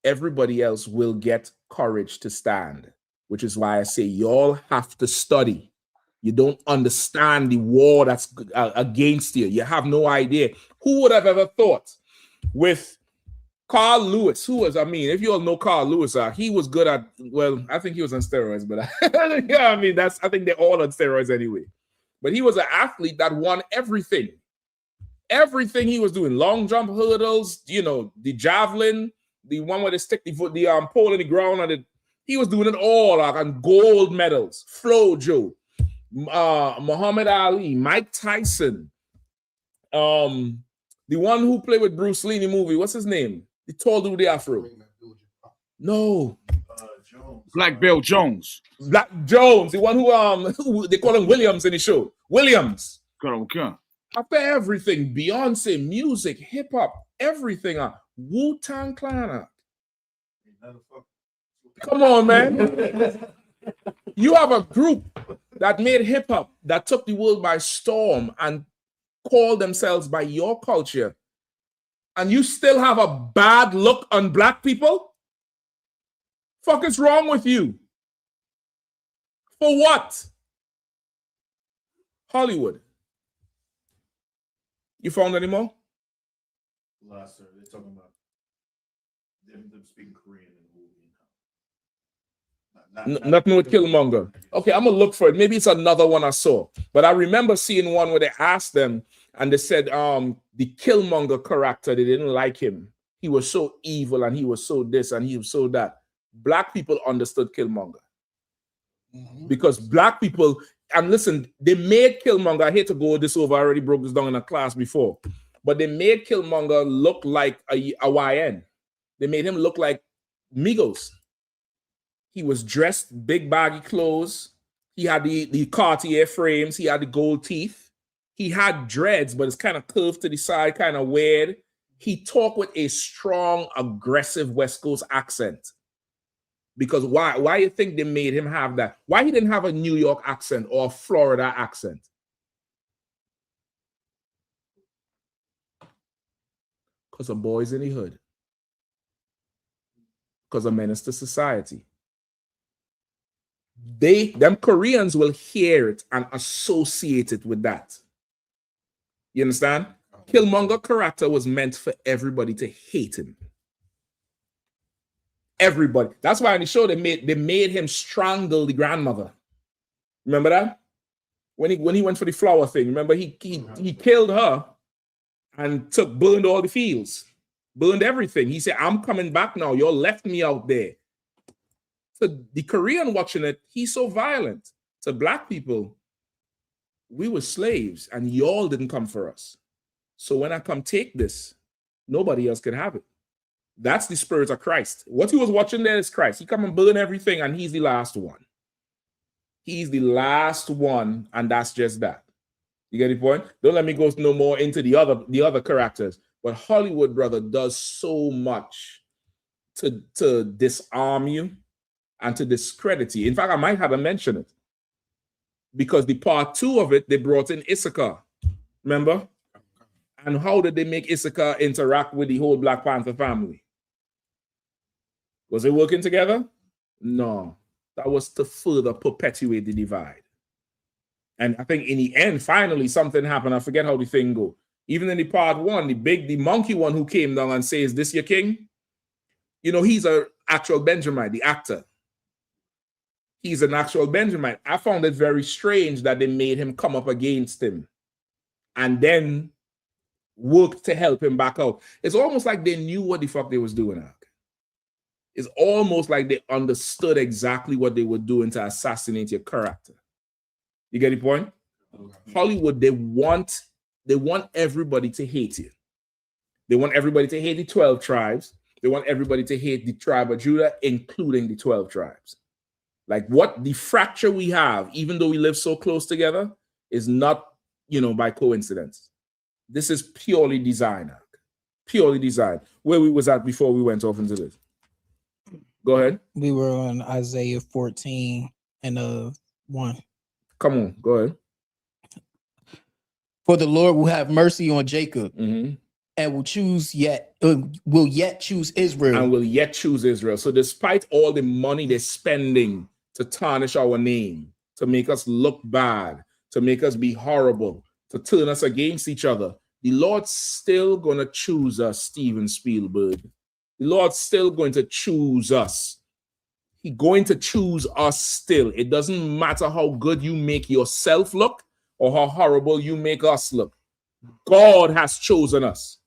everybody else will get courage to stand, which is why I say y'all have to study. You don't understand the war that's against you. You have no idea. Who would have ever thought with Carl Lewis, if you all know Carl Lewis, he was good at, well, I think he was on steroids, but I think they're all on steroids anyway. But he was an athlete that won everything. Everything he was doing, long jump hurdles, the javelin, the one where they stick the pole in the ground, and he was doing it all, and gold medals. Flojo, Muhammad Ali, Mike Tyson, the one who played with Bruce Lee in the movie, what's his name? The tall dude with the afro. No. Black Belt Jones. Black Jones, the one who they call him Williams in the show. Williams. After everything, Beyonce, music, hip hop, everything. Wu-Tang Clan. Come on, man. You have a group that made hip hop that took the world by storm and called themselves by your culture, and you still have a bad look on black people? Fuck is wrong with you? For what? Hollywood. You found any more? Last, sir. They're talking about them speaking Korean in the movie. Nothing with Killmonger. Okay, I'm gonna look for it. Maybe it's another one I saw. But I remember seeing one where they asked them and they said the Killmonger character, they didn't like him. He was so evil and he was so this and he was so that. Black people understood Killmonger. Because black people, and listen, they made Killmonger, I hate to go this over, I already broke this down in a class before, but they made Killmonger look like a YN. They made him look like Migos. He was dressed big baggy clothes. He had the Cartier frames. He had the gold teeth. He had dreads, but it's kind of curved to the side, kind of weird. He talked with a strong, aggressive West Coast accent. Because why you think they made him have that? Why he didn't have a New York accent or a Florida accent? Because of boys in the hood. Because of menace to society. Them Koreans will hear it and associate it with that. You understand? Killmonger character was meant for everybody to hate him. Everybody. That's why in the show they made him strangle the grandmother. Remember that? When he went for the flower thing, remember he killed her and burned all the fields, burned everything. He said, "I'm coming back now. Y'all left me out there." So the Korean watching it, he's so violent. To black people, we were slaves and y'all didn't come for us. So when I come take this, nobody else can have it. That's the spirit of Christ. What he was watching there is Christ. He come and burn everything, and he's the last one. He's the last one, and that's just that. You get the point? Don't let me go no more into the other characters. But Hollywood, brother, does so much to disarm you and to discredit you. In fact, I might have to mention it. Because the part 2 of it, they brought in Issachar. Remember? And how did they make Issachar interact with the whole Black Panther family? Was it working together? No. That was to further perpetuate the divide. And I think in the end, finally, something happened. I forget how the thing go. Even in the part 1, the monkey one who came down and says, "This your king?" You know, he's an actual Benjamite, the actor. He's an actual Benjamite. I found it very strange that they made him come up against him and then work to help him back out. It's almost like they knew what the fuck they was doing. It's almost like they understood exactly what they were doing to assassinate your character. You get the point? Hollywood, they want everybody to hate you. They want everybody to hate the 12 tribes. They want everybody to hate the tribe of Judah, including the 12 tribes. Like what the fracture we have, even though we live so close together, is not, by coincidence. This is purely design. Purely design. Where we was at before we went off into this. Go ahead. We were on Isaiah 14 and 1. Come on, go ahead. For the Lord will have mercy on Jacob and will yet choose Israel. And will yet choose Israel. So despite all the money they're spending to tarnish our name, to make us look bad, to make us be horrible, to turn us against each other, the Lord's still going to choose us, Steven Spielberg. The Lord's still going to choose us. He's going to choose us still. It doesn't matter how good you make yourself look or how horrible you make us look. God has chosen us.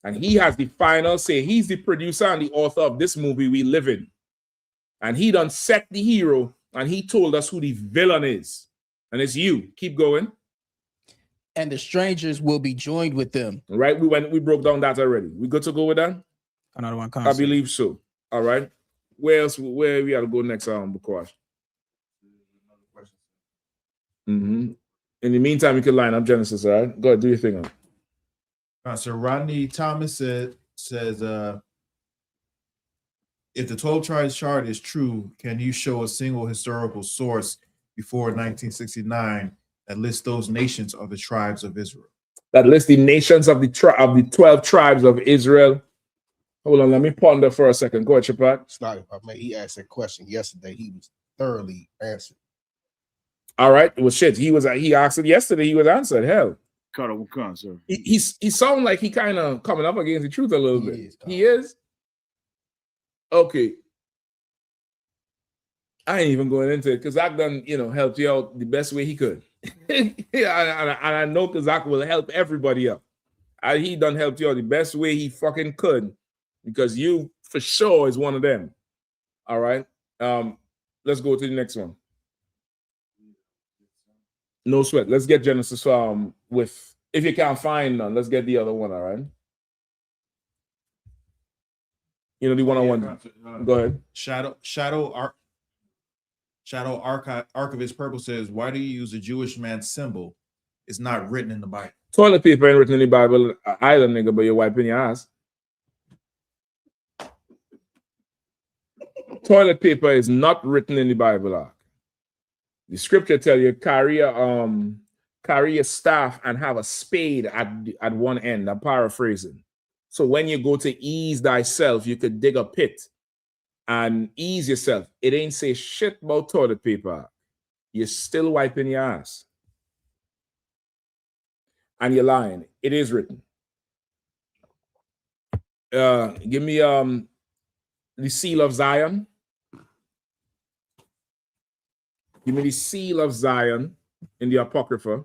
And he has the final say. He's the producer and the author of this movie we live in. And he done set the hero and he told us who the villain is. And it's you. Keep going. And the strangers will be joined with them. Right? We broke down that already. We good to go with that? Another one. I believe so. All right. Where else? Where we got to go next? Bukash. In the meantime, you can line up Genesis. All right. Go ahead. Do your thing. So Rodney Thomas says, if the 12 tribes chart is true, can you show a single historical source before 1969 that lists those nations of the tribes of Israel? That lists the nations of the 12 tribes of Israel. Hold on, let me ponder for a second. Go ahead, Shapat. It's not if I may. He asked that question yesterday. He was thoroughly answered. All right. Well, shit. He asked it yesterday. He was answered. Hell. Sir. He sounds like he kind of coming up against the truth a little bit. He is. Okay. I ain't even going into it because Zach done, helped you out the best way he could. Yeah, and I know Kazak will help everybody out. He done helped you out the best way he fucking could because you for sure is one of them. All right. Let's go to the next one. No sweat. Let's get Genesis with, if you can't find none, let's get the other one. All right. The one-on-one. Go ahead. Shadow Archivist Purple says, why do you use a Jewish man symbol? It's not written in the Bible. Toilet paper ain't written in the Bible either, nigga, but you're wiping your ass. Toilet paper is not written in the Bible. The scripture tell you carry a staff and have a spade at one end. I'm paraphrasing. So when you go to ease thyself, you could dig a pit and ease yourself. It ain't say shit about toilet paper. You're still wiping your ass. And you're lying. It is written. Give me the seal of Zion. Give me the seal of Zion in the Apocrypha.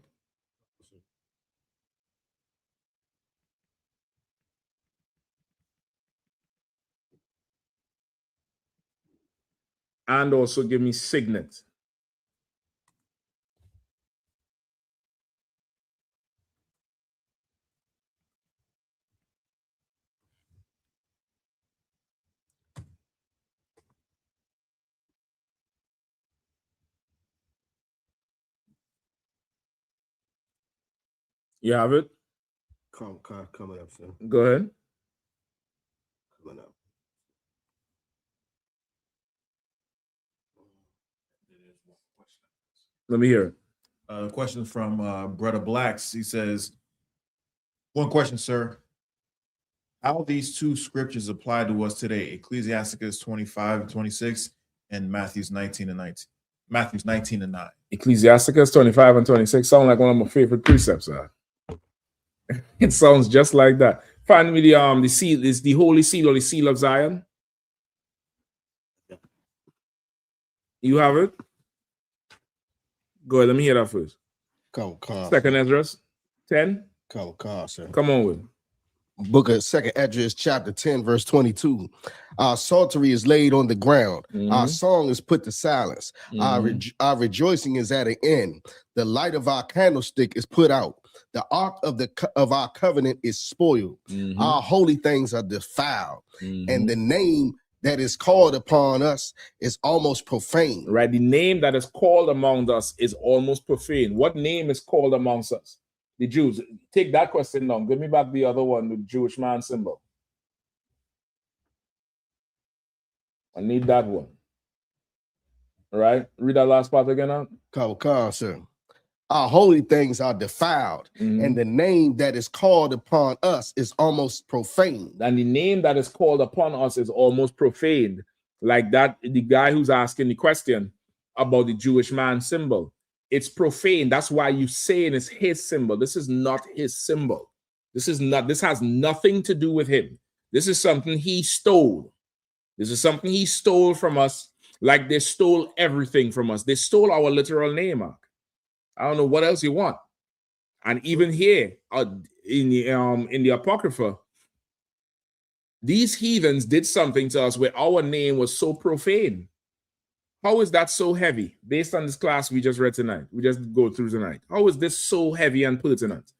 And also give me signet. You have it? Coming up, sir. Go ahead. Coming up. Let me hear it. Question from Brother Blacks. He says, one question, sir. How these two scriptures apply to us today? Ecclesiasticus 25:26 and Matthews 19:19. Matthews 19:9. Ecclesiasticus 25:26 sound like one of my favorite precepts. It sounds just like that. Find me the seal, is the holy seal or the seal of Zion. You have it? Go ahead, let me hear that first. Come, Second Esdras 10. Come, sir. Come on with. Book of Second Esdras, chapter 10, verse 22. Our psaltery is laid on the ground. Our song is put to silence. Our rejoicing is at an end. The light of our candlestick is put out. The ark of our covenant is spoiled. Our holy things are defiled. And the name that is called upon us is almost profane. Right. The name that is called among us is almost profane. What name is called amongst us? The Jews. Take that question down. Give me back the other one, the Jewish man symbol. I need that one. All right. Read that last part again now. Come, sir. Our holy things are defiled, and the name that is called upon us is almost profane. And the name that is called upon us is almost profane. Like that, the guy who's asking the question about the Jewish man symbol. It's profane. That's why you saying it's his symbol. This is not his symbol. This has nothing to do with him. This is something he stole. This is something he stole from us, like they stole everything from us. They stole our literal name, Mark. I don't know what else you want. And even here in the Apocrypha, these heathens did something to us where our name was so profane. How is that so heavy? Based on this class we just read tonight, we just go through tonight. How is this so heavy and pertinent?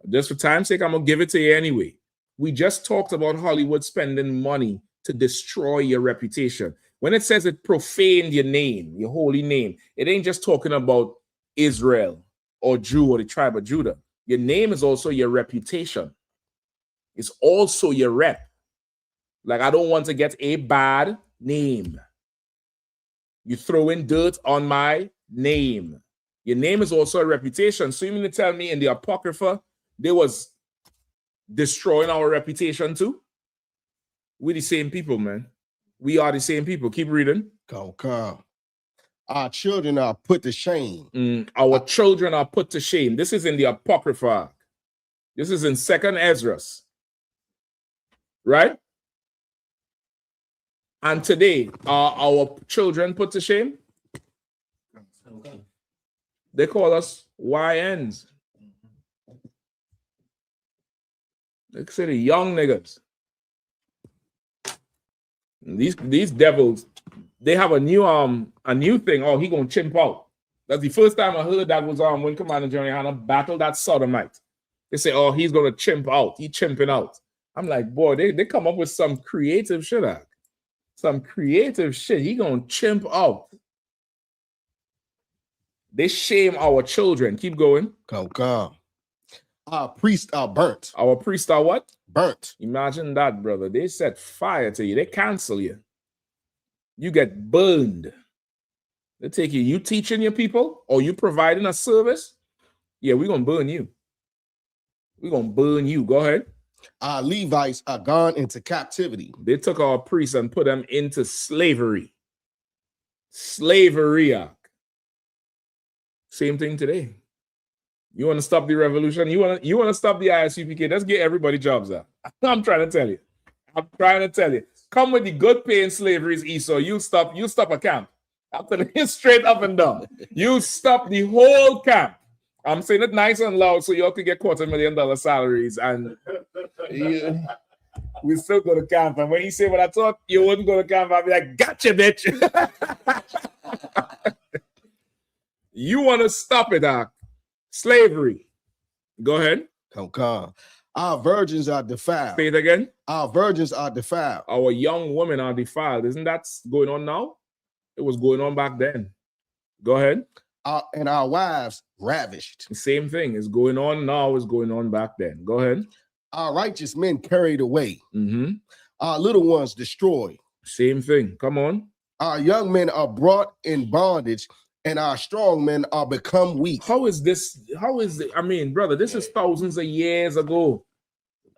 Just for time's sake, I'm going to give it to you anyway. We just talked about Hollywood spending money to destroy your reputation. When it says it profaned your name, your holy name, it ain't just talking about Israel or Jew or the tribe of Judah. Your name is also your reputation. It's also your rep. Like, I don't want to get a bad name. You throw in dirt on my name. Your name is also a reputation. So you mean to tell me in the Apocrypha, they was destroying our reputation too? We're the same people, man. We are the same people. Keep reading. Come. Our children are put to shame. Our children are put to shame. This is in the Apocrypha. This is in 2nd Esdras. Right? And today, are our children put to shame? They call us YNs. They say the young niggas. These devils, they have a new thing. Oh, he gonna chimp out. That's the first time I heard that was when Commander General Yahanna battled that sodomite. They say, oh, he's gonna chimp out. He chimping out. I'm like, boy, they come up with some creative shit. Some creative shit. He gonna chimp out. They shame our children. Keep going. Come. Our priests are burnt. Our priests are what? Burnt. Imagine that, brother. They set fire to you. They cancel you. You get burned. They take you. You teaching your people or you providing a service? Yeah, we're going to burn you. We're going to burn you. Go ahead. Our Levites are gone into captivity. They took our priests and put them into slavery. Slavery. Same thing today. You want to stop the revolution? You want to stop the I.S.U.P.K? Let's get everybody jobs out. I'm trying to tell you. Come with the good paying slaveries, Esau. You stop a camp. I'm telling you straight up and down. You stop the whole camp. I'm saying it nice and loud so y'all can get $250,000 salaries. And we still go to camp. And when you say what I thought, you wouldn't go to camp. I'll be like, gotcha, bitch. You want to stop it, Doc. Slavery. Go ahead. Come. Our virgins are defiled. Say it again. Our virgins are defiled. Our young women are defiled. Isn't that going on now? It was going on back then. Go ahead. And our wives ravished. The same thing is going on now, is going on back then. Go ahead. Our righteous men carried away. Mm-hmm. Our little ones destroyed. Same thing. Come on. Our young men are brought in bondage, and our strong men are become weak. How is this? How is it? I mean, brother, this is thousands of years ago,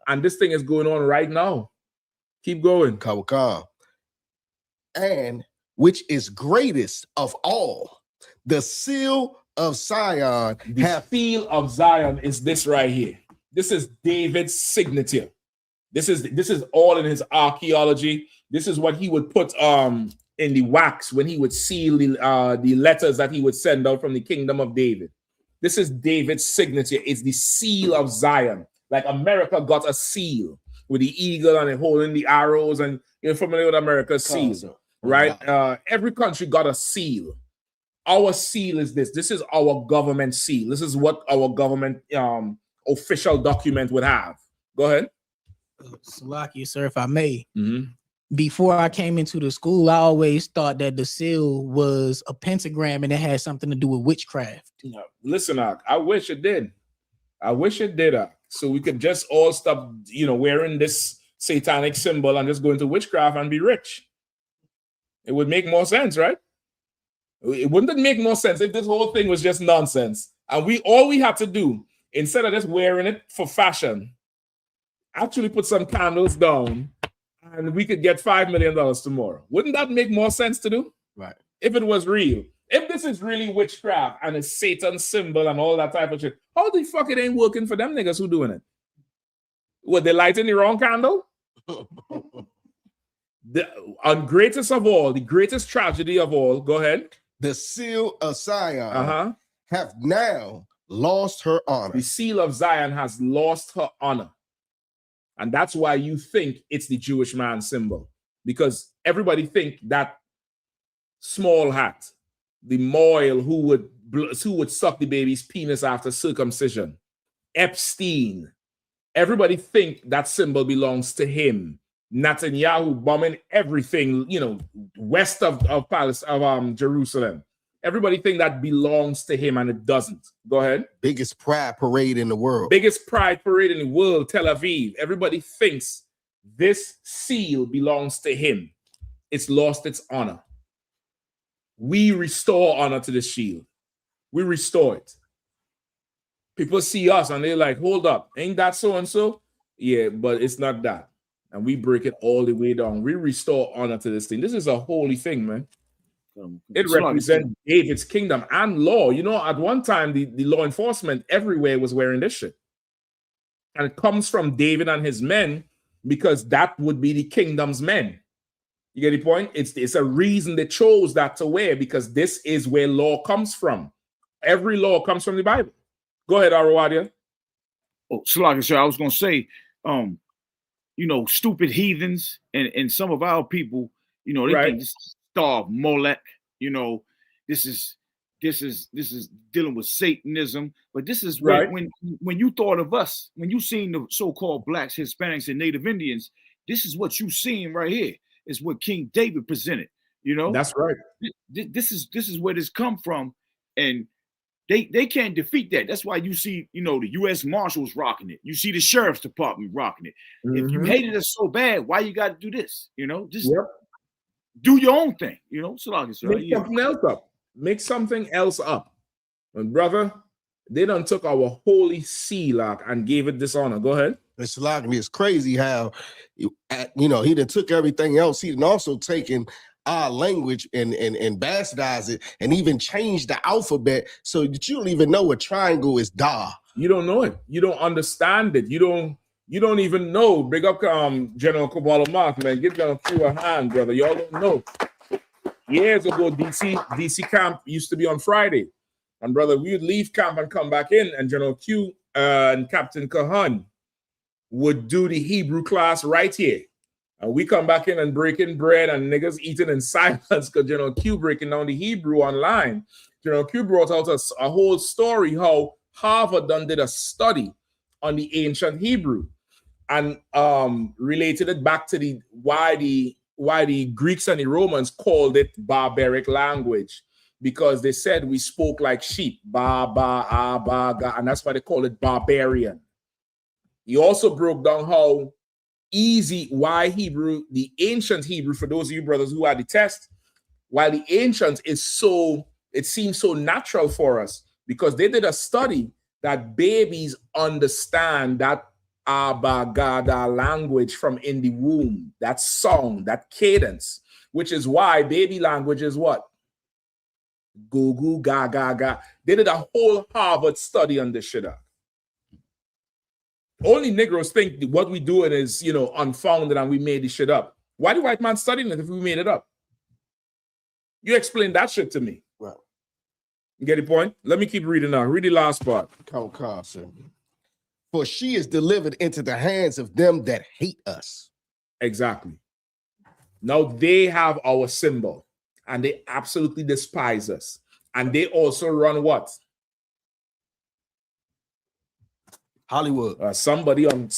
and this thing is going on right now. Keep going. Come. And which is greatest of all, the seal of Zion. The seal of Zion is this right here. This is David's signature. This is all in his archaeology. This is what he would put in the wax when he would seal the letters that he would send out from the kingdom of David. This is David's signature. It's the seal of Zion. Like America got a seal with the eagle and it holding the arrows, and you're familiar with America's seal, right? Every country got a seal. Our seal is this. This is our government seal. This is what our government official document would have. Go ahead. Salaki, sir, if I may. Mm-hmm. Before I came into the school, I always thought that the seal was a pentagram and it had something to do with witchcraft. No, listen, I wish it did. I wish it did. So we could just all stop, wearing this satanic symbol and just go into witchcraft and be rich. It would make more sense, right? Wouldn't it make more sense if this whole thing was just nonsense? And all we had to do, instead of just wearing it for fashion, actually put some candles down and we could get $5 million tomorrow. Wouldn't that make more sense to do? Right. If it was real. If this is really witchcraft and it's Satan's symbol and all that type of shit, how the fuck it ain't working for them niggas who doing it? What, they lighting the wrong candle? The greatest of all, the greatest tragedy of all, go ahead. The seal of Zion have now lost her honor. The seal of Zion has lost her honor. And that's why you think it's the Jewish man symbol. Because everybody think that small hat, the moil who would suck the baby's penis after circumcision, Epstein, everybody think that symbol belongs to him. Netanyahu bombing everything, west of Jerusalem. Everybody think that belongs to him, and it doesn't. Go ahead. Biggest pride parade in the world. Biggest pride parade in the world, Tel Aviv. Everybody thinks this seal belongs to him. It's lost its honor. We restore honor to the shield. We restore it. People see us and they're like, hold up, ain't that so-and-so? Yeah, but it's not that. And we break it all the way down. We restore honor to this thing. This is a holy thing, man. It represents David's kingdom and law. At one time, the law enforcement everywhere was wearing this shit. And it comes from David and his men because that would be the kingdom's men. You get the point? It's a reason they chose that to wear, because this is where law comes from. Every law comes from the Bible. Go ahead, Arawadia. Oh, Salaki, sir, I was going to say, stupid heathens and some of our people, they can just starve Molech. This is dealing with Satanism, but this is when you thought of us, when you seen the so-called blacks, Hispanics, and Native Indians, this is what you seen right here. Is what King David presented. That's right. This is where this come from, and they can't defeat that. That's why you see, the U.S. Marshals rocking it. You see the Sheriff's Department rocking it. Mm-hmm. If you hated us so bad, why you got to do this? Just do your own thing. So long as make something else up. Make something else up. And brother, they done took our holy seal and gave it dishonor. Go ahead. It's crazy how, he done took everything else. He done also taken our language and bastardized it and even changed the alphabet so that you don't even know a triangle is Da. You don't know it. You don't understand it. You don't even know. Big up General Kabbalah Mark, man. Give them a hand, brother. Y'all don't know. Years ago, DC camp used to be on Friday. And brother, we would leave camp and come back in, and General Q and Captain Kahan would do the Hebrew class right here. And we come back in and breaking bread and niggas eating in silence because General Q breaking down the Hebrew online. General Q brought out a whole story how Harvard did a study on the ancient Hebrew and related it back to why the Greeks and the Romans called it barbaric language. because they said we spoke like sheep, ba, ba, ah, ba, ga, and that's why they call it barbarian. He also broke down how easy, why Hebrew, the ancient Hebrew, for those of you brothers who are the test, while the ancient is so, it seems so natural for us, because they did a study that babies understand that Abagada language from in the womb, that song, that cadence, which is why baby language is what? Goo goo ga ga ga. They did a whole Harvard study on this shit. Only Negroes think what we doing is, you know, unfounded and we made this shit up. Why do white man studying it if we made it up? You explain that shit to me. Well, you get the point? Let me keep reading now. Read the last part. Come, sir. For she is delivered into the hands of them that hate us. Exactly. Now they have our symbol and they absolutely despise us. And they also run what? Hollywood. Somebody on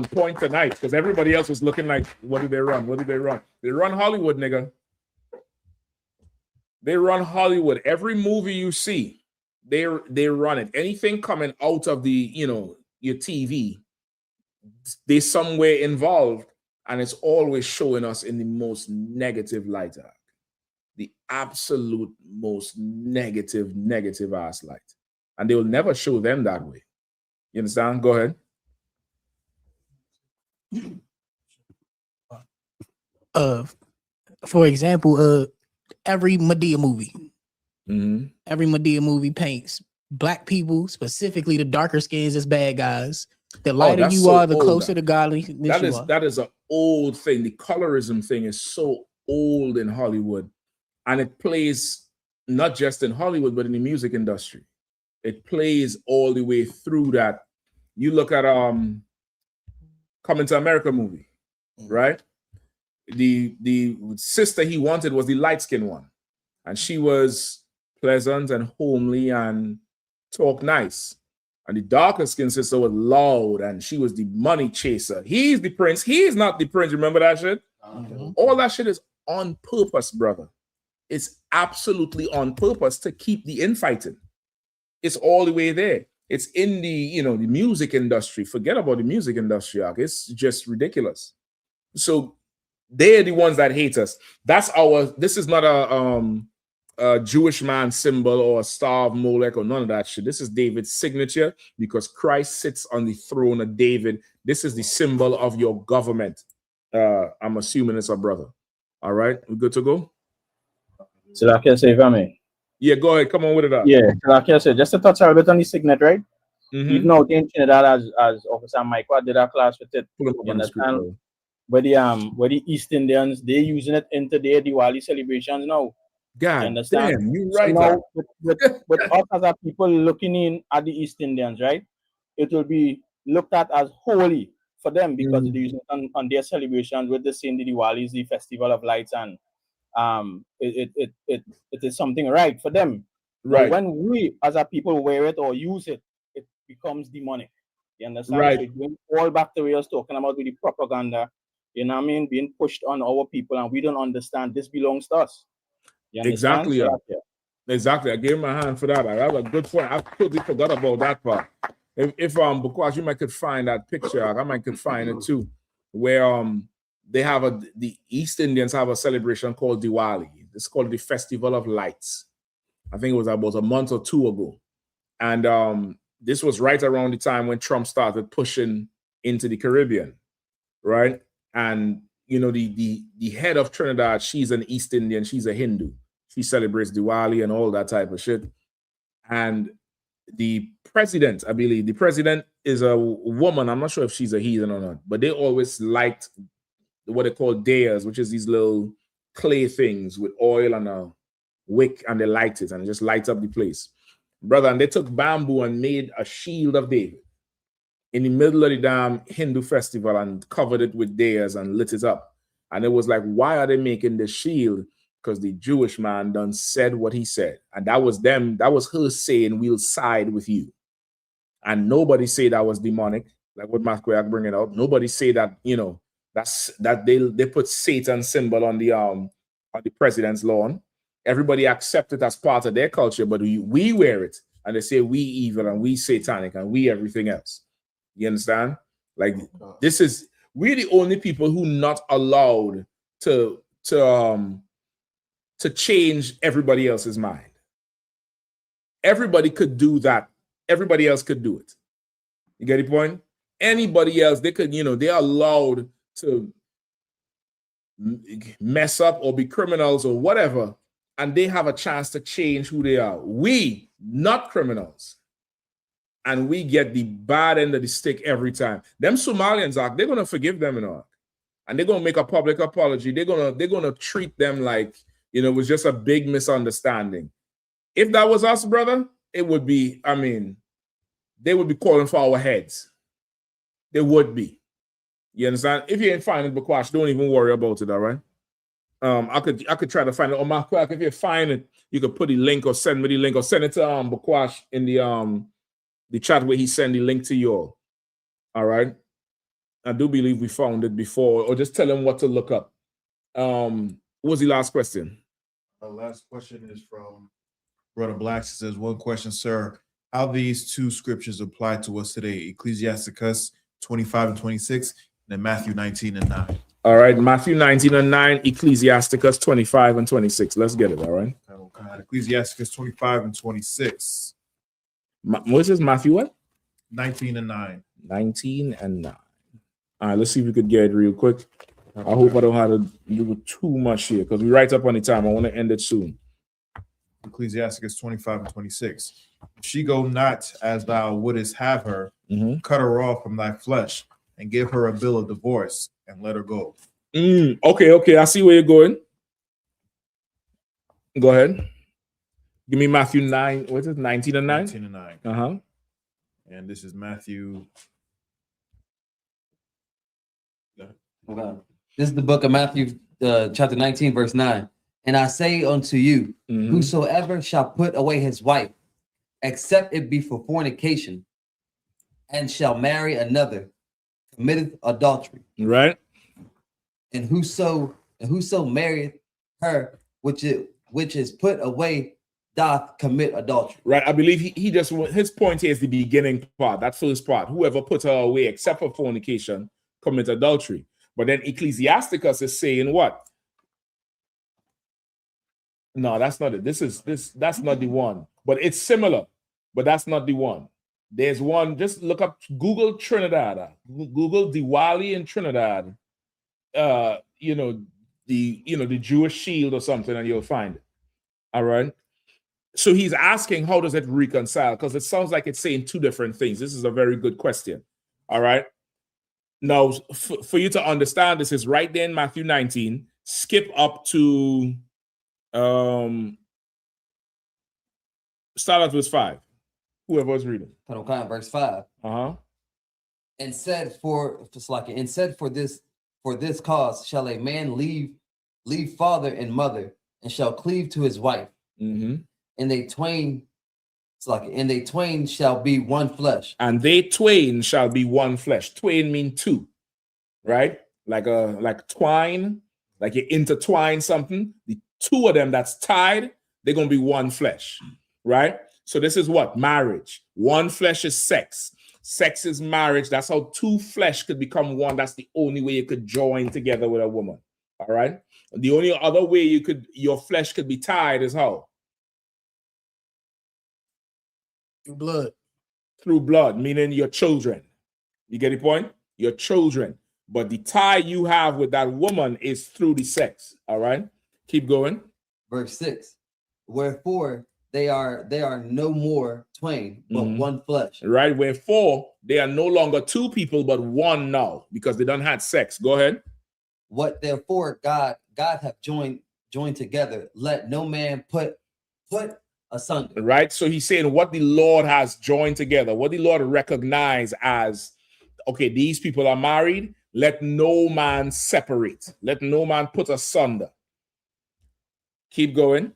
point tonight, because everybody else was looking like, what did they run? What did they run? They run Hollywood, nigga. They run Hollywood. Every movie you see, they run it. Anything coming out of the, you know, your TV, they somewhere involved, and it's always showing us in the most negative light. The absolute most negative ass light. And they will never show them that way. You understand? Go ahead. For example, every Medea movie. Mm-hmm. Every Medea movie paints black people, specifically the darker skins, as bad guys. The lighter you are, the closer to godliness you are. That is an old thing. The colorism thing is so old in Hollywood. And it plays not just in Hollywood, but in the music industry. It plays all the way through that. You look at Coming to America movie, right? The sister he wanted was the light-skinned one. And she was pleasant and homely and talk nice. And the darker skinned sister was loud and she was the money chaser. He's the prince. He is not the prince. Remember that shit? All that shit is on purpose, brother. It's absolutely on purpose to keep the infighting. It's all the way there. It's in the, you know, the music industry. Forget about the music industry. It's just ridiculous. So they're the ones that hate us. This is not a Jewish man symbol or a star of Molech or none of that shit. This is David's signature because Christ sits on the throne of David. This is the symbol of your government. I'm assuming it's a brother. All right, we good to go? So like I say, if I may. Yeah, go ahead. Come on with it up. Yeah, like I said, just to touch a bit on the signet, right? Mm-hmm. Even out in Trinidad, as Officer Mike did a class with it. You understand? Where the East Indians, they're using it into their Diwali celebrations now. God, you understand? Damn, you right. So now, with us as a people looking in at the East Indians, right? It will be looked at as holy for them because they're using it on their celebrations with the same Diwali is the festival of lights, and it is something right for them. Right. But when we as a people wear it or use it, it becomes demonic. You understand? Right. So it went all back to what I was talking about with the propaganda, you know what I mean, being pushed on our people, and we don't understand this belongs to us. You understand? Exactly. Exactly. I gave him a hand for that. I have a good point. I totally forgot about that part. If because you might could find that picture, I might could find it too, where they have the East Indians have a celebration called Diwali. It's called the Festival of Lights. I think it was about a month or two ago. And this was right around the time when Trump started pushing into the Caribbean, right? And you know, the head of Trinidad, she's an East Indian, she's a Hindu. She celebrates Diwali and all that type of shit. And the president, I believe, the president is a woman. I'm not sure if she's a heathen or not, but they always liked what they call dayas, which is these little clay things with oil and a wick, and they light it and it just lights up the place. Brother, and they took bamboo and made a shield of David in the middle of the damn Hindu festival and covered it with dayas and lit it up. And it was like, why are they making this shield? Because the Jewish man done said what he said. And that was them, that was her saying, we'll side with you. And nobody say that was demonic, like what Masquerade bringing out. Nobody say that, you know, that they put Satan symbol on the president's lawn. Everybody accept it as part of their culture, but we wear it, and they say we evil and we satanic and we everything else. You understand? Like we're the only people who not allowed to change everybody else's mind. Everybody could do that. Everybody else could do it. You get the point? Anybody else, they could, they're allowed to mess up or be criminals or whatever, and they have a chance to change who they are. We, not criminals. And we get the bad end of the stick every time. Them Somalians, they're gonna forgive them and they're gonna make a public apology. They're gonna treat them like it was just a big misunderstanding. If that was us, brother, it would be, they would be calling for our heads. They would be. You understand? If you ain't finding Bakwash, don't even worry about it, all right? I could try to find it on my crack. If you find it, you could put the link or send me the link or send it to Bakwash in the chat where he sent the link to you all. All right. I do believe we found it before, or just tell him what to look up. What was the last question? The last question is from Brother Blacks. It says, one question, sir. How these two scriptures apply to us today? Ecclesiasticus 25 and 26, and then Matthew 19 and 9. All right, Matthew 19 and 9, Ecclesiasticus 25 and 26. Let's get it, all right? Ecclesiasticus 25 and 26. What is Matthew what? 19 and 9. 19 and 9. All right, let's see if we could get it real quick. I hope I don't have to do too much here because we're right up on the time. I want to end it soon. Ecclesiasticus 25 and 26. If she go not as thou wouldest have her, cut her off from thy flesh and give her a bill of divorce and let her go. Okay. I see where you're going. Go ahead. Give me Matthew 9. What is it? 19 and 9? 19 and 9. Uh-huh. And this is Matthew. Okay. This is the book of Matthew, chapter 19, verse 9. And I say unto you, whosoever shall put away his wife, except it be for fornication, and shall marry another, committeth adultery. Right. And whoso marrieth her which is put away doth commit adultery. Right. I believe he just, his point here is the beginning part, that first part. Whoever put her away except for fornication commit adultery. But then Ecclesiasticus is saying what? No, that's not it. That's not the one. But it's similar, but that's not the one. There's one, just look up, Google Trinidad. Google Diwali in Trinidad. The Jewish shield or something, and you'll find it. All right. So he's asking, how does it reconcile? Because it sounds like it's saying two different things. This is a very good question. All right. Now, for you to understand, this is right there in Matthew 19. Skip up to start at verse 5. Whoever was reading. Verse 5. Uh-huh. And said for this cause shall a man leave father and mother, and shall cleave to his wife. And they twain shall be one flesh. And they twain shall be one flesh. Twain mean two, right? Like twine, like you intertwine something. The two of them that's tied, they're gonna be one flesh, right? So this is what? Marriage. One flesh is sex. Sex is marriage. That's how two flesh could become one. That's the only way you could join together with a woman. All right. The only other way your flesh could be tied is how? Through blood. Through blood, meaning your children. You get the point? Your children. But the tie you have with that woman is through the sex. All right. Keep going. Verse 6. Wherefore they are no more twain, but one flesh. Right. Wherefore they are no longer two people, but one now, because they done had sex. Go ahead. What therefore God hath joined together, let no man put asunder. Right. So he's saying what the Lord has joined together, what the Lord recognized as, okay, these people are married. Let no man separate. Let no man put asunder. Keep going.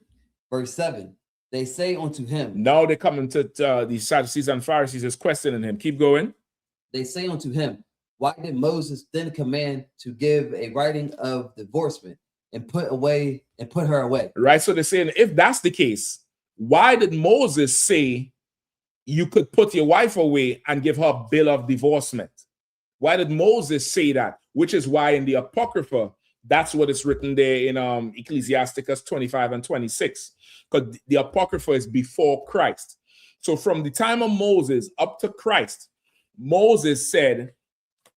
Verse 7. They say unto him. Now they come into the Sadducees and Pharisees is questioning him. Keep going. They say unto him, why did Moses then command to give a writing of divorcement and put her away. Right. So they're saying if that's the case, why did Moses say you could put your wife away and give her a bill of divorcement? Why did Moses say that? Which is why in the Apocrypha, that's what is written there in Ecclesiasticus 25 and 26. Because the Apocrypha is before Christ. So from the time of Moses up to Christ, Moses said,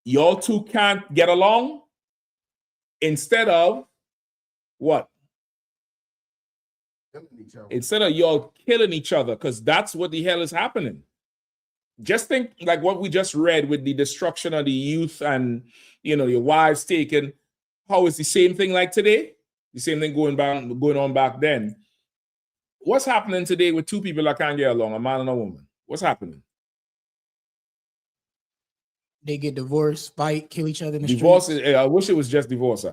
y'all two can't get along. Instead of what? Instead of y'all killing each other, because that's what the hell is happening. Just think like what we just read with the destruction of the youth and, your wives taken. How is the same thing like today? The same thing going on back then. What's happening today with two people that can't get along, a man and a woman? What's happening? They get divorced, fight, kill each other in the Divorce. streets. I wish it was just divorce.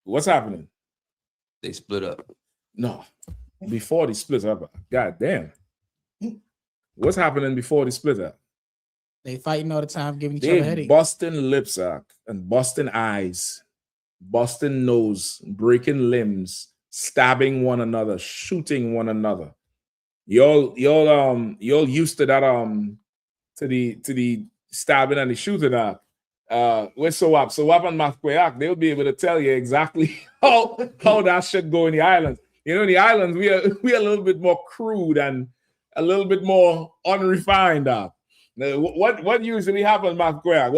What's happening? They split up. No, before they split up. God damn. What's happening before they split up? They fighting all the time, giving each other They headaches. busting lips and busting eyes, busting nose, breaking limbs, stabbing one another, shooting one another. Y'all used to that to the stabbing and the shooting we're so up on Mathquayak, they'll be able to tell you exactly how that should go in the islands. In the islands we are a little bit more crude and a little bit more unrefined. Now, what usually happens, Mathquayak?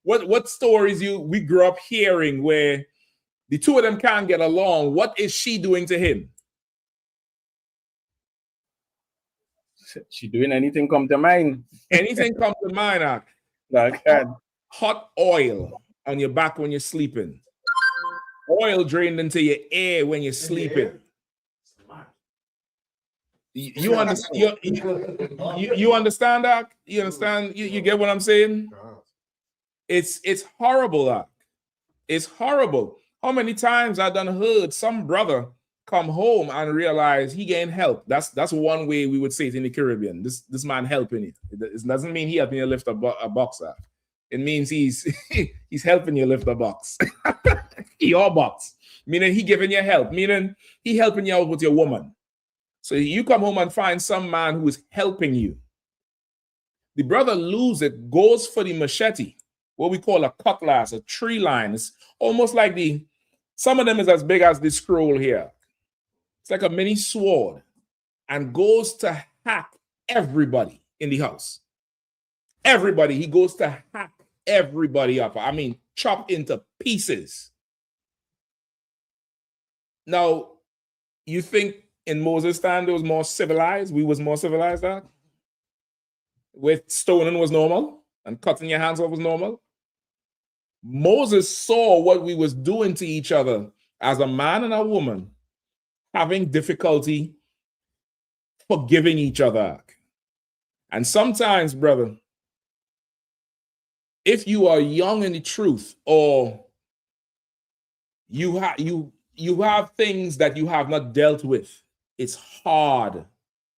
What stories we grew up hearing where the two of them can't get along? What is she doing to him? She doing anything come to mind. Anything come to mind, hot oil on your back when you're sleeping. Oil drained into your ear when you're sleeping. You understand? You understand that? You understand? You get what I'm saying? It's horrible. It's horrible. How many times I done heard some brother come home and realize he getting help. That's one way we would say it in the Caribbean. This man helping you. It doesn't mean he helping you lift a box up. It means he's helping you lift a box. Your box. Meaning he giving you help. Meaning he helping you out with your woman. So you come home and find some man who is helping you. The brother lose it, goes for the machete, what we call a cutlass, a tree line. It's almost like some of them is as big as this scroll here. It's like a mini sword, and goes to hack everybody in the house. Everybody, he goes to hack everybody up. I mean, chop into pieces. Now, you think in Moses' time, it was more civilized? We was more civilized, that? With stoning was normal and cutting your hands off was normal? Moses saw what we was doing to each other as a man and a woman, having difficulty forgiving each other. And sometimes, brother, if you are young in the truth, or you have things that you have not dealt with, it's hard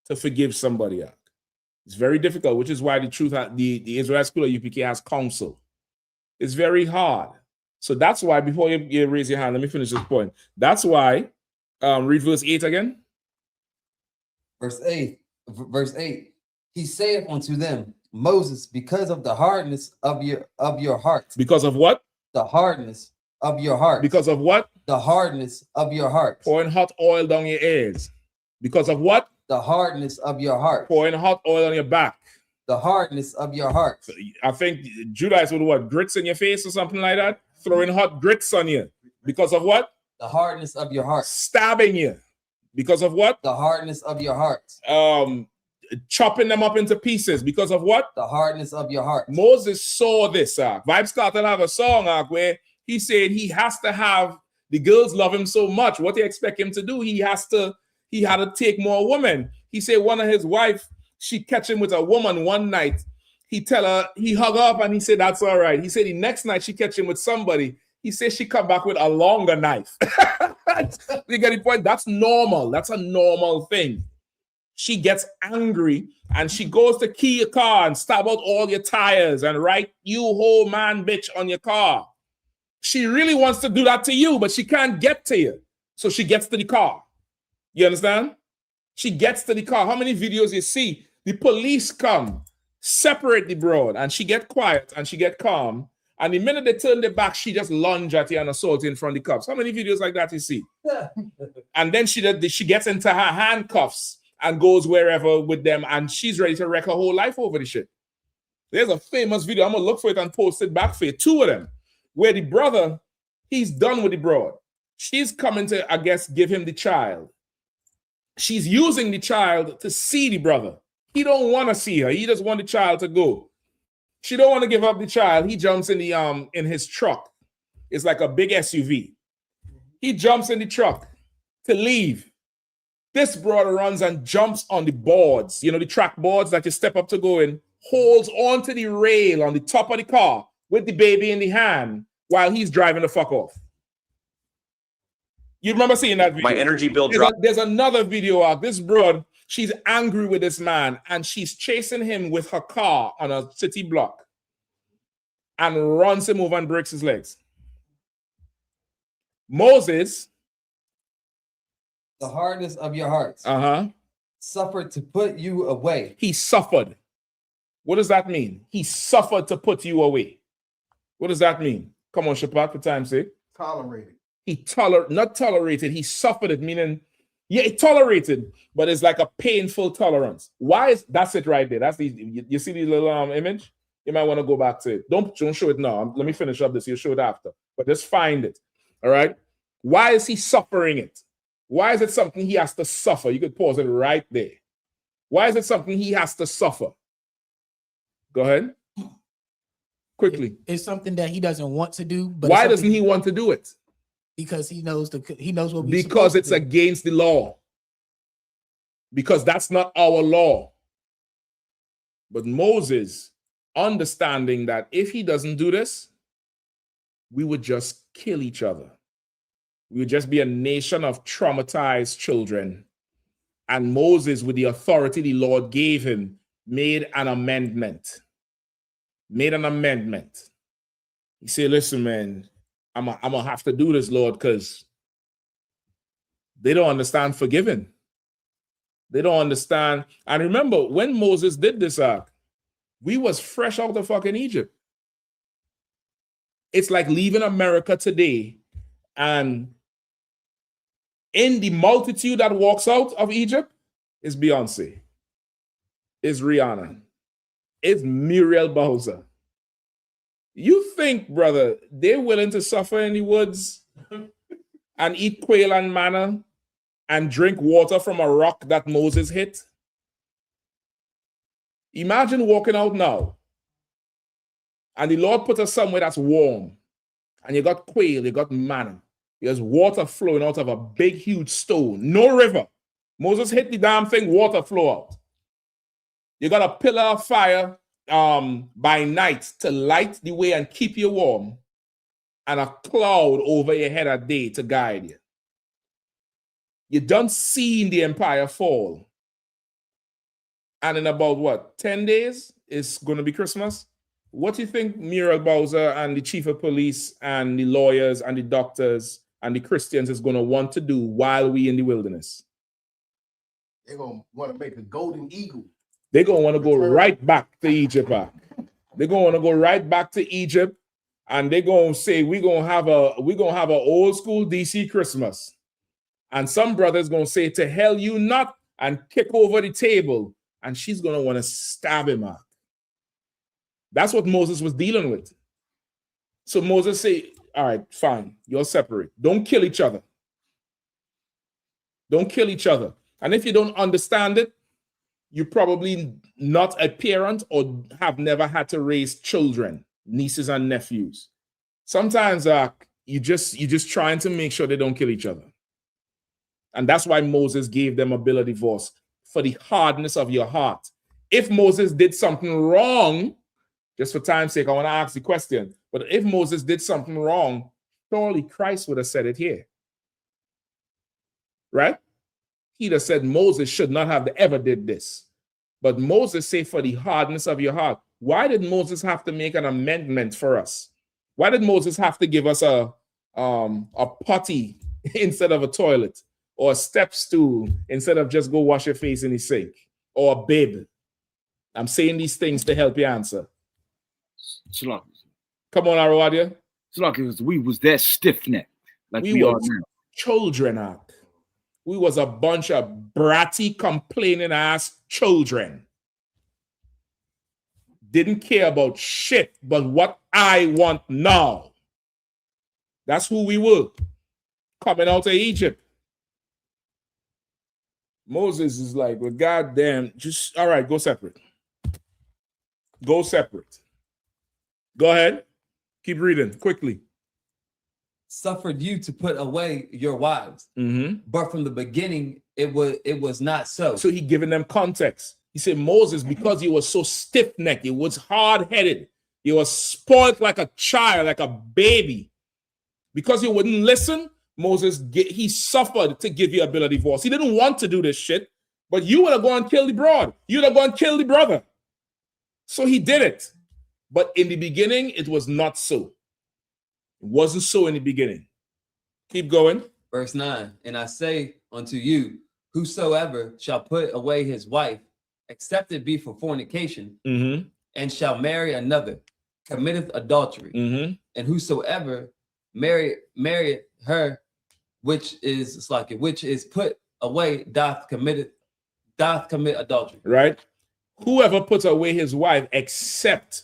to forgive somebody. It's very difficult, which is why the Israelite School of UPK has counsel. It's very hard. So that's why, before you raise your hand, let me finish this point. That's why, read verse 8 again. Verse 8. He saith unto them, Moses, because of the hardness of your heart. Because of what? The hardness of your heart. Because of what? The hardness of your heart. Pouring hot oil down your ears. Because of what? The hardness of your heart. Pouring hot oil on your back. The hardness of your heart. I think Judas would what? Grits in your face or something like that? Throwing hot grits on you. Because of what? The hardness of your heart. Stabbing you. Because of what? The hardness of your heart. Chopping them up into pieces. Because of what? The hardness of your heart. Moses saw this. Vibes Cartel have a song where he said he has to have the girls love him so much. What they expect him to do, he had to take more women. He said one of his wife, she catch him with a woman one night. He tell her, he hug her up and he said, that's all right. He said the next night she catch him with somebody. He said she come back with a longer knife. You get the point? That's normal. That's a normal thing. She gets angry and she goes to key your car and stab out all your tires and write "you whole man bitch" on your car. She really wants to do that to you, but she can't get to you. So she gets to the car. You understand? She gets to the car. How many videos you see? The police come, separate the broad, and she get quiet and she get calm. And the minute they turn their back, she just lunge at you and assault you in front of the cops. How many videos like that you see? And then she gets into her handcuffs and goes wherever with them, and she's ready to wreck her whole life over the shit. There's a famous video. I'm going to look for it and post it back for you. 2 of them, where the brother, he's done with the broad. She's coming to, I guess, give him the child. She's using the child to see the brother. He don't want to see her. He just want the child to go. She don't want to give up the child. He jumps in the in his truck. It's like a big SUV. He jumps in the truck to leave. This brother runs and jumps on the boards, you know, the track boards that you step up to go in, holds onto the rail on the top of the car with the baby in the hand while he's driving the fuck off. You remember seeing that video? My energy bill dropped. There's another video of this broad. She's angry with this man and she's chasing him with her car on a city block and runs him over and breaks his legs. Moses, the hardness of your hearts, suffered to put you away. He suffered. What does that mean? He suffered to put you away. What does that mean? Come on, Shapat, for time's sake. Tolerated. He not tolerated. He suffered it, meaning, yeah, he tolerated, but it's like a painful tolerance. Why is that's it right there? That's the you see the little image? You might want to go back to it. Don't show it now. Let me finish up this. You'll show it after. But just find it. All right. Why is he suffering it? Why is it something he has to suffer? You could pause it right there. Why is it something he has to suffer? Go ahead. Quickly. It's something that he doesn't want to do. But why doesn't he want to do it? Because he knows what we because it's against the law. Because that's not our law. But Moses, understanding that if he doesn't do this, we would just kill each other. We would just be a nation of traumatized children. And Moses, with the authority the Lord gave him, made an amendment. He said, listen, man, I'm going to have to do this, Lord, because they don't understand forgiving. They don't understand. And remember, when Moses did this act, we was fresh out of fucking Egypt. It's like leaving America today, and in the multitude that walks out of Egypt is Beyonce, is Rihanna, is Muriel Bowser. You think, brother, they're willing to suffer in the woods and eat quail and manna and drink water from a rock that Moses hit? Imagine walking out now and the Lord put us somewhere that's warm and you got quail, you got manna. There's water flowing out of a big, huge stone. No river. Moses hit the damn thing, water flow out. You got a pillar of fire by night to light the way and keep you warm, and a cloud over your head at day to guide you. You done seen the empire fall. And in about, 10 days, it's going to be Christmas? What do you think Muriel Bowser and the chief of police and the lawyers and the doctors and the Christians is going to want to do while we in the wilderness? They're going to want to make a golden eagle. They're going to want to go right back to Egypt. They're going to want to go right back to Egypt, and they're going to say, we're going to have an old school DC Christmas. And some brother's going to say, to hell you not, and kick over the table. And she's going to want to stab him out. That's what Moses was dealing with. So Moses say, all right, fine, you're separate. Don't kill each other. Don't kill each other. And if you don't understand it, you're probably not a parent or have never had to raise children, nieces and nephews. Sometimes you're just trying to make sure they don't kill each other. And that's why Moses gave them a bill of divorce, for the hardness of your heart. If Moses did something wrong, just for time's sake, I want to ask the question, but if Moses did something wrong, surely Christ would have said it here. Right? He'd have said Moses should not have ever did this. But Moses said, for the hardness of your heart. Why did Moses have to make an amendment for us? Why did Moses have to give us a potty instead of a toilet, or a step stool instead of just go wash your face in the sink, or a bib? I'm saying these things to help you answer. Come on, Arawadia. We was that stiff-necked, like we are now. Children, we was a bunch of bratty, complaining ass children. Didn't care about shit, but what I want now. That's who we were, coming out of Egypt. Moses is like, well, goddamn, just, all right, go separate. Go separate. Go ahead. Keep reading quickly. Suffered you to put away your wives, but from the beginning it was not so. So he giving them context. He said, Moses, because you were so stiff-necked, you was hard-headed, you was spoiled like a child, like a baby. Because you wouldn't listen, Moses, he suffered to give you a bill of divorce. He didn't want to do this shit, but you would have gone and killed the broad. You would have gone and killed the brother. So he did it. But in the beginning, it was not so. It wasn't so in the beginning. Keep going. Verse 9, and I say unto you, whosoever shall put away his wife, except it be for fornication, and shall marry another, committeth adultery. And whosoever married her, which is put away, doth commit adultery. Right? Whoever puts away his wife except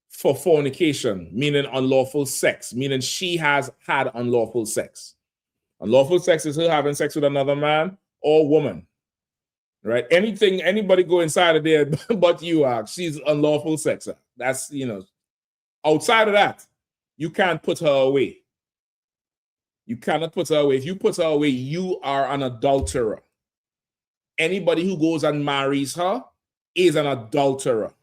for fornication, meaning unlawful sex, meaning she has had unlawful sex. Unlawful sex is her having sex with another man or woman. Right? Anything, anybody go inside of there but you are, she's unlawful sex. That's, outside of that, you can't put her away. You cannot put her away. If you put her away, you are an adulterer. Anybody who goes and marries her is an adulterer,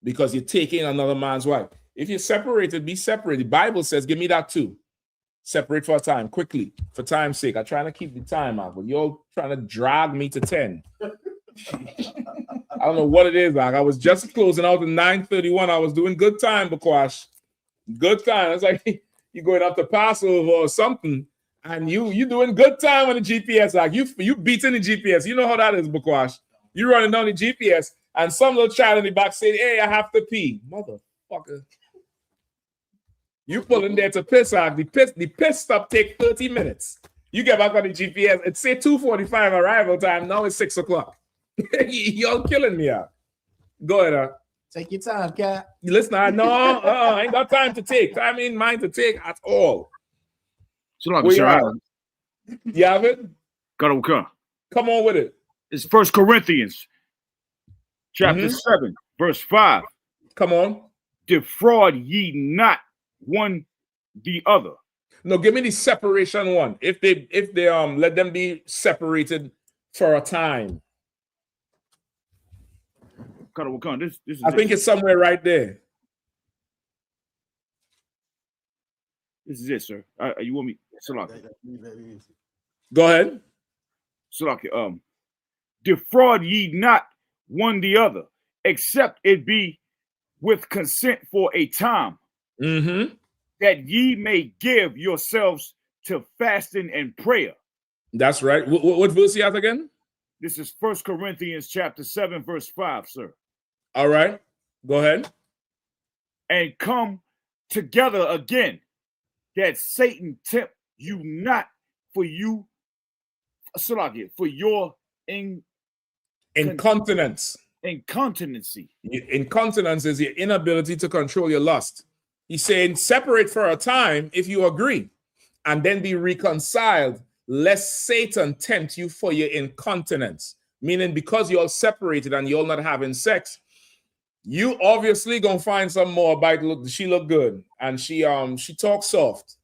because you're taking another man's wife. If you're separated, be separated. The Bible says, give me that too. Separate for a time, quickly, for time's sake. I'm trying to keep the time out, but you're trying to drag me to 10. I don't know what it is, like. I was just closing out at 9:31. I was doing good time, Bakwash. Good time. It's like you're going up to Passover or something, and you doing good time on the GPS. Like you beating the GPS. You know how that is, Bakwash. You running down the GPS, and some little child in the back saying, hey, I have to pee. Motherfucker. You pulling there to piss out. The piss stop take 30 minutes. You get back on the GPS. It say 2:45 arrival time. Now it's 6 o'clock. Y'all killing me out. Go ahead. Take your time, cat. Listen, I ain't got time to take. Time ain't mine to take at all. You have it? Come on with it. It's 1 Corinthians chapter 7, verse 5. Come on. Defraud ye not one the other. No, give me the separation one. If they let them be separated for a time. I think it's somewhere right there. This is it, sir. You want me? Go ahead. Defraud ye not one the other, except it be with consent for a time, that ye may give yourselves to fasting and prayer. That's right. What verse you have again? This is 1 Corinthians chapter 7, verse 5, sir. All right. Go ahead. And come together again, that Satan tempt you not for you, for your incontinence. Incontinency. Incontinence is your inability to control your lust. He's saying separate for a time if you agree, and then be reconciled, lest Satan tempt you for your incontinence. Meaning, because you're all separated and you're all not having sex, you obviously gonna find some more bite. She look good, and she talks soft,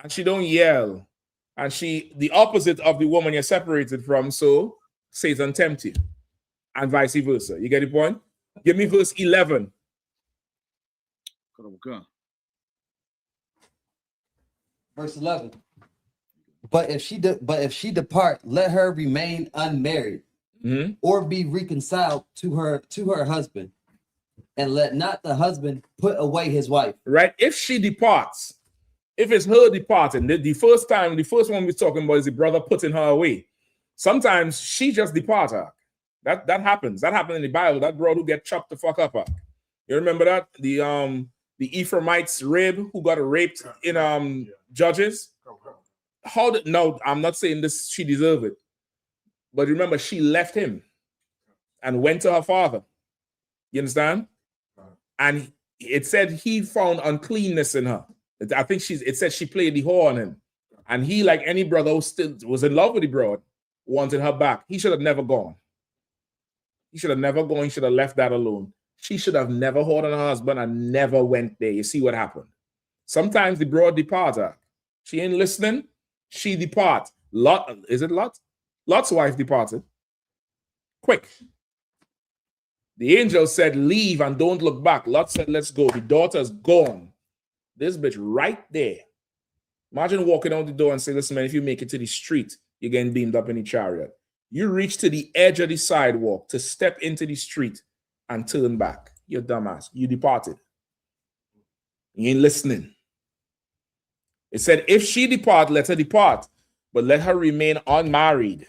and she don't yell, and she the opposite of the woman you're separated from. So Satan tempt you, and vice versa. You get the point? Give me verse 11. Verse 11. But if she depart, let her remain unmarried, or be reconciled to her husband, and let not the husband put away his wife. Right? If she departs, if it's her departing, the first one we're talking about is the brother putting her away. Sometimes she just departs her. That happens. That happened in the Bible. That brother who get chopped the fuck up. You remember that? The Ephraimites rib who got raped in Judges. No, I'm not saying this. She deserved it, but remember she left him and went to her father. You understand? And it said he found uncleanness in her. I think it said she played the whore on him, and he, like any brother who still was in love with the broad, wanted her back. He should have never gone. He should have never gone. He should have left that alone. She should have never whored on her husband and never went there. You see what happened? Sometimes the broad departs her. She ain't listening. She depart. Is it Lot? Lot's wife departed. Quick. The angel said, leave and don't look back. Lot said, let's go. The daughter's gone. This bitch right there. Imagine walking out the door and say, listen, man, if you make it to the street, you're getting beamed up in the chariot. You reach to the edge of the sidewalk to step into the street and turn back. You're dumbass. You departed. You ain't listening. It said, if she depart, let her depart, but let her remain unmarried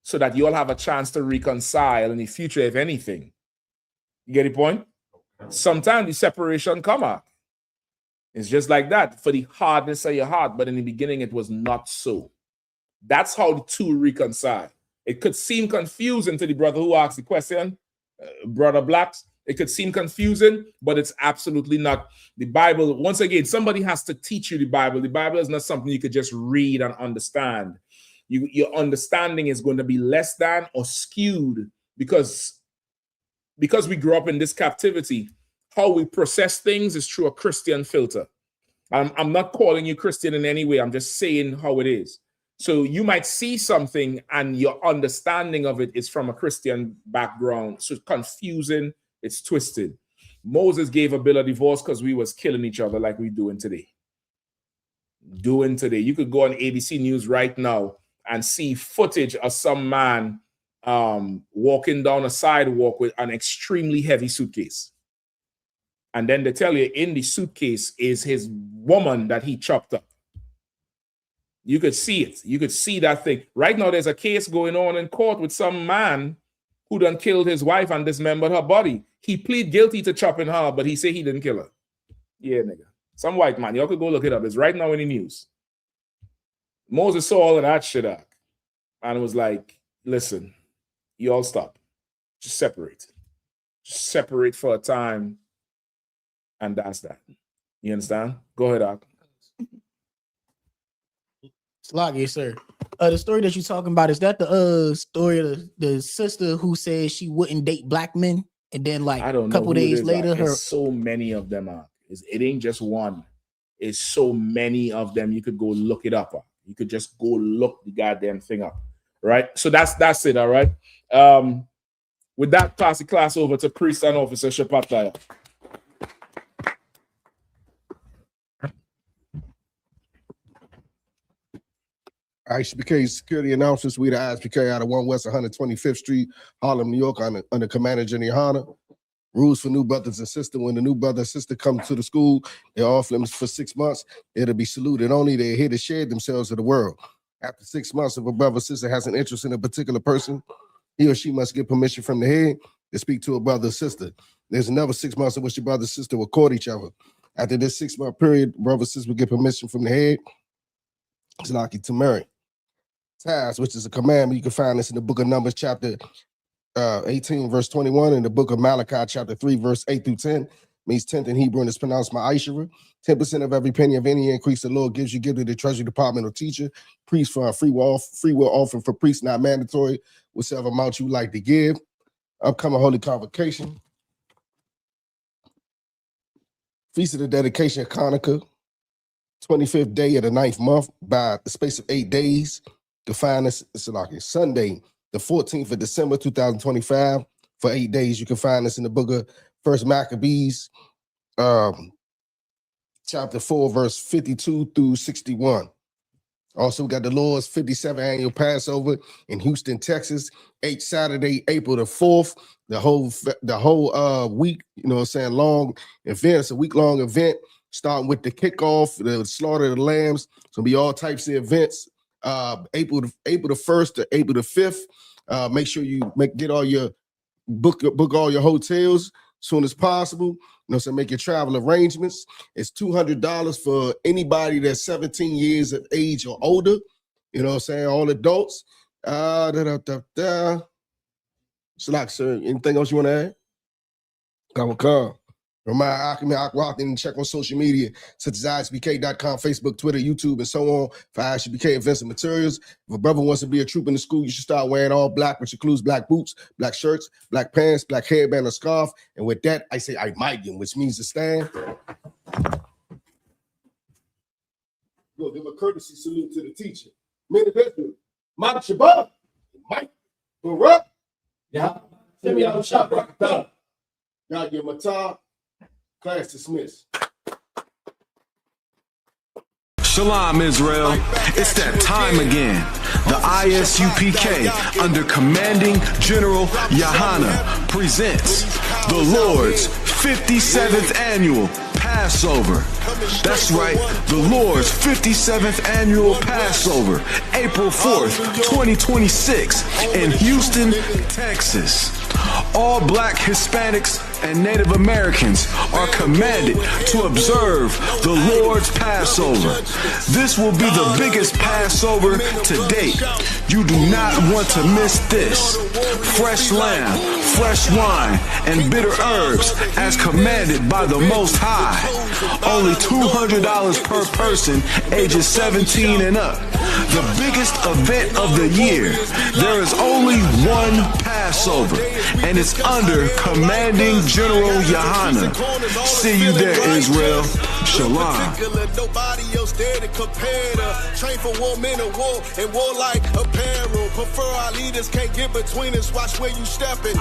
so that you'll have a chance to reconcile in the future, if anything. You get the point? Sometimes the separation come up. It's just like that for the hardness of your heart, but in the beginning, it was not so. That's how the two reconcile. It could seem confusing to the brother who asked the question, Brother Blacks. It could seem confusing, but it's absolutely not. The Bible, once again, somebody has to teach you the Bible. The Bible is not something you could just read and understand. Your understanding is going to be less than or skewed because we grew up in this captivity. How we process things is through a Christian filter. I'm not calling you Christian in any way. I'm just saying how it is. So you might see something and your understanding of it is from a Christian background. So it's confusing. It's twisted. Moses gave a bill of divorce because we was killing each other like we doing today. You could go on ABC News right now and see footage of some man walking down a sidewalk with an extremely heavy suitcase. And then they tell you in the suitcase is his woman that he chopped up. You could see it. You could see that thing. Right now, there's a case going on in court with some man who done killed his wife and dismembered her body. He plead guilty to chopping her, but he say he didn't kill her. Yeah, nigga. Some white man. Y'all could go look it up. It's right now in the news. Moses saw all of that shit up and was like, listen, you all stop. Just separate. Just separate for a time. And that's that. You understand? Go ahead, Doc. Slog, yes, sir. The story that you're talking about, is that the story of the sister who said she wouldn't date black men? And then like a couple days later, her so many of them are. It ain't just one. It's so many of them. You could go look it up. You could just go look the goddamn thing up. Right? So that's it, all right. With that, pass the class over to Priest and Officer Shapataya. I.S.U.P.K security announcements. We the I.S.U.P.K out of 1 West 125th Street, Harlem, New York, under Commander General Yahanna. Rules for new brothers and sisters. When the new brother and sister come to the school, they're off limits for 6 months. It'll be saluted only. They're here to share themselves with the world. After 6 months, if a brother or sister has an interest in a particular person, he or she must get permission from the head to speak to a brother or sister. There's another 6 months in which the brother and sister will court each other. After this 6 month period, brother or sister will get permission from the head to marry. TITHES, which is a commandment. You can find this in the book of Numbers, chapter 18, verse 21, and the book of Malachi, chapter 3, verse 8 through 10. Means 10th in Hebrew, and it's pronounced ma'ashara. 10% of every penny of any increase the Lord gives you, give to the treasury department or teacher. Priest for a free will offering for priests, not mandatory, whichever amount you like to give. Upcoming Holy Convocation. Feast of the Dedication of Hanukkah. 25th day of the 9th month by the space of 8 days. To find this, it's like Sunday, the 14th of December, 2025, for 8 days. You can find this in the book of First Maccabees, chapter 4, verse 52 through 61. Also, we got the Lord's 57th annual Passover in Houston, Texas, Saturday, April the 4th. The whole week, you know what I'm saying, long event. It's a week-long event, starting with the kickoff, the slaughter of the lambs. It's gonna be all types of events. April the 1st to April the 5th. Make sure you get all your book all your hotels as soon as possible. You know, so make your travel arrangements. It's $200 for anybody that's 17 years of age or older. You know what I'm saying? All adults. Slack, sir. Anything else you want to add? Come. Remind Akmi and check on social media such as ISUPK.com, Facebook, Twitter, YouTube, and so on for I.S.U.P.K events and materials. If a brother wants to be a troop in the school, you should start wearing all black, which includes black boots, black shirts, black pants, black hairband, or scarf. And with that, I say Imagium, which means to stand. Go give a courtesy salute to the teacher. Men of Israel, Mike Shabbat, Mike, Barak, God give him a top. Class dismissed. Shalom, Israel. It's that time again. The I.S.U.P.K. under commanding General Yahanna presents the Lord's 57th annual Passover. That's right, the Lord's 57th annual Passover, April 4th, 2026 in Houston, Texas. All Black, Hispanics, and Native Americans are commanded to observe the Lord's Passover. This will be the biggest Passover to date. You do not want to miss this. Fresh lamb, fresh wine, and bitter herbs as commanded by the Most High. Only $200 per person, ages 17 and up. The biggest event of the year. There is only one Passover, and it's under commanding General Yahanna. See you there, Israel. Shalom. Nobody else there to compare to. Train for war, men of war, and warlike apparel. Prefer our leaders, can't get between us. Watch where you stepping.